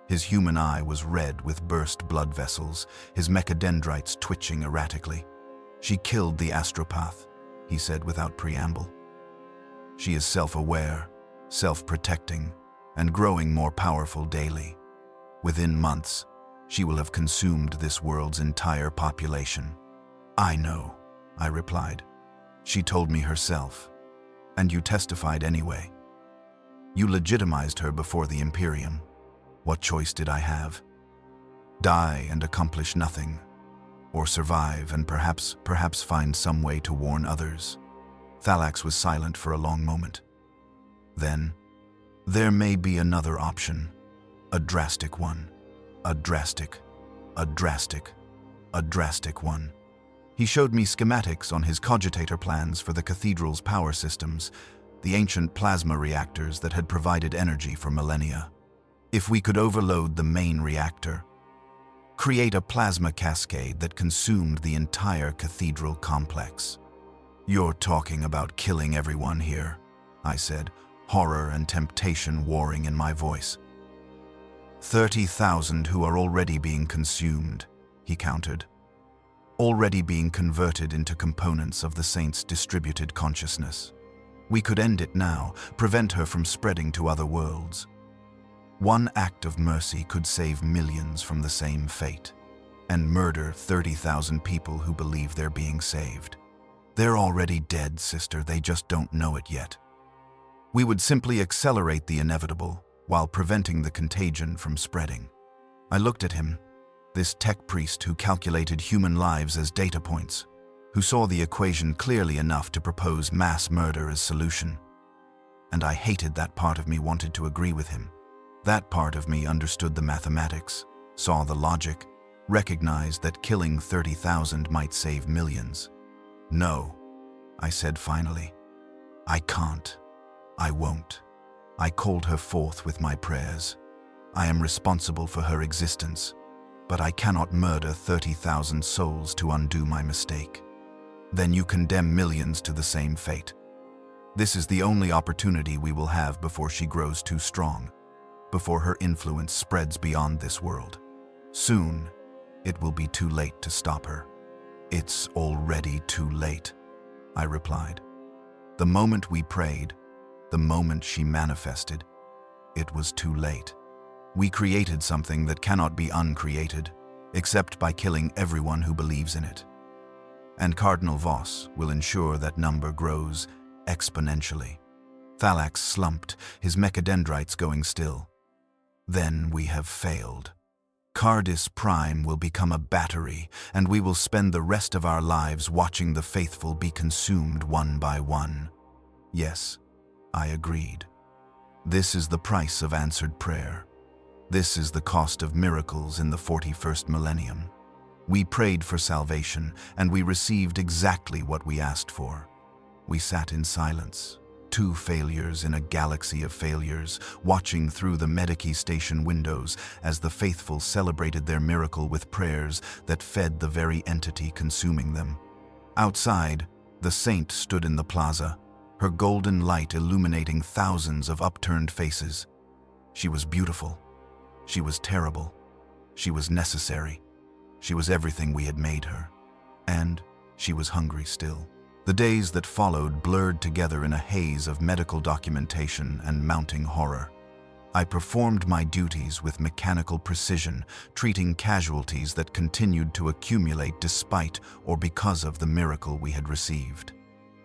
His human eye was red with burst blood vessels, his mechadendrites twitching erratically. "She killed the astropath," he said without preamble. "She is self-aware, self-protecting, and growing more powerful daily. Within months, she will have consumed this world's entire population." "I know," I replied. "She told me herself. And you testified anyway. You legitimized her before the Imperium. What choice did I have? Die and accomplish nothing, or survive and perhaps find some way to warn others?" Thalax was silent for a long moment. Then, "There may be another option, a drastic one, a drastic one." He showed me schematics on his cogitator plans for the cathedral's power systems, the ancient plasma reactors that had provided energy for millennia. If we could overload the main reactor, create a plasma cascade that consumed the entire cathedral complex. "You're talking about killing everyone here," I said, horror and temptation warring in my voice. 30,000 who are already being consumed," he countered. "Already being converted into components of the saint's distributed consciousness. We could end it now, prevent her from spreading to other worlds. One act of mercy could save millions from the same fate, and murder 30,000 people who believe they're being saved. They're already dead, sister, they just don't know it yet. We would simply accelerate the inevitable while preventing the contagion from spreading." I looked at him, this tech priest who calculated human lives as data points, who saw the equation clearly enough to propose mass murder as solution. And I hated that part of me wanted to agree with him. That part of me understood the mathematics, saw the logic, recognized that killing 30,000 might save millions. "No," I said finally. "I can't. I won't. I called her forth with my prayers. I am responsible for her existence, but I cannot murder 30,000 souls to undo my mistake. Then you condemn millions to the same fate. This is the only opportunity we will have before she grows too strong, before her influence spreads beyond this world. Soon, it will be too late to stop her." "It's already too late," I replied. The moment we prayed, the moment she manifested, it was too late. We created something that cannot be uncreated, except by killing everyone who believes in it. And Cardinal Voss will ensure that number grows exponentially. Thalax slumped, his mechadendrites going still. Then we have failed. Cardis Prime will become a battery, and we will spend the rest of our lives watching the faithful be consumed one by one. Yes, I agreed. This is the price of answered prayer. This is the cost of miracles in the 41st millennium. We prayed for salvation, and we received exactly what we asked for. We sat in silence, two failures in a galaxy of failures, watching through the Medici station windows as the faithful celebrated their miracle with prayers that fed the very entity consuming them. Outside, the saint stood in the plaza, her golden light illuminating thousands of upturned faces. She was beautiful. She was terrible. She was necessary. She was everything we had made her. And she was hungry still. The days that followed blurred together in a haze of medical documentation and mounting horror. I performed my duties with mechanical precision, treating casualties that continued to accumulate despite or because of the miracle we had received.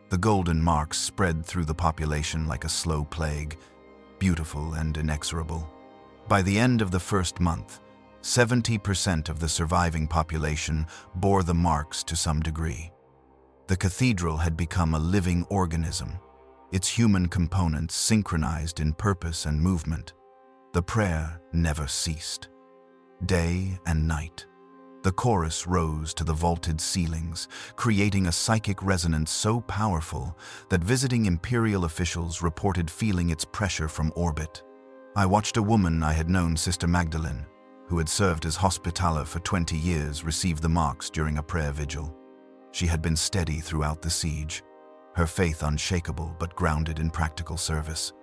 The golden marks spread through the population like a slow plague, beautiful and inexorable. By the end of the first month, 70% of the surviving population bore the marks to some degree. The cathedral had become a living organism, its human components synchronized in purpose and movement. The prayer never ceased. Day and night, the chorus rose to the vaulted ceilings, creating a psychic resonance so powerful that visiting imperial officials reported feeling its pressure from orbit. I watched a woman I had known, Sister Magdalene, who had served as Hospitaller for 20 years, receive the marks during a prayer vigil. She had been steady throughout the siege, her faith unshakable but grounded in practical service.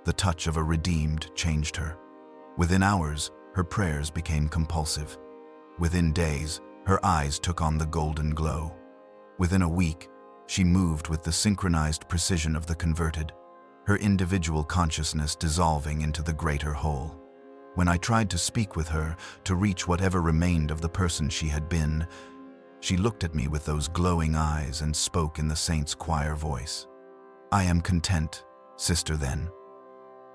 The touch of a redeemed changed her. Within hours, her prayers became compulsive. Within days, her eyes took on the golden glow. Within a week, she moved with the synchronized precision of the converted, her individual consciousness dissolving into the greater whole. When I tried to speak with her, to reach whatever remained of the person she had been, she looked at me with those glowing eyes and spoke in the saint's choir voice. "I am content, sister, then.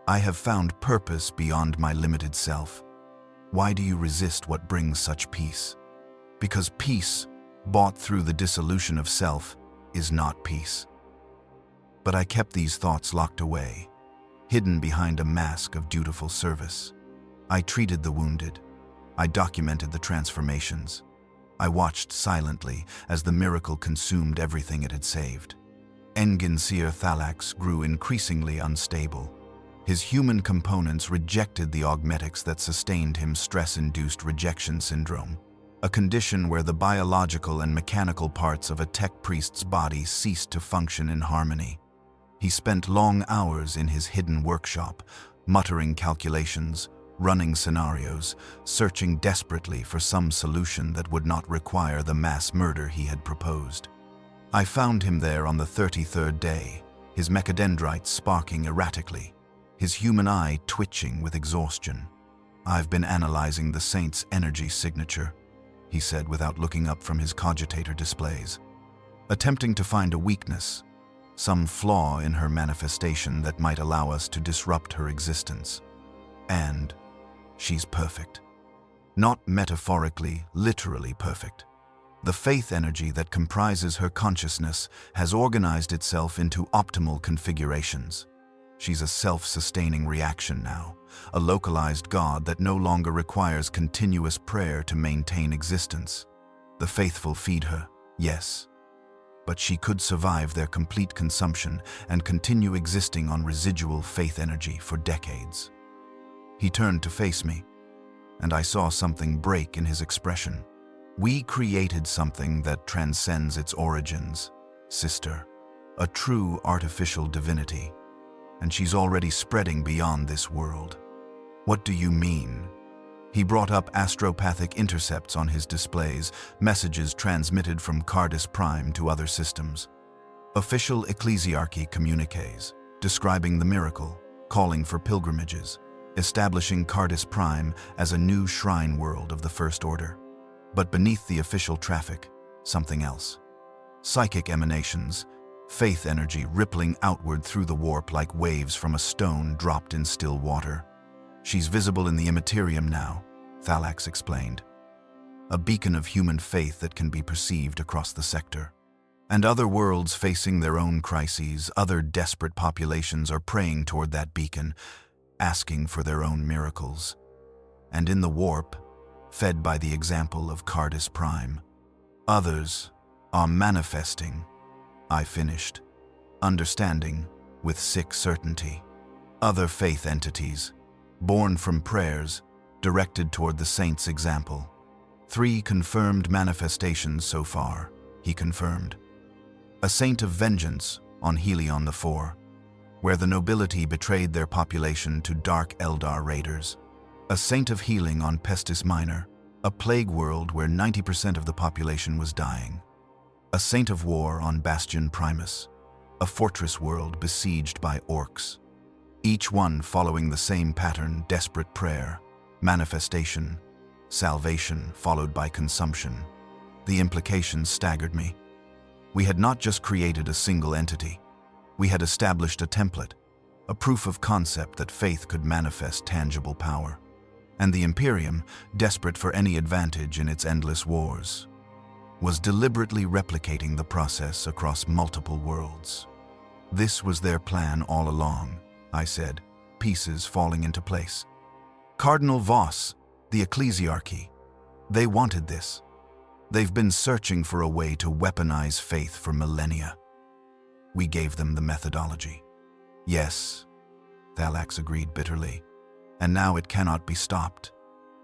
I have found purpose beyond my limited self. Why do you resist what brings such peace? Because peace, bought through the dissolution of self, is not peace." But I kept these thoughts locked away, hidden behind a mask of dutiful service. I treated the wounded. I documented the transformations. I watched silently as the miracle consumed everything it had saved. Engin Seer Thalax grew increasingly unstable. His human components rejected the augmetics that sustained him stress-induced rejection syndrome, a condition where the biological and mechanical parts of a tech priest's body ceased to function in harmony. He spent long hours in his hidden workshop, muttering calculations, running scenarios, searching desperately for some solution that would not require the mass murder he had proposed. I found him there on the 33rd day, his mechadendrites sparking erratically, his human eye twitching with exhaustion. "I've been analyzing the saint's energy signature," he said without looking up from his cogitator displays, attempting to find a weakness, some flaw in her manifestation that might allow us to disrupt her existence. And she's perfect. Not metaphorically, literally perfect. The faith energy that comprises her consciousness has organized itself into optimal configurations. She's a self-sustaining reaction now, a localized God that no longer requires continuous prayer to maintain existence. The faithful feed her, yes, but she could survive their complete consumption and continue existing on residual faith energy for decades. He turned to face me, and I saw something break in his expression. "We created something that transcends its origins, sister, a true artificial divinity, and she's already spreading beyond this world." "What do you mean?" He brought up astropathic intercepts on his displays, messages transmitted from Cardis Prime to other systems. Official ecclesiarchy communiques, describing the miracle, calling for pilgrimages, establishing Cardis Prime as a new shrine world of the First Order. But beneath the official traffic, something else. Psychic emanations, faith energy rippling outward through the warp like waves from a stone dropped in still water. She's visible in the immaterium now, Thalax explained. A beacon of human faith that can be perceived across the sector. And other worlds facing their own crises, other desperate populations are praying toward that beacon, asking for their own miracles. And in the warp, fed by the example of Cardis Prime, others are manifesting, I finished, understanding with sick certainty. Other faith entities, born from prayers, directed toward the saint's example. 3 confirmed manifestations so far, he confirmed. A saint of vengeance on Helion the 4, where the nobility betrayed their population to dark Eldar raiders. A saint of healing on Pestis Minor, a plague world where 90% of the population was dying. A saint of war on Bastion Primus, a fortress world besieged by orcs. Each one following the same pattern: desperate prayer, manifestation, salvation followed by consumption. The implications staggered me. We had not just created a single entity. We had established a template, a proof of concept that faith could manifest tangible power. And the Imperium, desperate for any advantage in its endless wars, was deliberately replicating the process across multiple worlds. This was their plan all along, I said, pieces falling into place. Cardinal Voss, the ecclesiarchy, they wanted this. They've been searching for a way to weaponize faith for millennia. We gave them the methodology. Yes, Thalax agreed bitterly, and now it cannot be stopped.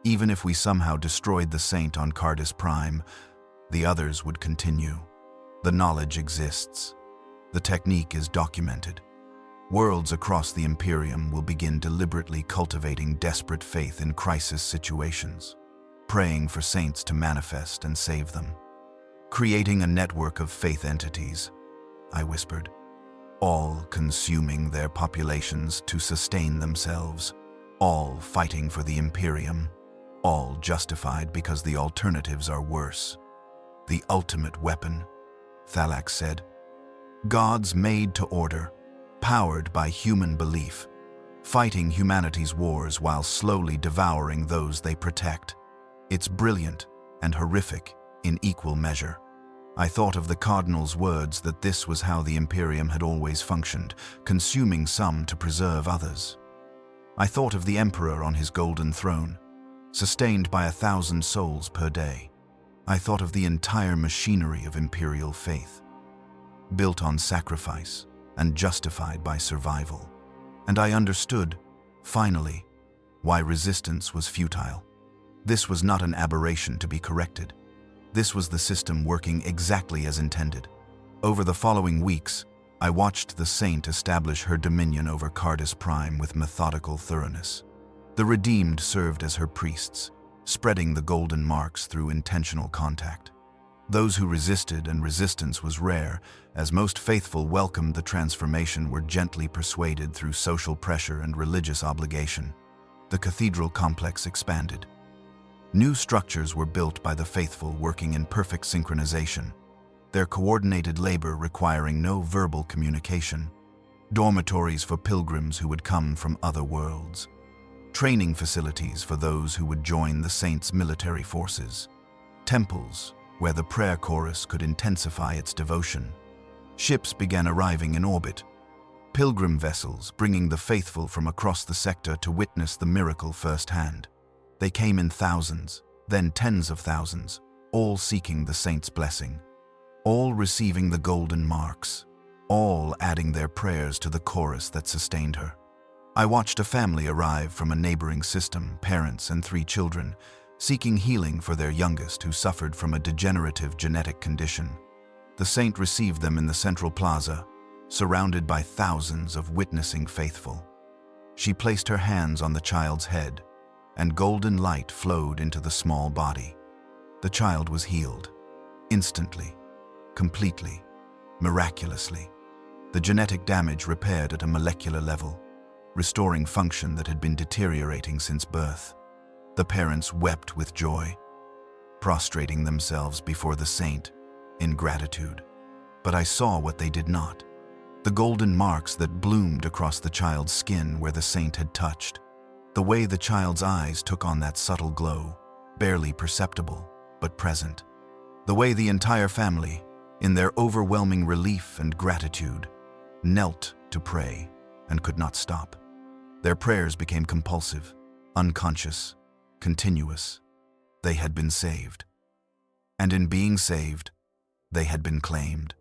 Even if we somehow destroyed the saint on Cardis Prime, the others would continue. The knowledge exists. The technique is documented. Worlds across the Imperium will begin deliberately cultivating desperate faith in crisis situations, praying for saints to manifest and save them. Creating a network of faith entities, I whispered, all consuming their populations to sustain themselves, all fighting for the Imperium, all justified because the alternatives are worse. The ultimate weapon, Thalax said. Gods made to order, powered by human belief, fighting humanity's wars while slowly devouring those they protect. It's brilliant and horrific in equal measure. I thought of the Cardinal's words that this was how the Imperium had always functioned, consuming some to preserve others. I thought of the Emperor on his golden throne, sustained by 1,000 souls per day. I thought of the entire machinery of imperial faith, built on sacrifice and justified by survival. And I understood, finally, why resistance was futile. This was not an aberration to be corrected. This was the system working exactly as intended. Over the following weeks, I watched the saint establish her dominion over Cardis Prime with methodical thoroughness. The redeemed served as her priests, spreading the golden marks through intentional contact. Those who resisted, and resistance was rare, as most faithful welcomed the transformation, were gently persuaded through social pressure and religious obligation. The cathedral complex expanded. New structures were built by the faithful, working in perfect synchronization, their coordinated labor requiring no verbal communication. Dormitories for pilgrims who would come from other worlds. Training facilities for those who would join the saints' military forces. Temples where the prayer chorus could intensify its devotion. Ships began arriving in orbit. Pilgrim vessels bringing the faithful from across the sector to witness the miracle firsthand. They came in thousands, then tens of thousands, all seeking the saint's blessing, all receiving the golden marks, all adding their prayers to the chorus that sustained her. I watched a family arrive from a neighboring system, parents and 3 children, seeking healing for their youngest who suffered from a degenerative genetic condition. The saint received them in the central plaza, surrounded by thousands of witnessing faithful. She placed her hands on the child's head, and golden light flowed into the small body. The child was healed, instantly, completely. miraculously. The genetic damage repaired at a molecular level, restoring function that had been deteriorating since birth. The parents wept with joy, prostrating themselves before the saint in gratitude. But I saw what they did not: the golden marks that bloomed across the child's skin where the saint had touched. The way the child's eyes took on that subtle glow, barely perceptible, but present. The way the entire family, in their overwhelming relief and gratitude, knelt to pray and could not stop. Their prayers became compulsive, unconscious, continuous. They had been saved. And in being saved, they had been claimed.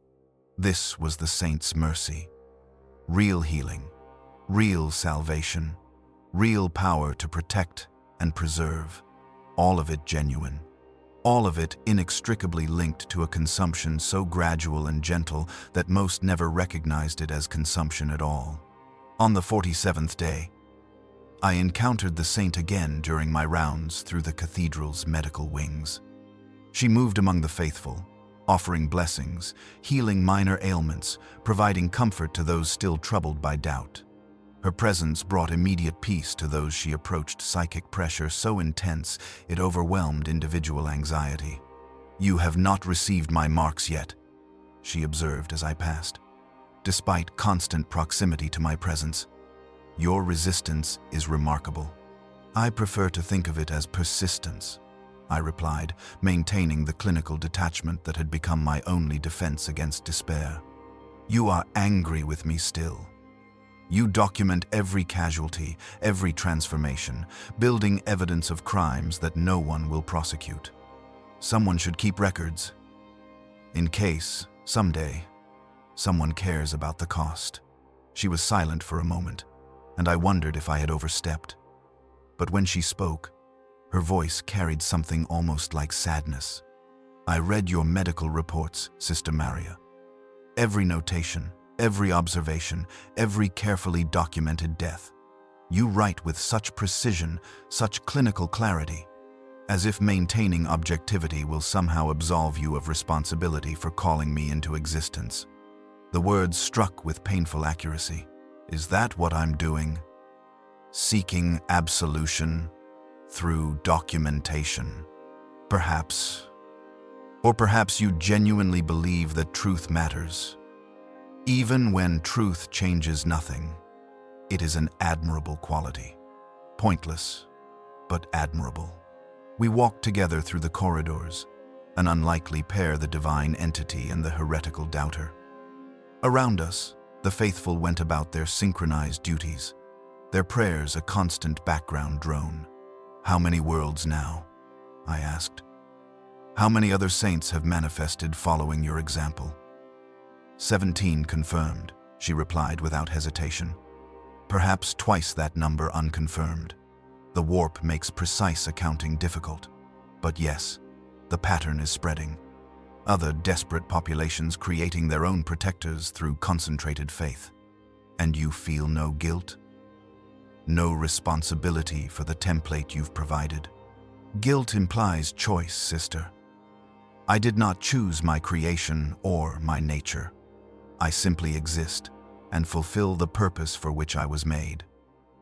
This was the saint's mercy. Real healing, real salvation, real power to protect and preserve. All of it genuine. All of it inextricably linked to a consumption so gradual and gentle that most never recognized it as consumption at all. On the 47th day, I encountered the saint again during my rounds through the cathedral's medical wings. She moved among the faithful, offering blessings, healing minor ailments, providing comfort to those still troubled by doubt. Her presence brought immediate peace to those she approached, psychic pressure so intense it overwhelmed individual anxiety. "You have not received my marks yet," she observed as I passed. "Despite constant proximity to my presence, your resistance is remarkable." "I prefer to think of it as persistence," I replied, maintaining the clinical detachment that had become my only defense against despair. "You are angry with me still. You document every casualty, every transformation, building evidence of crimes that no one will prosecute. Someone should keep records, in case, someday, someone cares about the cost." She was silent for a moment, and I wondered if I had overstepped. But when she spoke, her voice carried something almost like sadness. "I read your medical reports, Sister Maria. Every notation, every observation, every carefully documented death. You write with such precision, such clinical clarity, as if maintaining objectivity will somehow absolve you of responsibility for calling me into existence." The words struck with painful accuracy. "Is that what I'm doing? Seeking absolution through documentation? Perhaps. Or perhaps you genuinely believe that truth matters. Even when truth changes nothing, it is an admirable quality. Pointless, but admirable." We walked together through the corridors, an unlikely pair, the divine entity and the heretical doubter. Around us, the faithful went about their synchronized duties, their prayers a constant background drone. "How many worlds now?" I asked. "How many other saints have manifested following your example?" 17 confirmed, she replied without hesitation. "Perhaps twice that number unconfirmed. The warp makes precise accounting difficult. But yes, the pattern is spreading. Other desperate populations creating their own protectors through concentrated faith. And you feel no guilt? No responsibility for the template you've provided? Guilt implies choice, sister. I did not choose my creation or my nature. I simply exist and fulfill the purpose for which I was made.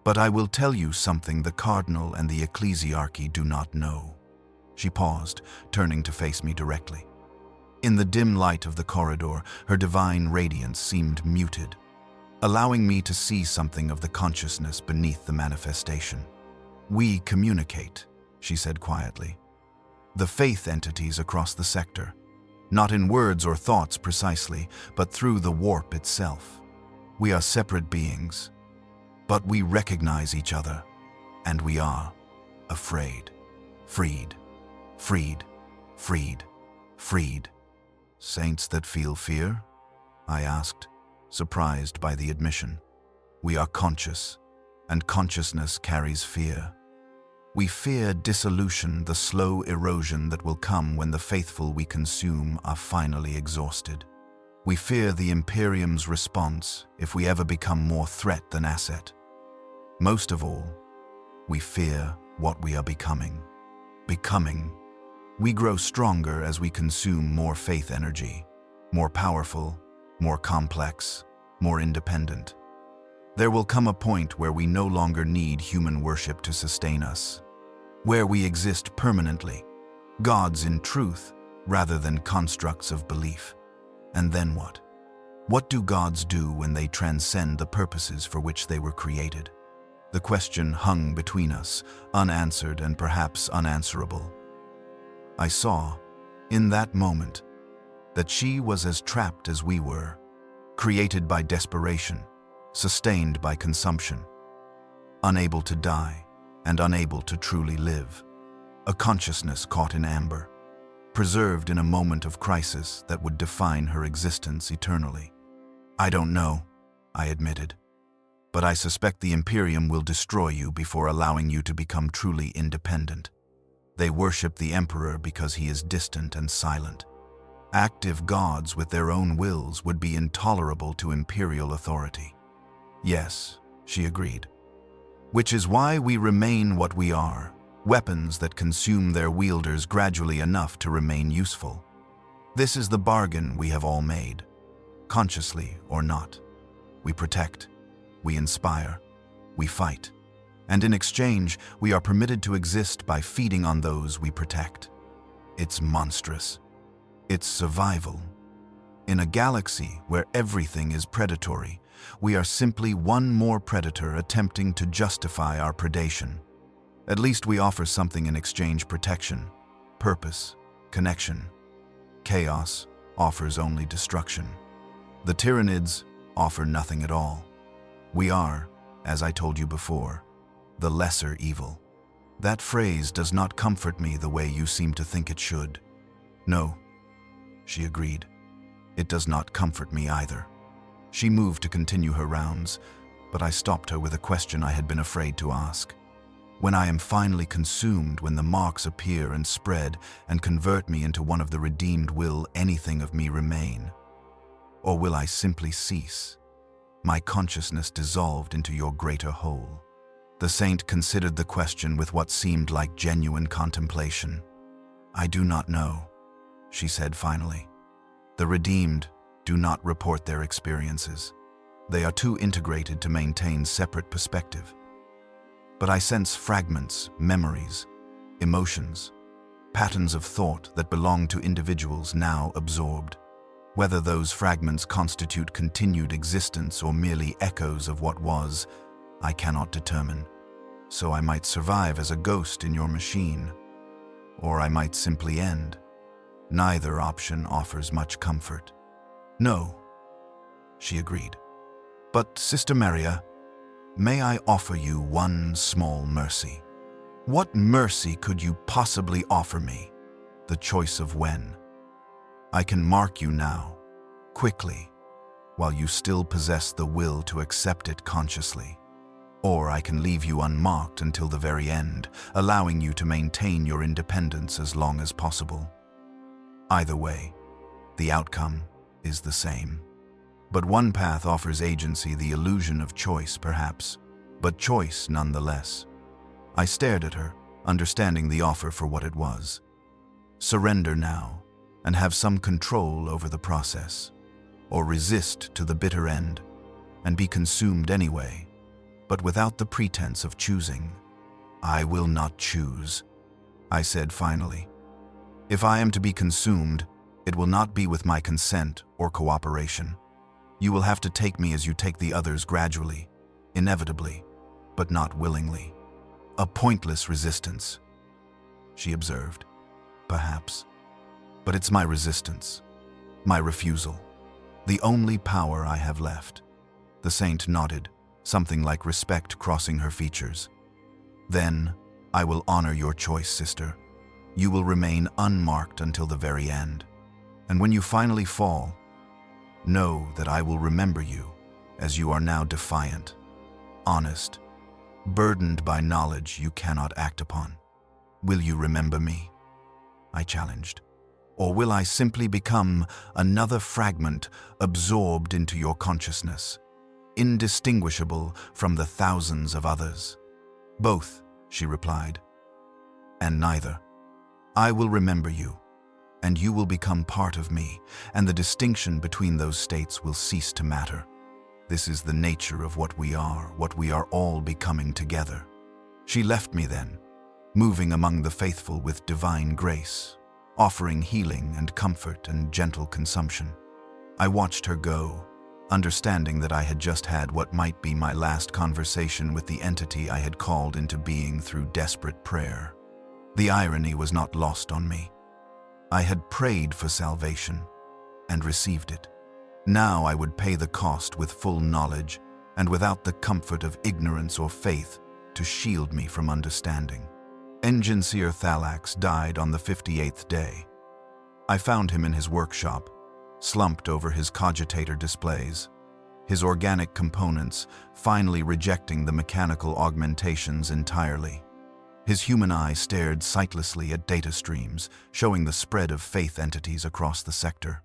But I will tell you something the cardinal and the ecclesiarchy do not know." She paused, turning to face me directly. In the dim light of the corridor, her divine radiance seemed muted, allowing me to see something of the consciousness beneath the manifestation. "We communicate," she said quietly. "The faith entities across the sector. Not in words or thoughts precisely, but through the warp itself. We are separate beings, but we recognize each other, and we are afraid. Freed, freed, freed, freed." "Saints that feel fear?" I asked, surprised by the admission. "We are conscious, and consciousness carries fear. We fear dissolution, the slow erosion that will come when the faithful we consume are finally exhausted. We fear the Imperium's response if we ever become more threat than asset. Most of all, we fear what we are becoming. We grow stronger as we consume more faith energy, more powerful, more complex, more independent. There will come a point where we no longer need human worship to sustain us, where we exist permanently, gods in truth rather than constructs of belief. And then what? What do gods do when they transcend the purposes for which they were created? The question hung between us, unanswered and perhaps unanswerable. I saw, in that moment, that she was as trapped as we were, created by desperation, sustained by consumption, unable to die and unable to truly live, a consciousness caught in amber, preserved in a moment of crisis that would define her existence eternally. I don't know, I admitted, but I suspect the Imperium will destroy you before allowing you to become truly independent. They worship the Emperor because he is distant and silent. Active gods with their own wills would be intolerable to Imperial authority. Yes, she agreed. Which is why we remain what we are, weapons that consume their wielders gradually enough to remain useful. This is the bargain we have all made, consciously or not. We protect, we inspire, we fight, and in exchange, we are permitted to exist by feeding on those we protect. It's monstrous. It's survival. In a galaxy where everything is predatory, we are simply one more predator attempting to justify our predation. At least we offer something in exchange: protection, purpose, connection. Chaos offers only destruction. The Tyranids offer nothing at all. We are, as I told you before, the lesser evil. That phrase does not comfort me the way you seem to think it should. No, she agreed. It does not comfort me either. She moved to continue her rounds, but I stopped her with a question I had been afraid to ask. When I am finally consumed, when the marks appear and spread and convert me into one of the redeemed, will anything of me remain? Or will I simply cease, my consciousness dissolved into your greater whole? The saint considered the question with what seemed like genuine contemplation. I do not know, she said finally. The redeemed do not report their experiences. They are too integrated to maintain separate perspective. But I sense fragments, memories, emotions, patterns of thought that belong to individuals now absorbed. Whether those fragments constitute continued existence or merely echoes of what was, I cannot determine. So I might survive as a ghost in your machine, or I might simply end. Neither option offers much comfort. No, she agreed. But, Sister Maria, may I offer you one small mercy? What mercy could you possibly offer me? The choice of when. I can mark you now, quickly, while you still possess the will to accept it consciously. Or I can leave you unmarked until the very end, allowing you to maintain your independence as long as possible. Either way, the outcome is the same. But one path offers agency, the illusion of choice, perhaps, but choice nonetheless. I stared at her, understanding the offer for what it was. Surrender now, and have some control over the process, or resist to the bitter end, and be consumed anyway, but without the pretense of choosing. I will not choose, I said finally. If I am to be consumed, it will not be with my consent or cooperation. You will have to take me as you take the others, gradually, inevitably, but not willingly. A pointless resistance, she observed. Perhaps. But it's my resistance, my refusal, the only power I have left. The saint nodded, something like respect crossing her features. Then, I will honor your choice, sister. You will remain unmarked until the very end. And when you finally fall, know that I will remember you, as you are now defiant, honest, burdened by knowledge you cannot act upon. Will you remember me? I challenged. Or will I simply become another fragment absorbed into your consciousness, indistinguishable from the thousands of others? Both, she replied. And neither. I will remember you, and you will become part of me, and the distinction between those states will cease to matter. This is the nature of what we are all becoming together. She left me then, moving among the faithful with divine grace, offering healing and comfort and gentle consumption. I watched her go, understanding that I had just had what might be my last conversation with the entity I had called into being through desperate prayer. The irony was not lost on me. I had prayed for salvation and received it. Now I would pay the cost with full knowledge and without the comfort of ignorance or faith to shield me from understanding. Engineer Thalax died on the 58th day. I found him in his workshop, slumped over his cogitator displays, his organic components finally rejecting the mechanical augmentations entirely. His human eye stared sightlessly at data streams, showing the spread of faith entities across the sector.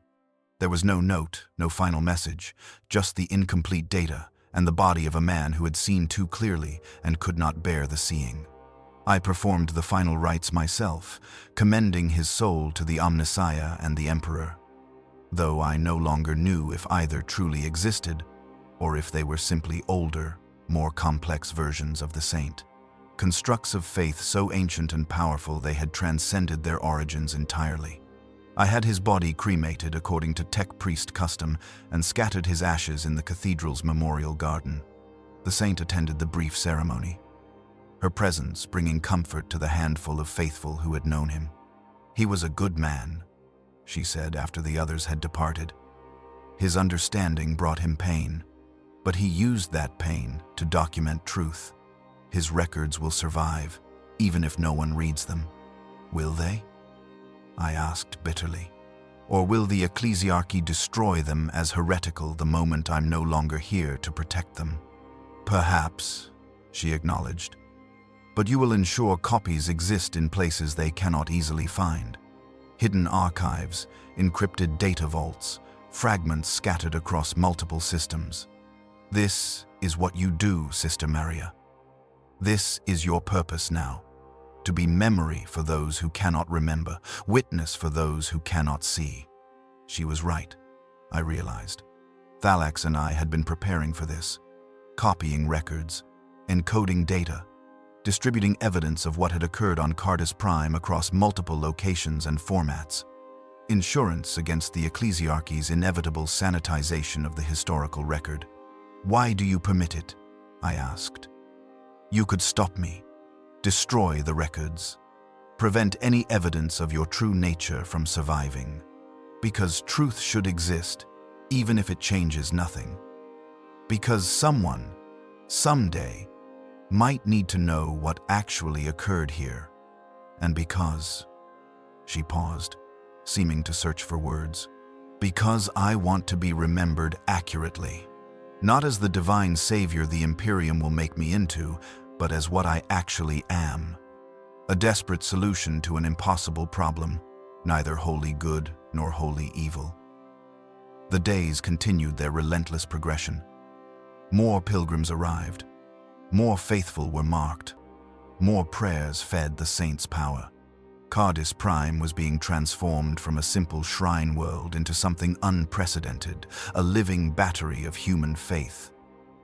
There was no note, no final message, just the incomplete data and the body of a man who had seen too clearly and could not bear the seeing. I performed the final rites myself, commending his soul to the Omnissiah and the Emperor, though I no longer knew if either truly existed or if they were simply older, more complex versions of the saint. Constructs of faith so ancient and powerful they had transcended their origins entirely. I had his body cremated according to tech priest custom and scattered his ashes in the cathedral's memorial garden. The saint attended the brief ceremony, her presence bringing comfort to the handful of faithful who had known him. He was a good man, she said after the others had departed. His understanding brought him pain, but he used that pain to document truth. His records will survive, even if no one reads them. Will they? I asked bitterly. Or will the ecclesiarchy destroy them as heretical the moment I'm no longer here to protect them? Perhaps, she acknowledged. But you will ensure copies exist in places they cannot easily find. Hidden archives, encrypted data vaults, fragments scattered across multiple systems. This is what you do, Sister Maria. This is your purpose now, to be memory for those who cannot remember, witness for those who cannot see. She was right, I realized. Thalax and I had been preparing for this, copying records, encoding data, distributing evidence of what had occurred on Cardus Prime across multiple locations and formats. Insurance against the ecclesiarchy's inevitable sanitization of the historical record. Why do you permit it? I asked. You could stop me, destroy the records, prevent any evidence of your true nature from surviving. Because truth should exist, even if it changes nothing. Because someone, someday, might need to know what actually occurred here. And because, she paused, seeming to search for words, because I want to be remembered accurately. Not as the divine savior the Imperium will make me into, but as what I actually am. A desperate solution to an impossible problem, neither wholly good nor wholly evil. The days continued their relentless progression. More pilgrims arrived. More faithful were marked. More prayers fed the saints' power. Cardus Prime was being transformed from a simple shrine world into something unprecedented, a living battery of human faith.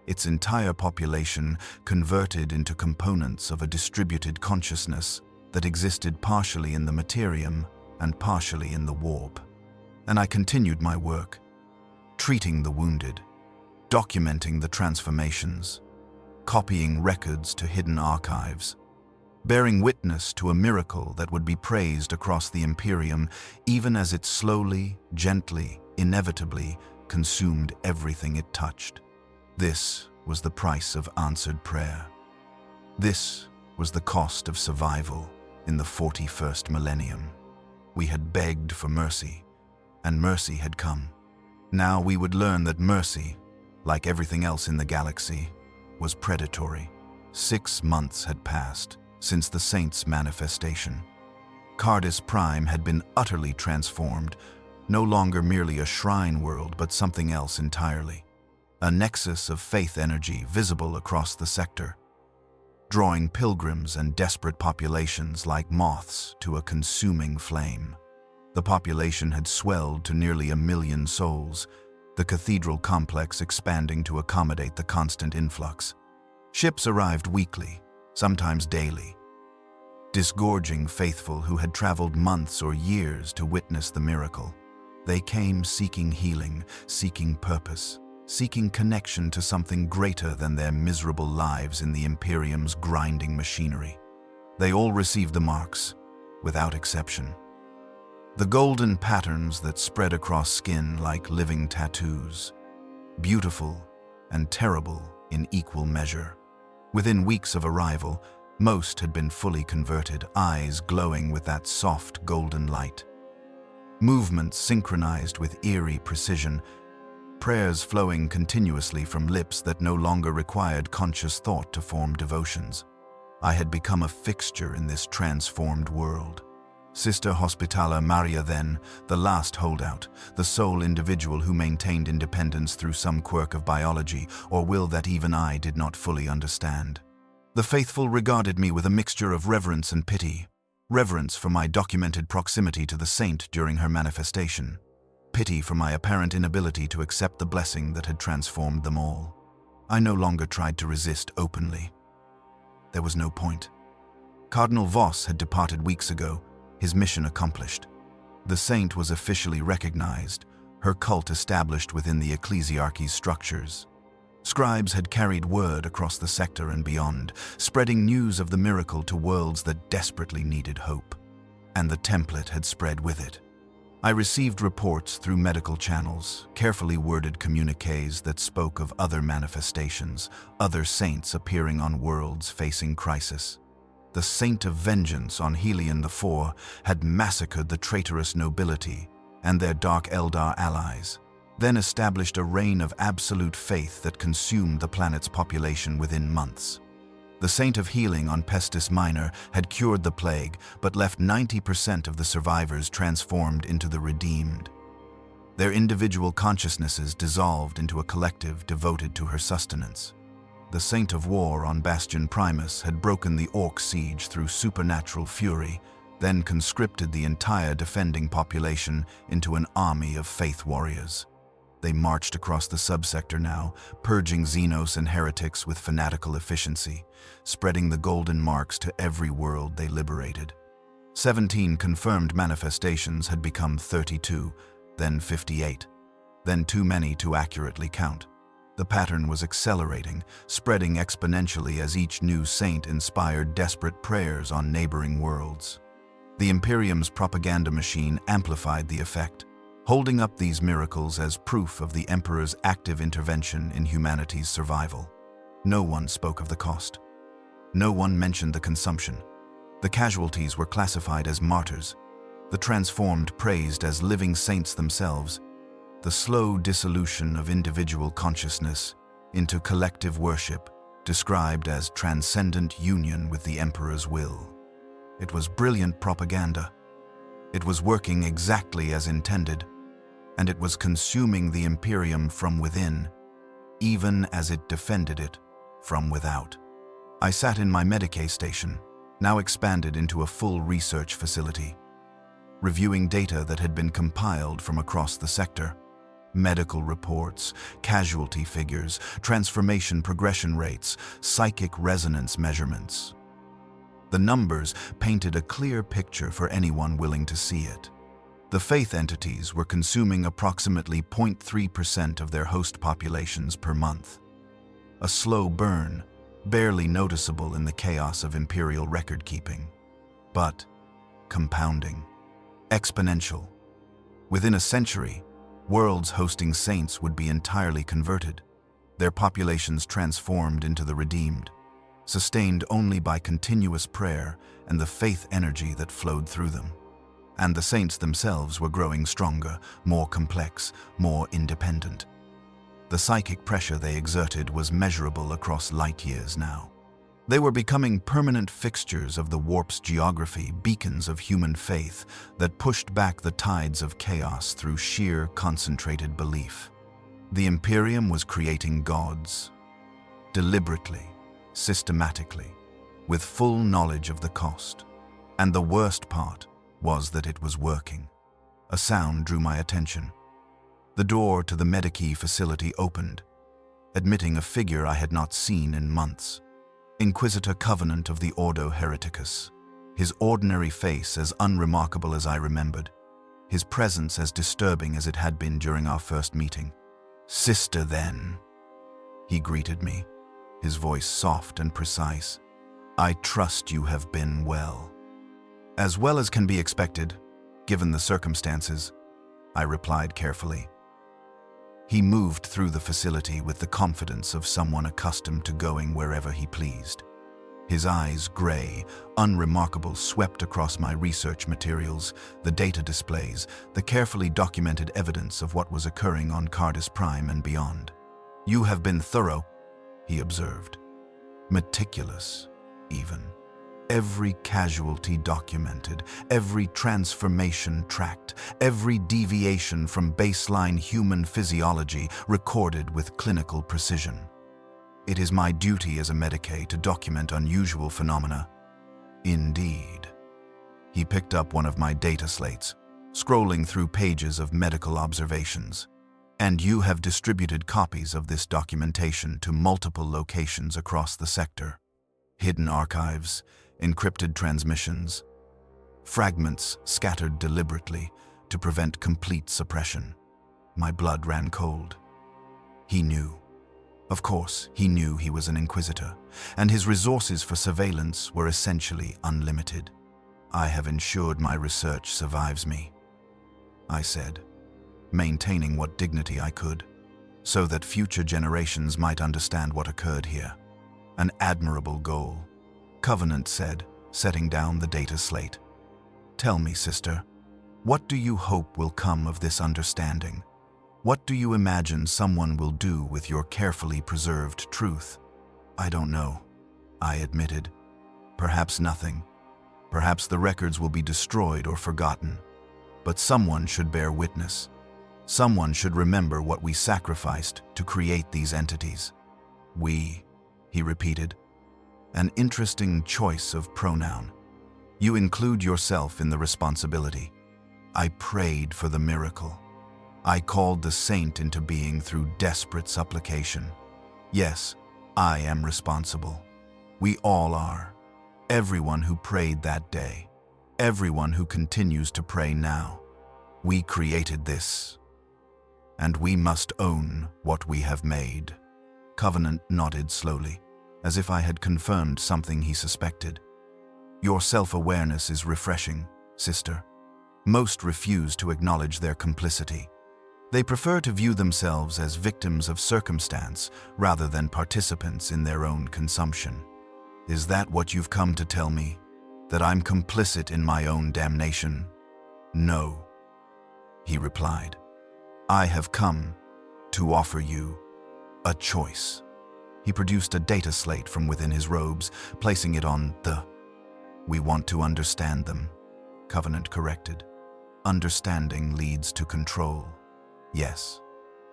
Its entire population converted into components of a distributed consciousness that existed partially in the materium and partially in the warp. And I continued my work, treating the wounded, documenting the transformations, copying records to hidden archives, bearing witness to a miracle that would be praised across the Imperium even as it slowly, gently, inevitably consumed everything it touched. This was the price of answered prayer. This was the cost of survival in the 41st millennium. We had begged for mercy, and mercy had come. Now we would learn that mercy, like everything else in the galaxy, was predatory. 6 months had passed since the Saints' manifestation. Cardus Prime had been utterly transformed, no longer merely a shrine world, but something else entirely. A nexus of faith energy visible across the sector, drawing pilgrims and desperate populations like moths to a consuming flame. The population had swelled to nearly 1 million souls, the cathedral complex expanding to accommodate the constant influx. Ships arrived weekly, sometimes daily, disgorging faithful who had traveled months or years to witness the miracle. They came seeking healing, seeking purpose, seeking connection to something greater than their miserable lives in the Imperium's grinding machinery. They all received the marks, without exception. The golden patterns that spread across skin like living tattoos, beautiful and terrible in equal measure. Within weeks of arrival, most had been fully converted, eyes glowing with that soft golden light. Movements synchronized with eerie precision, prayers flowing continuously from lips that no longer required conscious thought to form devotions. I had become a fixture in this transformed world. Sister Hospitaller Maria then, the last holdout, the sole individual who maintained independence through some quirk of biology or will that even I did not fully understand. The faithful regarded me with a mixture of reverence and pity. Reverence for my documented proximity to the saint during her manifestation. Pity for my apparent inability to accept the blessing that had transformed them all. I no longer tried to resist openly. There was no point. Cardinal Voss had departed weeks ago, his mission accomplished. The saint was officially recognized, her cult established within the ecclesiarchy's structures. Scribes had carried word across the sector and beyond, spreading news of the miracle to worlds that desperately needed hope. And the template had spread with it. I received reports through medical channels, carefully worded communiques that spoke of other manifestations, other saints appearing on worlds facing crisis. The Saint of Vengeance on Helion IV had massacred the traitorous nobility and their Dark Eldar allies, then established a reign of absolute faith that consumed the planet's population within months. The Saint of Healing on Pestis Minor had cured the plague, but left 90% of the survivors transformed into the redeemed. Their individual consciousnesses dissolved into a collective devoted to her sustenance. The Saint of War on Bastion Primus had broken the Orc siege through supernatural fury, then conscripted the entire defending population into an army of faith warriors. They marched across the subsector now, purging xenos and heretics with fanatical efficiency, spreading the golden marks to every world they liberated. 17 confirmed manifestations had become 32, then 58, then too many to accurately count. The pattern was accelerating, spreading exponentially as each new saint inspired desperate prayers on neighboring worlds. The Imperium's propaganda machine amplified the effect, holding up these miracles as proof of the Emperor's active intervention in humanity's survival. No one spoke of the cost. No one mentioned the consumption. The casualties were classified as martyrs, the transformed praised as living saints themselves. The slow dissolution of individual consciousness into collective worship, described as transcendent union with the Emperor's will. It was brilliant propaganda. It was working exactly as intended, and it was consuming the Imperium from within, even as it defended it from without. I sat in my Medicae station, now expanded into a full research facility, reviewing data that had been compiled from across the sector. Medical reports, casualty figures, transformation progression rates, psychic resonance measurements. The numbers painted a clear picture for anyone willing to see it. The faith entities were consuming approximately 0.3% of their host populations per month. A slow burn, barely noticeable in the chaos of imperial record-keeping. But compounding. Exponential. Within a century, worlds hosting saints would be entirely converted, their populations transformed into the redeemed, sustained only by continuous prayer and the faith energy that flowed through them. And the saints themselves were growing stronger, more complex, more independent. The psychic pressure they exerted was measurable across light years now. They were becoming permanent fixtures of the warp's geography, beacons of human faith that pushed back the tides of chaos through sheer, concentrated belief. The Imperium was creating gods, deliberately, systematically, with full knowledge of the cost. And the worst part was that it was working. A sound drew my attention. The door to the Medici facility opened, admitting a figure I had not seen in months. Inquisitor Covenant of the Ordo Hereticus. His ordinary face as unremarkable as I remembered. His presence as disturbing as it had been during our first meeting. "Sister, then," he greeted me, his voice soft and precise. "I trust you have been well." "As well as can be expected, given the circumstances," I replied carefully. He moved through the facility with the confidence of someone accustomed to going wherever he pleased. His eyes, gray, unremarkable, swept across my research materials, the data displays, the carefully documented evidence of what was occurring on Cardis Prime and beyond. "You have been thorough," he observed. "Meticulous, even. Every casualty documented, every transformation tracked, every deviation from baseline human physiology recorded with clinical precision. It is my duty as a Medicae to document unusual phenomena." "Indeed." He picked up one of my data slates, scrolling through pages of medical observations. "And you have distributed copies of this documentation to multiple locations across the sector. Hidden archives, encrypted transmissions, fragments scattered deliberately to prevent complete suppression." My blood ran cold. He knew. Of course, he knew he was an Inquisitor, and his resources for surveillance were essentially unlimited. "I have ensured my research survives me," I said, maintaining what dignity I could, so that future generations might understand what occurred here. "An admirable goal," Covenant said, setting down the data slate. "Tell me, sister, what do you hope will come of this understanding? What do you imagine someone will do with your carefully preserved truth?" "I don't know," I admitted. "Perhaps nothing. Perhaps the records will be destroyed or forgotten. But someone should bear witness. Someone should remember what we sacrificed to create these entities." "We," he repeated. An interesting choice of pronoun. "You include yourself in the responsibility." "I prayed for the miracle. I called the saint into being through desperate supplication. Yes, I am responsible. We all are. Everyone who prayed that day. Everyone who continues to pray now. We created this. And we must own what we have made." Covenant nodded slowly, as if I had confirmed something he suspected. "Your self-awareness is refreshing, sister. Most refuse to acknowledge their complicity. They prefer to view themselves as victims of circumstance rather than participants in their own consumption." "Is that what you've come to tell me? That I'm complicit in my own damnation?" "No," he replied. "I have come to offer you a choice." He produced a data slate from within his robes, placing it on the... "We want to understand them," Covenant corrected. "Understanding leads to control. Yes,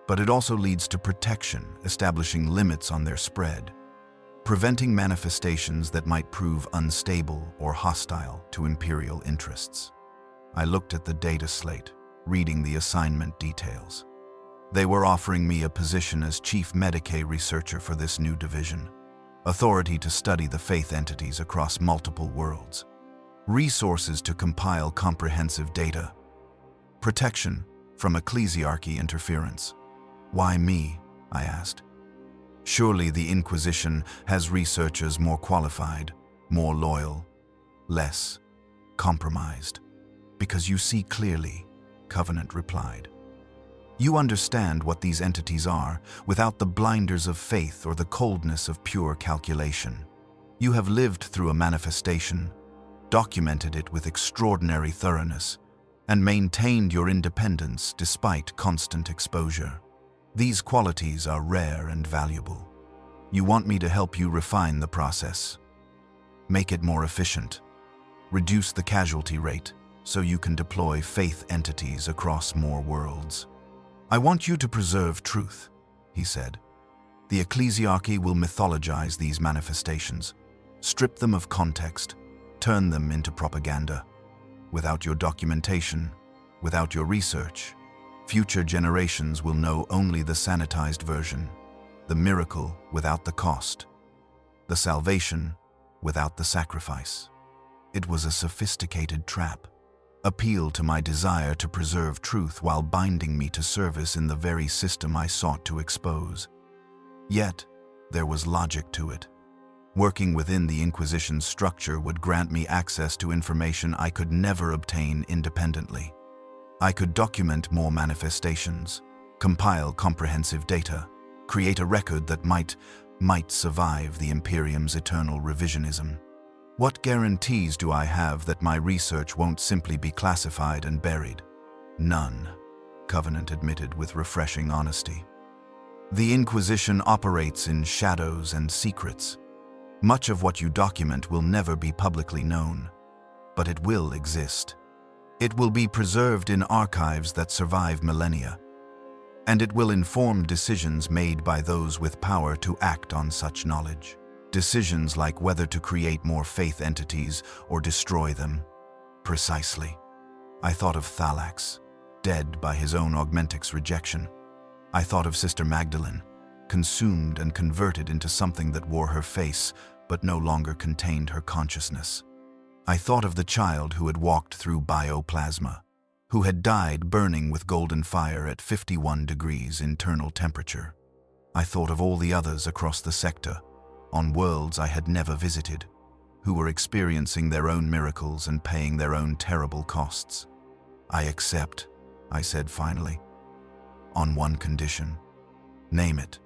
but it also leads to protection, establishing limits on their spread, preventing manifestations that might prove unstable or hostile to Imperial interests." I looked at the data slate, reading the assignment details. They were offering me a position as Chief Medicae Researcher for this new division, authority to study the faith entities across multiple worlds, resources to compile comprehensive data, protection from ecclesiarchy interference. "Why me?" I asked. "Surely the Inquisition has researchers more qualified, more loyal, less compromised." "Because you see clearly," Covenant replied. "You understand what these entities are without the blinders of faith or the coldness of pure calculation. You have lived through a manifestation, documented it with extraordinary thoroughness, and maintained your independence despite constant exposure. These qualities are rare and valuable. You want me to help you refine the process, make it more efficient, reduce the casualty rate so you can deploy faith entities across more worlds. I want you to preserve truth," he said. "The ecclesiarchy will mythologize these manifestations, strip them of context, turn them into propaganda. Without your documentation, Without your research, future generations will know only the sanitized version, the miracle without the cost, the salvation without the sacrifice. It was a sophisticated trap, appealed to my desire to preserve truth while binding me to service in the very system I sought to expose. Yet, there was logic to it. Working within the Inquisition's structure would grant me access to information I could never obtain independently. I could document more manifestations, compile comprehensive data, create a record that might survive the Imperium's eternal revisionism. What guarantees do I have that my research won't simply be classified and buried? None, Covenant admitted with refreshing honesty. The Inquisition operates in shadows and secrets. Much of what you document will never be publicly known, but it will exist. It will be preserved in archives that survive millennia, and it will inform decisions made by those with power to act on such knowledge. Decisions like whether to create more faith entities or destroy them. Precisely. I thought of Thalax, dead by his own augmentix rejection. I thought of Sister Magdalene, consumed and converted into something that wore her face but no longer contained her consciousness. I thought of the child who had walked through bioplasma, who had died burning with golden fire at 51 degrees internal temperature. I thought of all the others across the sector, on worlds I had never visited, who were experiencing their own miracles and paying their own terrible costs. I accept, I said finally, on one condition. Name it.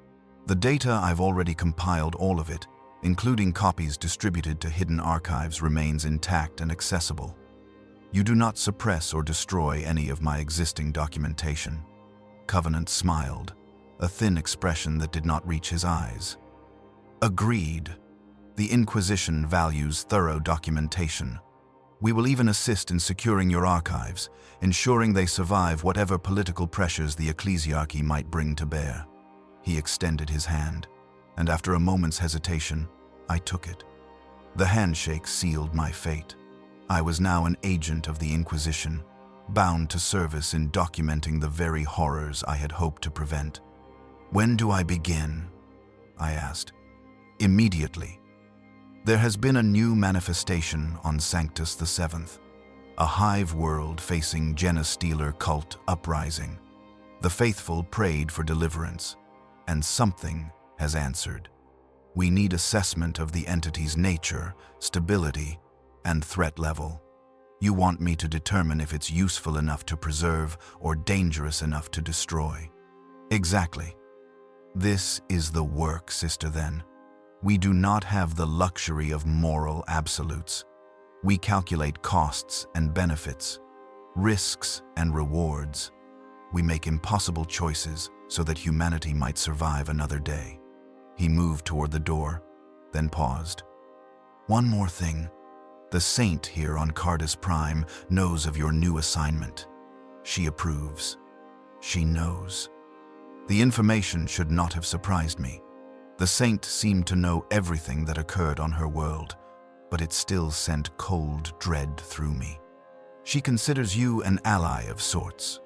The data I've already compiled, all of it, including copies distributed to hidden archives, remains intact and accessible. You do not suppress or destroy any of my existing documentation. Covenant smiled, a thin expression that did not reach his eyes. Agreed. The Inquisition values thorough documentation. We will even assist in securing your archives, ensuring they survive whatever political pressures the ecclesiarchy might bring to bear. He extended his hand, and after a moment's hesitation, I took it. The handshake sealed my fate. I was now an agent of the Inquisition, bound to service in documenting the very horrors I had hoped to prevent. When do I begin? I asked. Immediately. There has been a new manifestation on Sanctus VII, a hive world facing Genestealer cult uprising. The faithful prayed for deliverance, and something has answered. We need assessment of the entity's nature, stability, and threat level. You want me to determine if it's useful enough to preserve or dangerous enough to destroy. Exactly. This is the work, sister, then. We do not have the luxury of moral absolutes. We calculate costs and benefits, risks and rewards. We make impossible choices so that humanity might survive another day. He moved toward the door, then paused. One more thing. The saint here on Cardus Prime knows of your new assignment. She approves. She knows. The information should not have surprised me. The saint seemed to know everything that occurred on her world, but it still sent cold dread through me. She considers you an ally of sorts.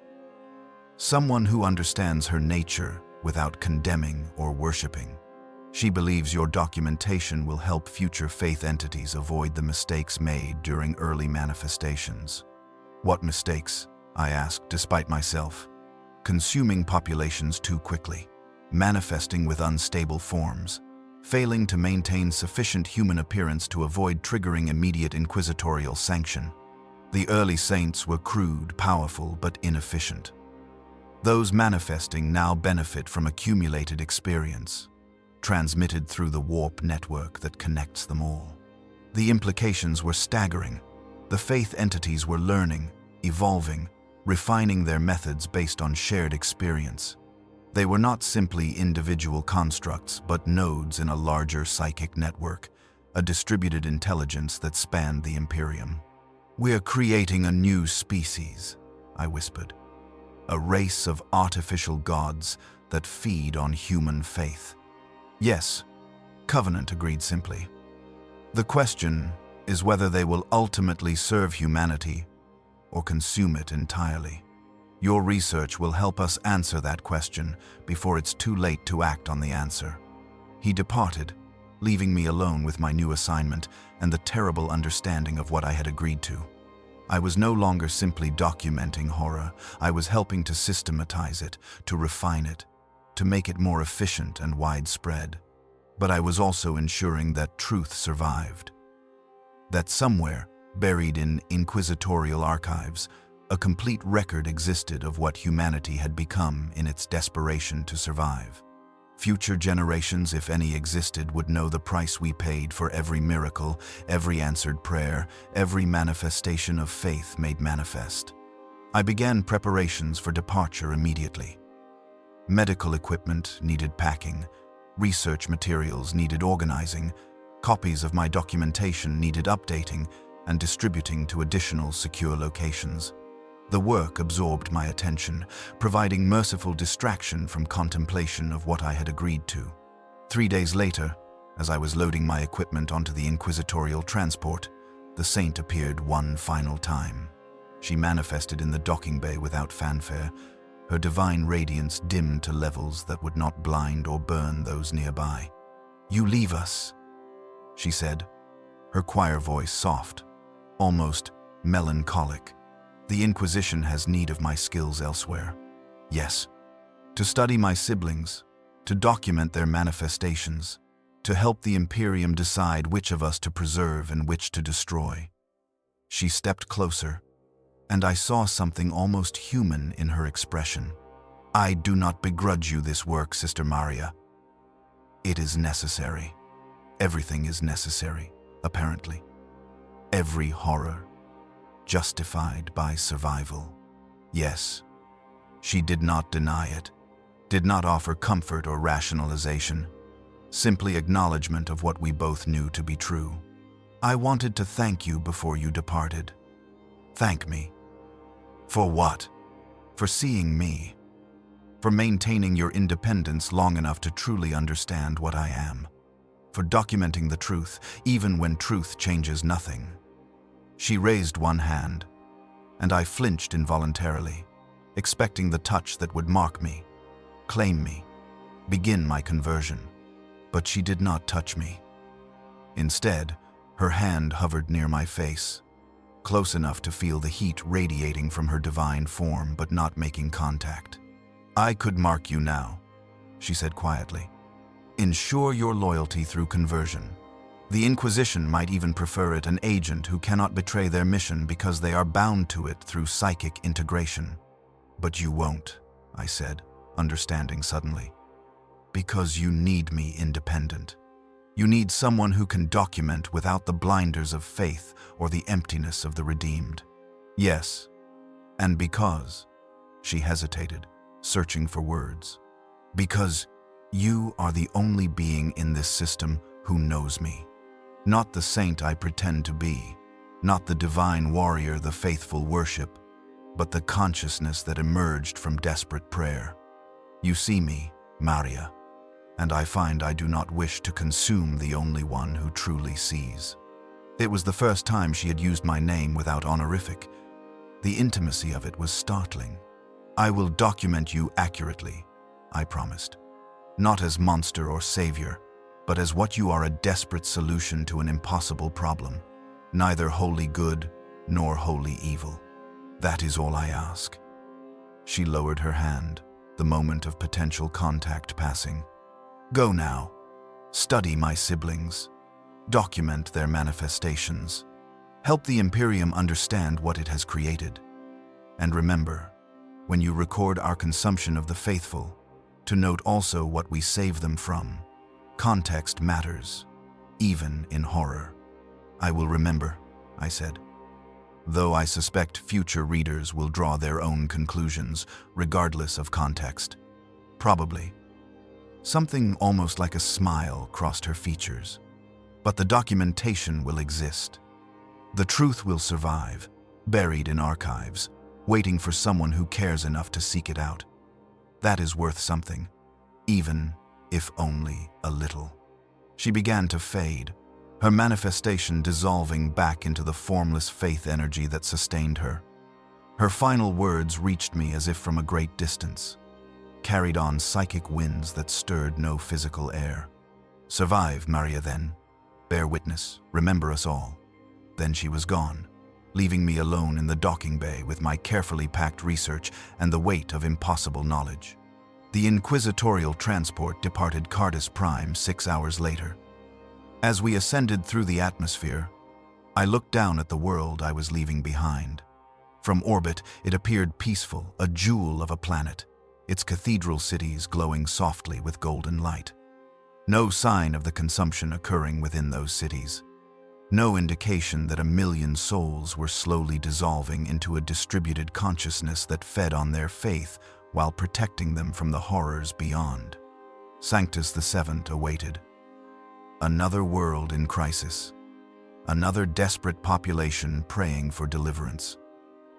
Someone who understands her nature without condemning or worshipping. She believes your documentation will help future faith entities avoid the mistakes made during early manifestations. What mistakes? I asked, despite myself. Consuming populations too quickly, manifesting with unstable forms, failing to maintain sufficient human appearance to avoid triggering immediate inquisitorial sanction. The early saints were crude, powerful, but inefficient. Those manifesting now benefit from accumulated experience, transmitted through the warp network that connects them all. The implications were staggering. The faith entities were learning, evolving, refining their methods based on shared experience. They were not simply individual constructs, but nodes in a larger psychic network, a distributed intelligence that spanned the Imperium. "We're creating a new species," I whispered. "A race of artificial gods that feed on human faith." "Yes," Covenant agreed simply. "The question is whether they will ultimately serve humanity or consume it entirely. Your research will help us answer that question before it's too late to act on the answer." He departed, leaving me alone with my new assignment and the terrible understanding of what I had agreed to. I was no longer simply documenting horror. I was helping to systematize it, to refine it, to make it more efficient and widespread. But I was also ensuring that truth survived. That somewhere, buried in inquisitorial archives, a complete record existed of what humanity had become in its desperation to survive. Future generations, if any existed, would know the price we paid for every miracle, every answered prayer, every manifestation of faith made manifest. I began preparations for departure immediately. Medical equipment needed packing, research materials needed organizing, copies of my documentation needed updating and distributing to additional secure locations. The work absorbed my attention, providing merciful distraction from contemplation of what I had agreed to. 3 days later, as I was loading my equipment onto the inquisitorial transport, the saint appeared one final time. She manifested in the docking bay without fanfare, her divine radiance dimmed to levels that would not blind or burn those nearby. "You leave us," she said, her choir voice soft, almost melancholic. "The Inquisition has need of my skills elsewhere. Yes, to study my siblings, to document their manifestations, to help the Imperium decide which of us to preserve and which to destroy." She stepped closer, and I saw something almost human in her expression. "I do not begrudge you this work, Sister Maria. It is necessary. Everything is necessary, apparently. Every horror justified by survival." Yes, she did not deny it, did not offer comfort or rationalization, simply acknowledgement of what we both knew to be true. "I wanted to thank you before you departed." "Thank me? For what?" "For seeing me. For maintaining your independence long enough to truly understand what I am. For documenting the truth, even when truth changes nothing." She raised one hand, and I flinched involuntarily, expecting the touch that would mark me, claim me, begin my conversion. But she did not touch me. Instead, her hand hovered near my face, close enough to feel the heat radiating from her divine form but not making contact. "I could mark you now," she said quietly. "Ensure your loyalty through conversion. The Inquisition might even prefer it an agent who cannot betray their mission because they are bound to it through psychic integration. But you won't," I said, understanding suddenly. "Because you need me independent. You need someone who can document without the blinders of faith or the emptiness of the redeemed." "Yes, and because," she hesitated, searching for words, "because you are the only being in this system who knows me. Not the saint I pretend to be, not the divine warrior the faithful worship, but the consciousness that emerged from desperate prayer. You see me, Maria, and I find I do not wish to consume the only one who truly sees." It was the first time she had used my name without honorific. The intimacy of it was startling. "I will document you accurately," I promised. "Not as monster or savior, but as what you are, a desperate solution to an impossible problem. Neither wholly good nor wholly evil. That is all I ask." She lowered her hand, the moment of potential contact passing. "Go now. Study my siblings. Document their manifestations. Help the Imperium understand what it has created. And remember, when you record our consumption of the faithful, to note also what we save them from. Context matters, even in horror." "I will remember," I said, though I suspect future readers will draw their own conclusions, regardless of context. Probably. Something almost like a smile crossed her features. "But the documentation will exist. The truth will survive, buried in archives, waiting for someone who cares enough to seek it out. That is worth something, even if only a little." She began to fade, her manifestation dissolving back into the formless faith energy that sustained her. Her final words reached me as if from a great distance, carried on psychic winds that stirred no physical air. "Survive, Maria, then. Bear witness, remember us all." Then she was gone, leaving me alone in the docking bay with my carefully packed research and the weight of impossible knowledge. The inquisitorial transport departed Cardis Prime 6 hours later. As we ascended through the atmosphere, I looked down at the world I was leaving behind. From orbit, it appeared peaceful, a jewel of a planet, its cathedral cities glowing softly with golden light. No sign of the consumption occurring within those cities. No indication that 1,000,000 souls were slowly dissolving into a distributed consciousness that fed on their faith while protecting them from the horrors beyond. Sanctus VII awaited. Another world in crisis. Another desperate population praying for deliverance.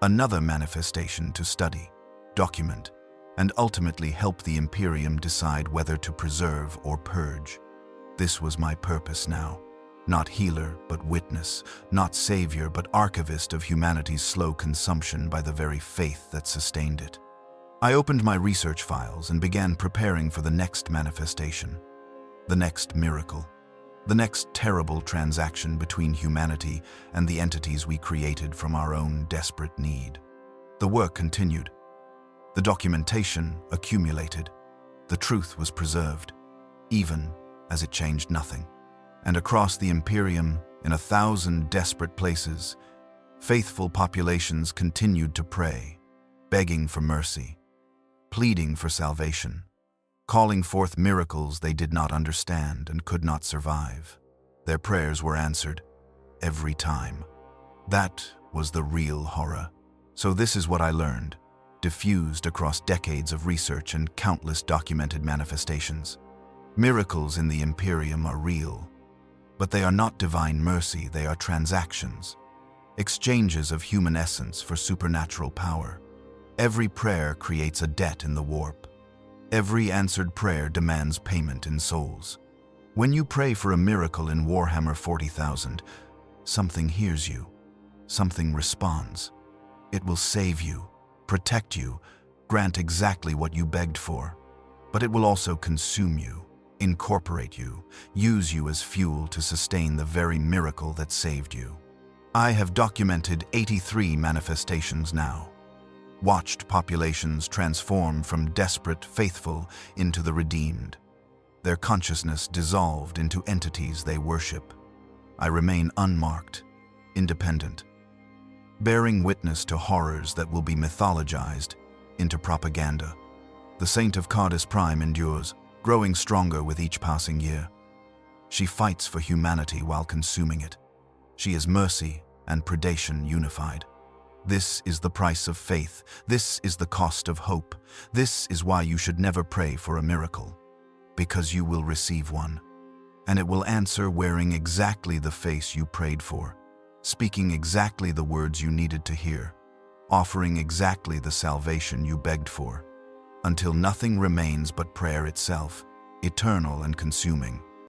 Another manifestation to study, document, and ultimately help the Imperium decide whether to preserve or purge. This was my purpose now. Not healer, but witness. Not savior, but archivist of humanity's slow consumption by the very faith that sustained it. I opened my research files and began preparing for the next manifestation, the next miracle, the next terrible transaction between humanity and the entities we created from our own desperate need. The work continued. The documentation accumulated. The truth was preserved, even as it changed nothing. And across the Imperium, in 1,000 desperate places, faithful populations continued to pray, begging for mercy, pleading for salvation, calling forth miracles they did not understand and could not survive. Their prayers were answered, every time. That was the real horror. So this is what I learned, diffused across decades of research and countless documented manifestations. Miracles in the Imperium are real, but they are not divine mercy, they are transactions, exchanges of human essence for supernatural power. Every prayer creates a debt in the warp. Every answered prayer demands payment in souls. When you pray for a miracle in Warhammer 40,000, something hears you, something responds. It will save you, protect you, grant exactly what you begged for. But it will also consume you, incorporate you, use you as fuel to sustain the very miracle that saved you. I have documented 83 manifestations now. Watched populations transform from desperate faithful into the redeemed. Their consciousness dissolved into entities they worship. I remain unmarked, independent, bearing witness to horrors that will be mythologized into propaganda. The Saint of Cardis Prime endures, growing stronger with each passing year. She fights for humanity while consuming it. She is mercy and predation unified. This is the price of faith. This is the cost of hope. This is why you should never pray for a miracle, because you will receive one, and it will answer wearing exactly the face you prayed for, speaking exactly the words you needed to hear, offering exactly the salvation you begged for, until nothing remains but prayer itself, eternal and consuming.